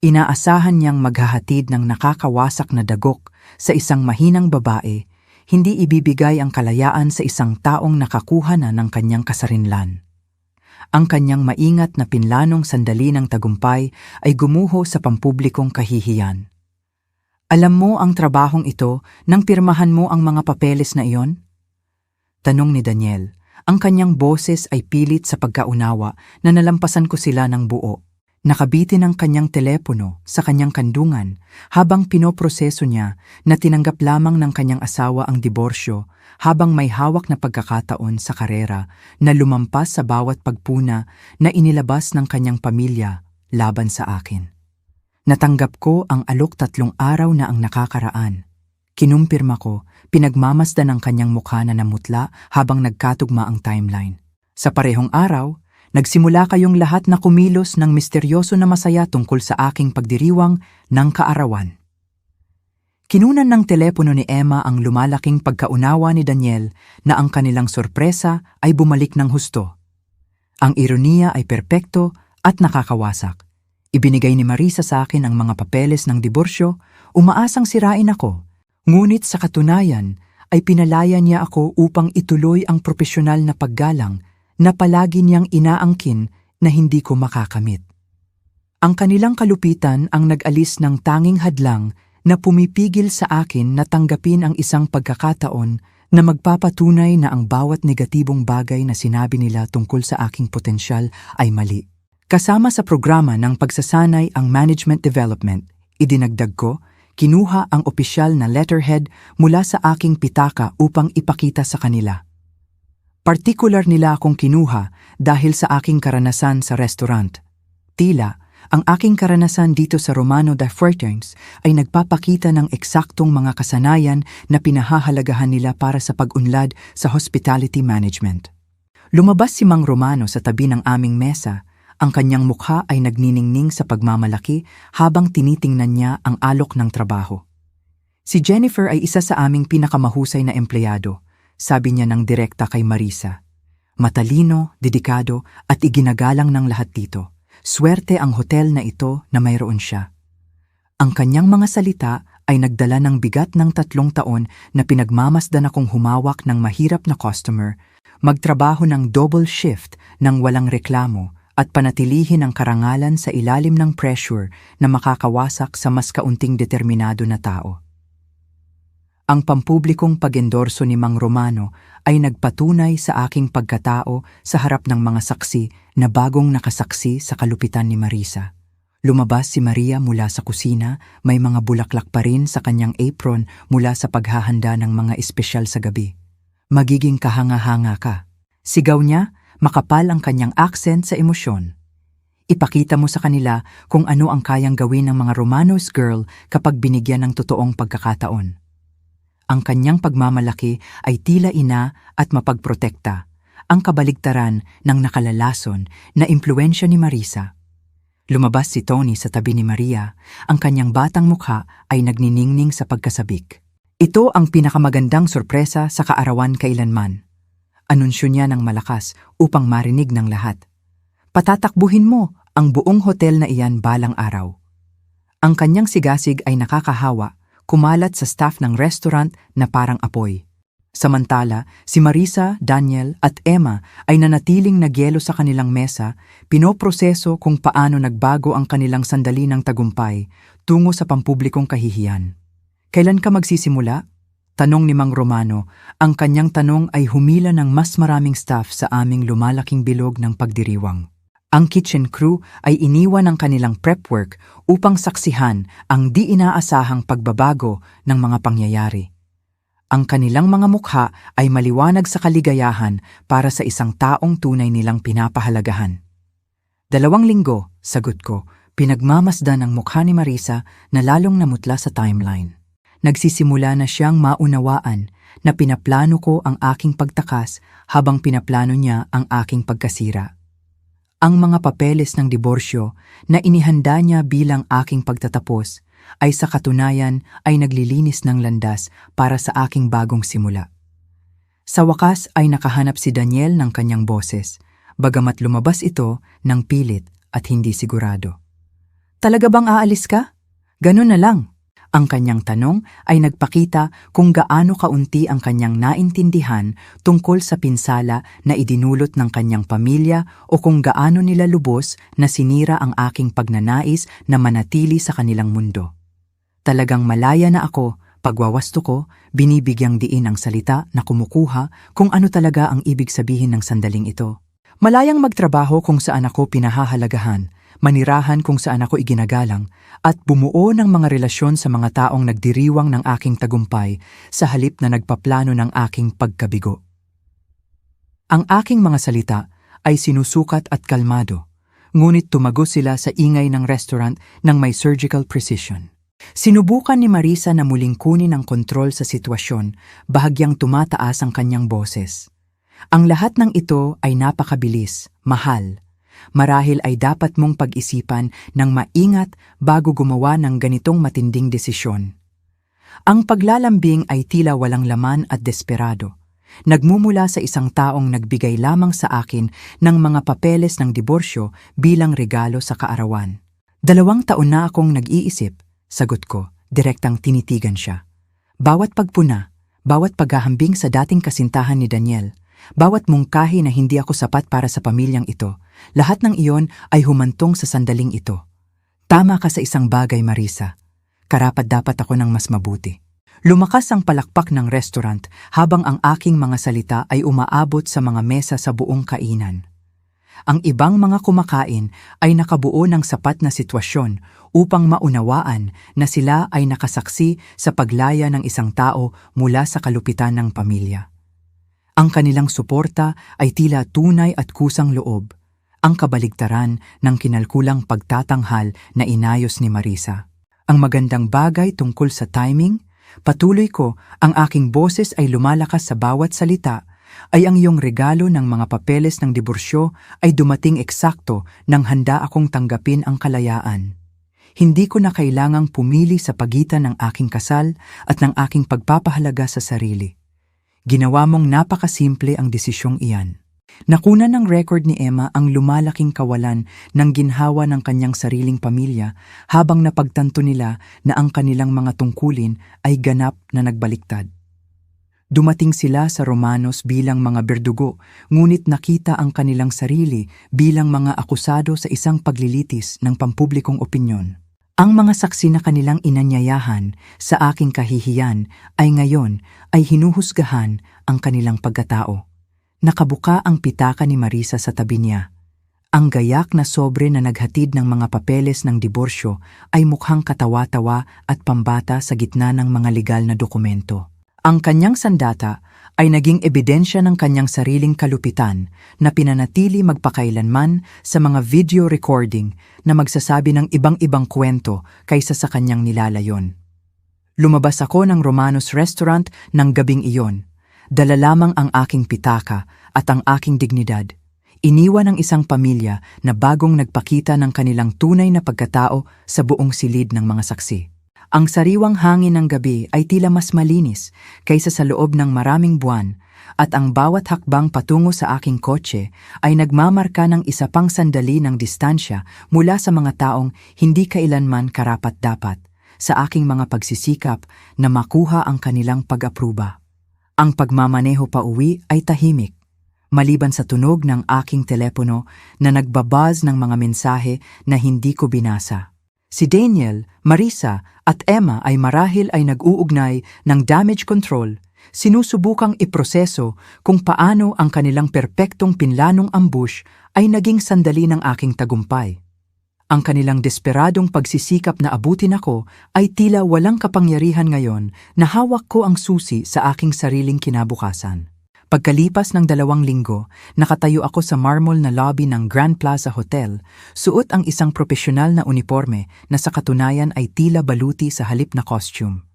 Inaasahan niyang maghahatid ng nakakawasak na dagok sa isang mahinang babae, hindi ibibigay ang kalayaan sa isang taong nakakuha na ng kanyang kasarinlan. Ang kanyang maingat na pinlanong sandali ng tagumpay ay gumuho sa pampublikong kahihiyan. Alam mo ang trabahong ito nang pirmahan mo ang mga papeles na iyon? Tanong ni Daniel. Ang kanyang boses ay pilit sa pagkaunawa na nalampasan ko sila ng buo. Nakabitin ang kanyang telepono sa kanyang kandungan habang pinoproseso niya na tinanggap lamang ng kanyang asawa ang diborsyo habang may hawak na pagkakataon sa karera na lumampas sa bawat pagpuna na inilabas ng kanyang pamilya laban sa akin. Natanggap ko ang alok 3 araw na ang nakakaraan. Kinumpirma ko, pinagmamasdan ang kanyang mukha na namutla habang nagkatugma ang timeline. Sa parehong araw, nagsimula kayong lahat na kumilos ng misteryoso na masaya tungkol sa aking pagdiriwang ng kaarawan. Kinunan ng telepono ni Emma ang lumalaking pagkaunawa ni Daniel na ang kanilang sorpresa ay bumalik ng husto. Ang ironiya ay perpekto at nakakawasak. Ibinigay ni Marisa sa akin ang mga papeles ng diborsyo, umaasang sirain ako. Ngunit sa katunayan ay pinalaya niya ako upang ituloy ang propesyonal na paggalang na palagi niyang inaangkin na hindi ko makakamit. Ang kanilang kalupitan ang nag-alis ng tanging hadlang na pumipigil sa akin na tanggapin ang isang pagkakataon na magpapatunay na ang bawat negatibong bagay na sinabi nila tungkol sa aking potensyal ay mali. Kasama sa programa ng pagsasanay ang management development, idinagdag ko, kinuha ang opisyal na letterhead mula sa aking pitaka upang ipakita sa kanila. Partikular nila akong kinuha dahil sa aking karanasan sa restaurant. Tila, ang aking karanasan dito sa Romano da Fuertes ay nagpapakita ng eksaktong mga kasanayan na pinahahalagahan nila para sa pag-unlad sa hospitality management. Lumabas si Mang Romano sa tabi ng aming mesa. Ang kanyang mukha ay nagniningning sa pagmamalaki habang tinitingnan niya ang alok ng trabaho. Si Jennifer ay isa sa aming pinakamahusay na empleyado, sabi niya ng direkta kay Marisa. Matalino, dedikado at iginagalang ng lahat dito. Swerte ang hotel na ito na mayroon siya. Ang kanyang mga salita ay nagdala ng bigat ng 3 taon na pinagmamasdan akong humawak ng mahirap na customer, magtrabaho ng double shift ng walang reklamo, at panatilihin ang karangalan sa ilalim ng pressure na makakawasak sa mas kaunting determinado na tao. Ang pampublikong pag-endorso ni Mang Romano ay nagpatunay sa aking pagkatao sa harap ng mga saksi na bagong nakasaksi sa kalupitan ni Marisa. Lumabas si Maria mula sa kusina, may mga bulaklak pa rin sa kanyang apron mula sa paghahanda ng mga espesyal sa gabi. Magiging kahanga-hanga ka. Sigaw niya, makapal ang kanyang accent sa emosyon. Ipakita mo sa kanila kung ano ang kayang gawin ng mga Romanos girl kapag binigyan ng totoong pagkakataon. Ang kanyang pagmamalaki ay tila ina at mapagprotekta, ang kabaligtaran ng nakalalason na impluwensya ni Marisa. Lumabas si Tony sa tabi ni Maria, ang kanyang batang mukha ay nagniningning sa pagkasabik. Ito ang pinakamagandang sorpresa sa kaarawan kailanman. Anunsyo niya ng malakas upang marinig ng lahat. Patatakbuhin mo ang buong hotel na iyan balang araw. Ang kanyang sigasig ay nakakahawa, kumalat sa staff ng restaurant na parang apoy. Samantala, si Marisa, Daniel at Emma ay nanatiling nagyelo sa kanilang mesa, pinoproseso kung paano nagbago ang kanilang sandali ng tagumpay tungo sa pampublikong kahihiyan. Kailan ka magsisimula? Tanong ni Mang Romano, ang kanyang tanong ay humila ng mas maraming staff sa aming lumalaking bilog ng pagdiriwang. Ang kitchen crew ay iniwan ng kanilang prep work upang saksihan ang di inaasahang pagbabago ng mga pangyayari. Ang kanilang mga mukha ay maliwanag sa kaligayahan para sa isang taong tunay nilang pinapahalagahan. 2 linggo, sagot ko, pinagmamasdan ang mukha ni Marisa na lalong namutla sa timeline. Nagsisimula na siyang maunawaan na pinaplano ko ang aking pagtakas habang pinaplano niya ang aking pagkasira. Ang mga papeles ng diborsyo na inihanda niya bilang aking pagtatapos ay sa katunayan ay naglilinis ng landas para sa aking bagong simula. Sa wakas ay nakahanap si Daniel ng kanyang boses, bagamat lumabas ito ng pilit at hindi sigurado. Talaga bang aalis ka? Ganun na lang. Ang kanyang tanong ay nagpakita kung gaano kaunti ang kanyang naintindihan tungkol sa pinsala na idinulot ng kanyang pamilya o kung gaano nila lubos na sinira ang aking pagnanais na manatili sa kanilang mundo. Talagang malaya na ako Pagwawasto ko, binibigyang diin ang salita na kumukuha kung ano talaga ang ibig sabihin ng sandaling ito. Malayang magtrabaho kung saan ako pinahahalagahan, manirahan kung saan ako iginagalang, at bumuo ng mga relasyon sa mga taong nagdiriwang ng aking tagumpay sa halip na nagpaplano ng aking pagkabigo. Ang aking mga salita ay sinusukat at kalmado, ngunit tumago sila sa ingay ng restaurant ng may surgical precision. Sinubukan ni Marisa na muling kunin ang kontrol sa sitwasyon, bahagyang tumataas ang kanyang boses. Ang lahat ng ito ay napakabilis, mahal. Marahil ay dapat mong pag-isipan ng maingat bago gumawa ng ganitong matinding desisyon. Ang paglalambing ay tila walang laman at desperado. Nagmumula sa isang taong nagbigay lamang sa akin ng mga papeles ng diborsyo bilang regalo sa kaarawan. 2 taon na akong nag-iisip. Sagot ko, direktang tinitigan siya. Bawat pagpuna, bawat paghahambing sa dating kasintahan ni Daniel, bawat mungkahi na hindi ako sapat para sa pamilyang ito, lahat ng iyon ay humantong sa sandaling ito. Tama ka sa isang bagay, Marisa. Karapat-dapat ako ng mas mabuti. Lumakas ang palakpak ng restaurant habang ang aking mga salita ay umaabot sa mga mesa sa buong kainan. Ang ibang mga kumakain ay nakabuo ng sapat na sitwasyon upang maunawaan na sila ay nakasaksi sa paglaya ng isang tao mula sa kalupitan ng pamilya. Ang kanilang suporta ay tila tunay at kusang loob, ang kabaligtaran ng kinalkulang pagtatanghal na inayos ni Marisa. Ang magandang bagay tungkol sa timing, patuloy ko, ang aking boses ay lumalakas sa bawat salita, ay ang iyong regalo ng mga papeles ng diborsyo ay dumating eksakto nang handa akong tanggapin ang kalayaan. Hindi ko na kailangang pumili sa pagitan ng aking kasal at ng aking pagpapahalaga sa sarili. Ginawa mong napakasimple ang desisyong iyan. Nakunan ng record ni Emma ang lumalaking kawalan ng ginhawa ng kanyang sariling pamilya habang napagtanto nila na ang kanilang mga tungkulin ay ganap na nagbaliktad. Dumating sila sa Romanos bilang mga berdugo, ngunit nakita ang kanilang sarili bilang mga akusado sa isang paglilitis ng pampublikong opinyon. Ang mga saksi na kanilang inanyayahan sa aking kahihiyan ay ngayon ay hinuhusgahan ang kanilang pagkatao. Nakabuka ang pitaka ni Marisa sa tabi niya. Ang gayak na sobre na naghatid ng mga papeles ng diborsyo ay mukhang katawa-tawa at pambata sa gitna ng mga legal na dokumento. Ang kanyang sandata ay naging ebidensya ng kanyang sariling kalupitan na pinanatili magpakailanman sa mga video recording na magsasabi ng ibang-ibang kwento kaysa sa kanyang nilalayon. Lumabas ako ng Romanos Restaurant ng gabing iyon. Dala lamang ang aking pitaka at ang aking dignidad. Iniwan ng isang pamilya na bagong nagpakita ng kanilang tunay na pagkatao sa buong silid ng mga saksi. Ang sariwang hangin ng gabi ay tila mas malinis kaysa sa loob ng maraming buwan at ang bawat hakbang patungo sa aking kotse ay nagmamarka ng isa pang sandali ng distansya mula sa mga taong hindi kailanman karapat-dapat sa aking mga pagsisikap na makuha ang kanilang pag-apruba. Ang pagmamaneho pa uwi ay tahimik, maliban sa tunog ng aking telepono na nagbabuzz ng mga mensahe na hindi ko binasa. Si Daniel, Marisa at Emma ay marahil ay nag-uugnay ng damage control, sinusubukang iproseso kung paano ang kanilang perpektong pinlanong ambush ay naging sandali ng aking tagumpay. Ang kanilang desperadong pagsisikap na abutin ako ay tila walang kapangyarihan ngayon na hawak ko ang susi sa aking sariling kinabukasan. Pagkalipas ng 2 linggo, nakatayo ako sa marmol na lobby ng Grand Plaza Hotel, suot ang isang propesyonal na uniforme na sa katunayan ay tila baluti sa halip na costume.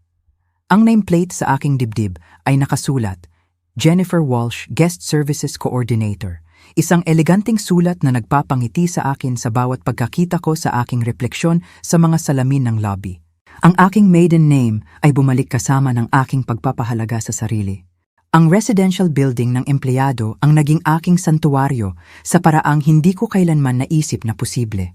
Ang nameplate sa aking dibdib ay nakasulat, Jennifer Walsh, Guest Services Coordinator. Isang eleganting sulat na nagpapangiti sa akin sa bawat pagkakita ko sa aking refleksyon sa mga salamin ng lobby. Ang aking maiden name ay bumalik kasama ng aking pagpapahalaga sa sarili. Ang residential building ng empleyado ang naging aking santuwaryo sa paraang hindi ko kailanman naisip na posible.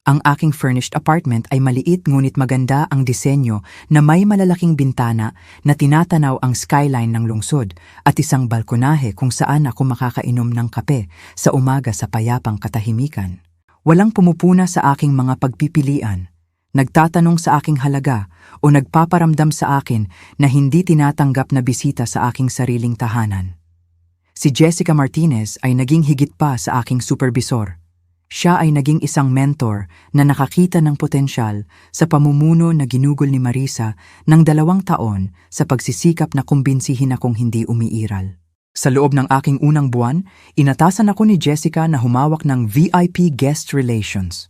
Ang aking furnished apartment ay maliit ngunit maganda ang disenyo na may malalaking bintana na tinatanaw ang skyline ng lungsod at isang balkonahe kung saan ako makakainom ng kape sa umaga sa payapang katahimikan. Walang pumupuna sa aking mga pagpipilian. nagtatanong sa aking halaga o nagpaparamdam sa akin na hindi tinatanggap na bisita sa aking sariling tahanan. Si Jessica Martinez ay naging higit pa sa aking supervisor. Siya ay naging isang mentor na nakakita ng potensyal sa pamumuno na ginugol ni Marisa ng 2 taon sa pagsisikap na kumbinsihin akong hindi umiiral. Sa loob ng aking unang buwan, inatasan ako ni Jessica na humawak ng VIP Guest Relations.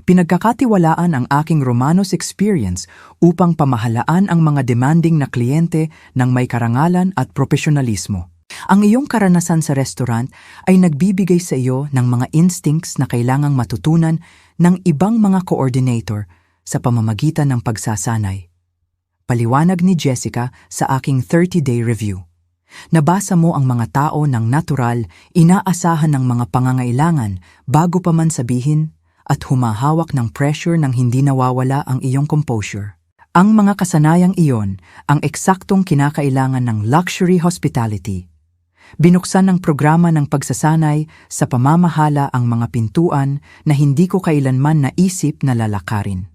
Pinagkakatiwalaan ang aking Romanos experience upang pamahalaan ang mga demanding na kliyente ng may karangalan at profesionalismo. Ang iyong karanasan sa restaurant ay nagbibigay sa iyo ng mga instincts na kailangang matutunan ng ibang mga coordinator sa pamamagitan ng pagsasanay. Paliwanag ni Jessica sa aking 30-day review. Nabasa mo ang mga tao ng natural, inaasahan ng mga pangangailangan bago pa man sabihin at humahawak ng pressure nang hindi nawawala ang iyong composure. Ang mga kasanayang iyon ang eksaktong kinakailangan ng luxury hospitality. Binuksan ng programa ng pagsasanay sa pamamahala ang mga pintuan na hindi ko kailanman naisip na lalakarin.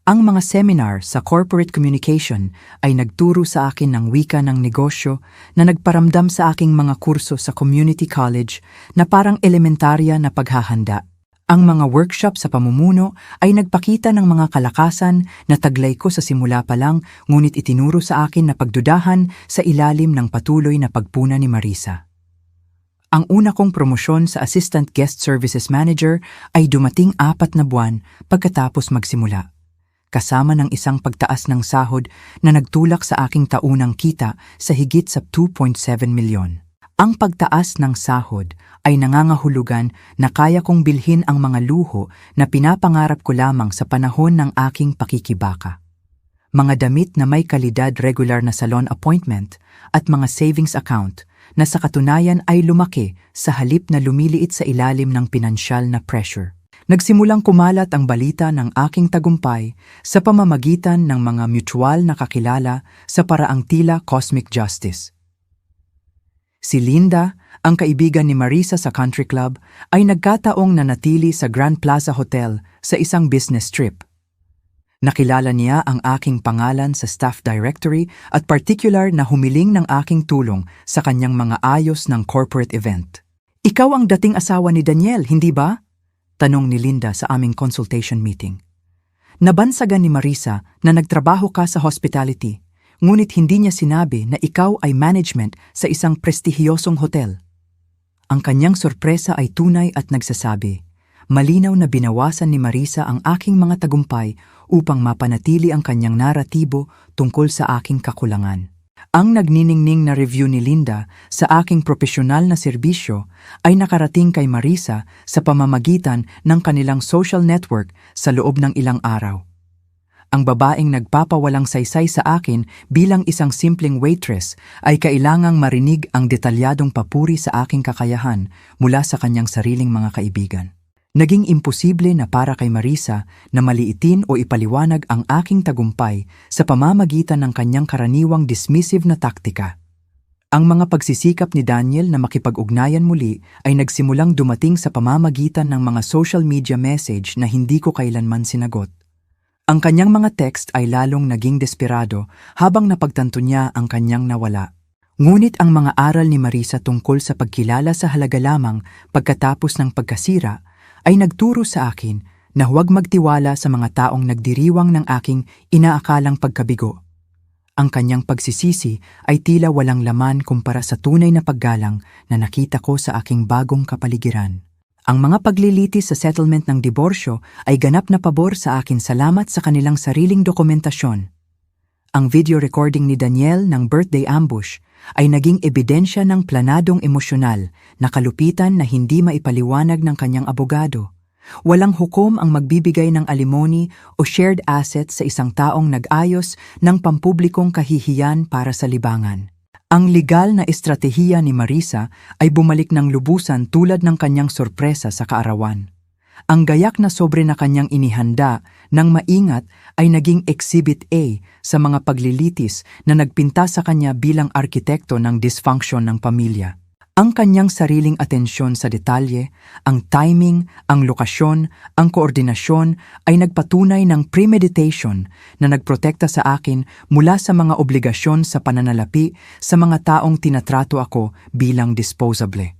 Ang mga seminar sa corporate communication ay nagturo sa akin ng wika ng negosyo na nagparamdam sa aking mga kurso sa community college na parang elementarya na paghahanda. Ang mga workshop sa pamumuno ay nagpakita ng mga kalakasan na taglay ko sa simula pa lang, ngunit itinuro sa akin na pagdudahan sa ilalim ng patuloy na pagpuna ni Marisa. Ang una kong promosyon sa Assistant Guest Services Manager ay dumating 4 na buwan pagkatapos magsimula, kasama ng isang pagtaas ng sahod na nagtulak sa aking taunang kita sa higit sa 2.7 milyon. Ang pagtaas ng sahod ay nangangahulugan na kaya kong bilhin ang mga luho na pinapangarap ko lamang sa panahon ng aking pakikibaka. Mga damit na may kalidad, regular na salon appointment at mga savings account na sa katunayan ay lumaki sa halip na lumiliit sa ilalim ng pinansyal na pressure. Nagsimulang kumalat ang balita ng aking tagumpay sa pamamagitan ng mga mutual na kakilala sa paraang tila cosmic justice. Si Linda, ang kaibigan ni Marisa sa country club, ay nagkataong nanatili sa Grand Plaza Hotel sa isang business trip. Nakilala niya ang aking pangalan sa staff directory at particular na humiling ng aking tulong sa kanyang mga ayos ng corporate event. "Ikaw ang dating asawa ni Daniel, hindi ba?" tanong ni Linda sa aming consultation meeting. Nabansagan ni Marisa na nagtrabaho ka sa hospitality, ngunit hindi niya sinabi na ikaw ay management sa isang prestihiyosong hotel. Ang kanyang sorpresa ay tunay at nagsasabi, malinaw na binawasan ni Marisa ang aking mga tagumpay upang mapanatili ang kanyang naratibo tungkol sa aking kakulangan. Ang nagniningning na review ni Linda sa aking profesional na serbisyo ay nakarating kay Marisa sa pamamagitan ng kanilang social network sa loob ng ilang araw. Ang babaeng nagpapawalang saysay sa akin bilang isang simpleng waitress ay kailangang marinig ang detalyadong papuri sa aking kakayahan mula sa kanyang sariling mga kaibigan. Naging imposible na para kay Marisa na maliitin o ipaliwanag ang aking tagumpay sa pamamagitan ng kanyang karaniwang dismissive na taktika. Ang mga pagsisikap ni Daniel na makipag-ugnayan muli ay nagsimulang dumating sa pamamagitan ng mga social media message na hindi ko kailanman sinagot. Ang kanyang mga text ay lalong naging desperado habang napagtanto niya ang kanyang nawala. Ngunit ang mga aral ni Marisa tungkol sa pagkilala sa halaga lamang pagkatapos ng pagkasira ay nagturo sa akin na huwag magtiwala sa mga taong nagdiriwang ng aking inaakalang pagkabigo. Ang kanyang pagsisisi ay tila walang laman kumpara sa tunay na paggalang na nakita ko sa aking bagong kapaligiran. Ang mga paglilitis sa settlement ng diborsyo ay ganap na pabor sa akin salamat sa kanilang sariling dokumentasyon. Ang video recording ni Daniel ng birthday ambush ay naging ebidensya ng planadong emosyonal na kalupitan na hindi maipaliwanag ng kanyang abogado. Walang hukom ang magbibigay ng alimony o shared assets sa isang taong nag-ayos ng pampublikong kahihiyan para sa libangan. Ang legal na estratehiya ni Marisa ay bumalik ng lubusan tulad ng kanyang sorpresa sa kaarawan. Ang gayak na sobre na kanyang inihanda ng maingat ay naging Exhibit A sa mga paglilitis na nagpinta sa kanya bilang arkitekto ng dysfunction ng pamilya. Ang kanyang sariling atensyon sa detalye, ang timing, ang lokasyon, ang koordinasyon ay nagpatunay ng premeditation na nagprotekta sa akin mula sa mga obligasyon sa pananalapi sa mga taong tinatrato ako bilang disposable.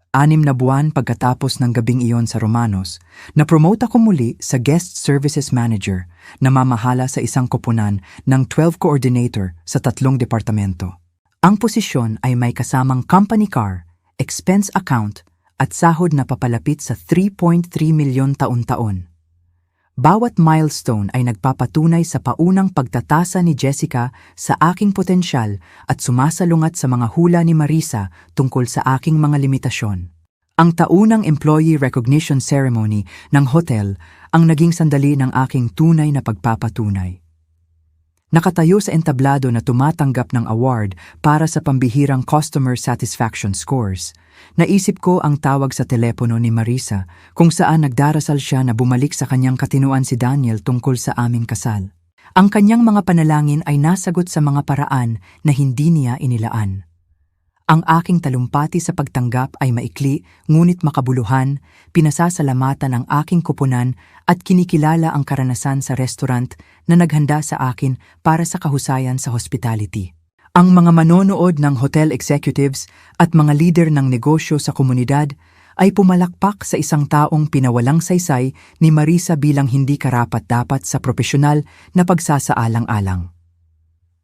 6 na buwan pagkatapos ng gabing iyon sa Romanos, na-promote ako muli sa Guest Services Manager na mamahala sa isang koponan ng 12 coordinator sa 3 departamento. Ang posisyon ay may kasamang company car, expense account at sahod na papalapit sa 3.3 milyon taon-taon. Bawat milestone ay nagpapatunay sa paunang pagtatasa ni Jessica sa aking potensyal at sumasalungat sa mga hula ni Marisa tungkol sa aking mga limitasyon. Ang taunang Employee Recognition Ceremony ng hotel ang naging sandali ng aking tunay na pagpapatunay. Nakatayo sa entablado na tumatanggap ng award para sa pambihirang customer satisfaction scores, naisip ko ang tawag sa telepono ni Marisa kung saan nagdarasal siya na bumalik sa kanyang katinuan si Daniel tungkol sa aming kasal. Ang kanyang mga panalangin ay nasagot sa mga paraan na hindi niya inilaan. Ang aking talumpati sa pagtanggap ay maikli ngunit makabuluhan, pinasasalamatan ang aking kupunan at kinikilala ang karanasan sa restaurant na naghanda sa akin para sa kahusayan sa hospitality. Ang mga manonood ng hotel executives at mga leader ng negosyo sa komunidad ay pumalakpak sa isang taong pinawalang saysay ni Marisa bilang hindi karapat-dapat sa propesyonal na pagsasaalang-alang.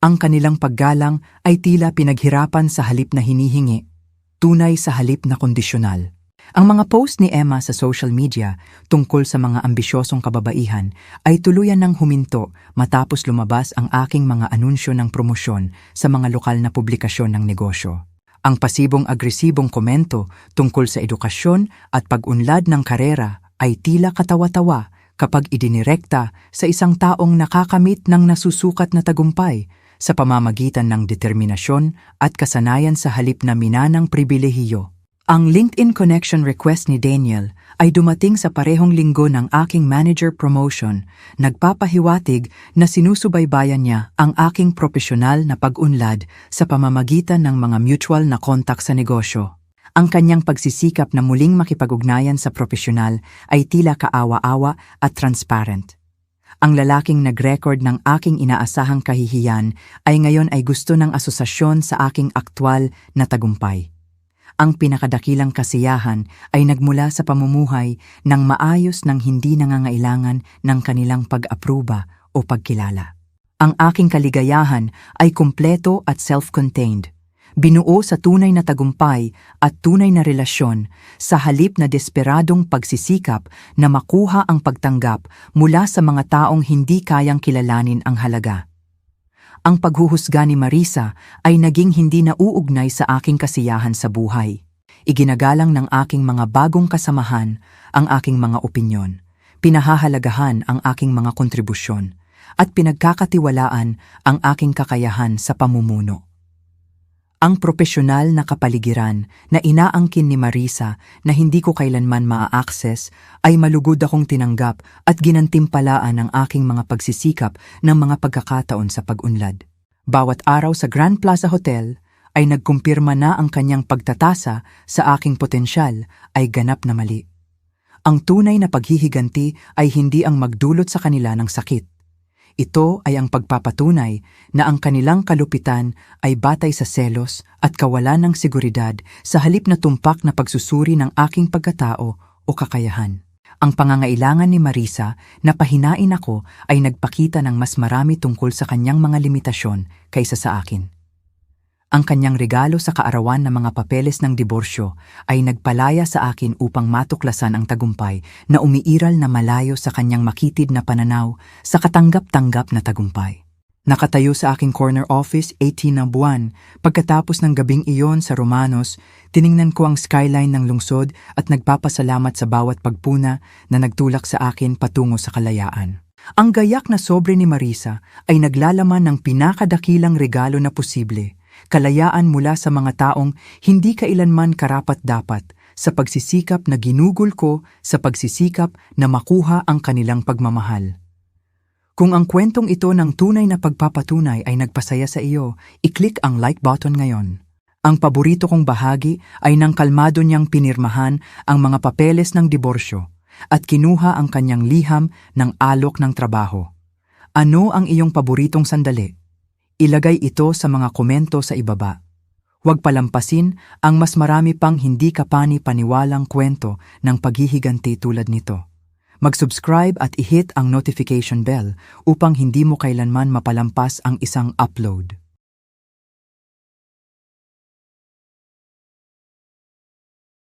Ang kanilang paggalang ay tila pinaghirapan sa halip na hinihingi, tunay sa halip na kondisyonal. Ang mga post ni Emma sa social media tungkol sa mga ambisyosong kababaihan ay tuluyan ng huminto matapos lumabas ang aking mga anunsyo ng promosyon sa mga lokal na publikasyon ng negosyo. Ang pasibong-agresibong komento tungkol sa edukasyon at pag-unlad ng karera ay tila katawa-tawa kapag idinirekta sa isang taong nakakamit ng nasusukat na tagumpay sa pamamagitan ng determinasyon at kasanayan sa halip na minanang pribilehiyo. Ang LinkedIn connection request ni Daniel ay dumating sa parehong linggo ng aking manager promotion, nagpapahiwatig na sinusubaybayan niya ang aking profesional na pag-unlad sa pamamagitan ng mga mutual na kontak sa negosyo. Ang kanyang pagsisikap na muling makipag-ugnayan sa profesional ay tila kaawa-awa at transparent. Ang lalaking nag-record ng aking inaasahang kahihiyan ay ngayon ay gusto ng asosasyon sa aking aktwal na tagumpay. Ang pinakadakilang kasiyahan ay nagmula sa pamumuhay ng maayos ng hindi nangangailangan ng kanilang pag-apruba o pagkilala. Ang aking kaligayahan ay kumpleto at self-contained, binuo sa tunay na tagumpay at tunay na relasyon sa halip na desperadong pagsisikap na makuha ang pagtanggap mula sa mga taong hindi kayang kilalanin ang halaga. Ang paghuhusga ni Marisa ay naging hindi nauugnay sa aking kasiyahan sa buhay. Iginagalang ng aking mga bagong kasamahan ang aking mga opinyon, pinahahalagahan ang aking mga kontribusyon, at pinagkakatiwalaan ang aking kakayahan sa pamumuno. Ang propesyonal na kapaligiran na inaangkin ni Marisa na hindi ko kailanman maa-access ay malugod akong tinanggap at ginantimpalaan ang aking mga pagsisikap ng mga pagkakataon sa pag-unlad. Bawat araw sa Grand Plaza Hotel ay nagkumpirma na ang kanyang pagtatasa sa aking potensyal ay ganap na mali. Ang tunay na paghihiganti ay hindi ang magdulot sa kanila ng sakit. Ito ay ang pagpapatunay na ang kanilang kalupitan ay batay sa selos at kawalan ng seguridad sa halip na tumpak na pagsusuri ng aking pagkatao o kakayahan. Ang pangangailangan ni Marisa na pahinain ako ay nagpakita ng mas marami tungkol sa kanyang mga limitasyon kaysa sa akin. Ang kanyang regalo sa kaarawan ng mga papeles ng diborsyo ay nagpalaya sa akin upang matuklasan ang tagumpay na umiiral na malayo sa kanyang makitid na pananaw sa katanggap-tanggap na tagumpay. Nakatayo sa aking corner office 18 na buwan, pagkatapos ng gabing iyon sa Romanos, tiningnan ko ang skyline ng lungsod at nagpapasalamat sa bawat pagpuna na nagtulak sa akin patungo sa kalayaan. Ang gayak na sobre ni Marisa ay naglalaman ng pinakadakilang regalo na posible, kalayaan mula sa mga taong hindi kailanman karapat-dapat sa pagsisikap na ginugol ko sa pagsisikap na makuha ang kanilang pagmamahal. Kung ang kwentong ito ng tunay na pagpapatunay ay nagpasaya sa iyo, i-click ang like button ngayon. Ang paborito kong bahagi ay nang kalmado niyang pinirmahan ang mga papeles ng diborsyo at kinuha ang kanyang liham ng alok ng trabaho. Ano ang iyong paboritong sandali? Ilagay ito sa mga komento sa ibaba. Huwag palampasin ang mas marami pang hindi kapani-paniwalang kwento ng paghihiganti tulad nito. Mag-subscribe at i-hit ang notification bell upang hindi mo kailanman mapalampas ang isang upload.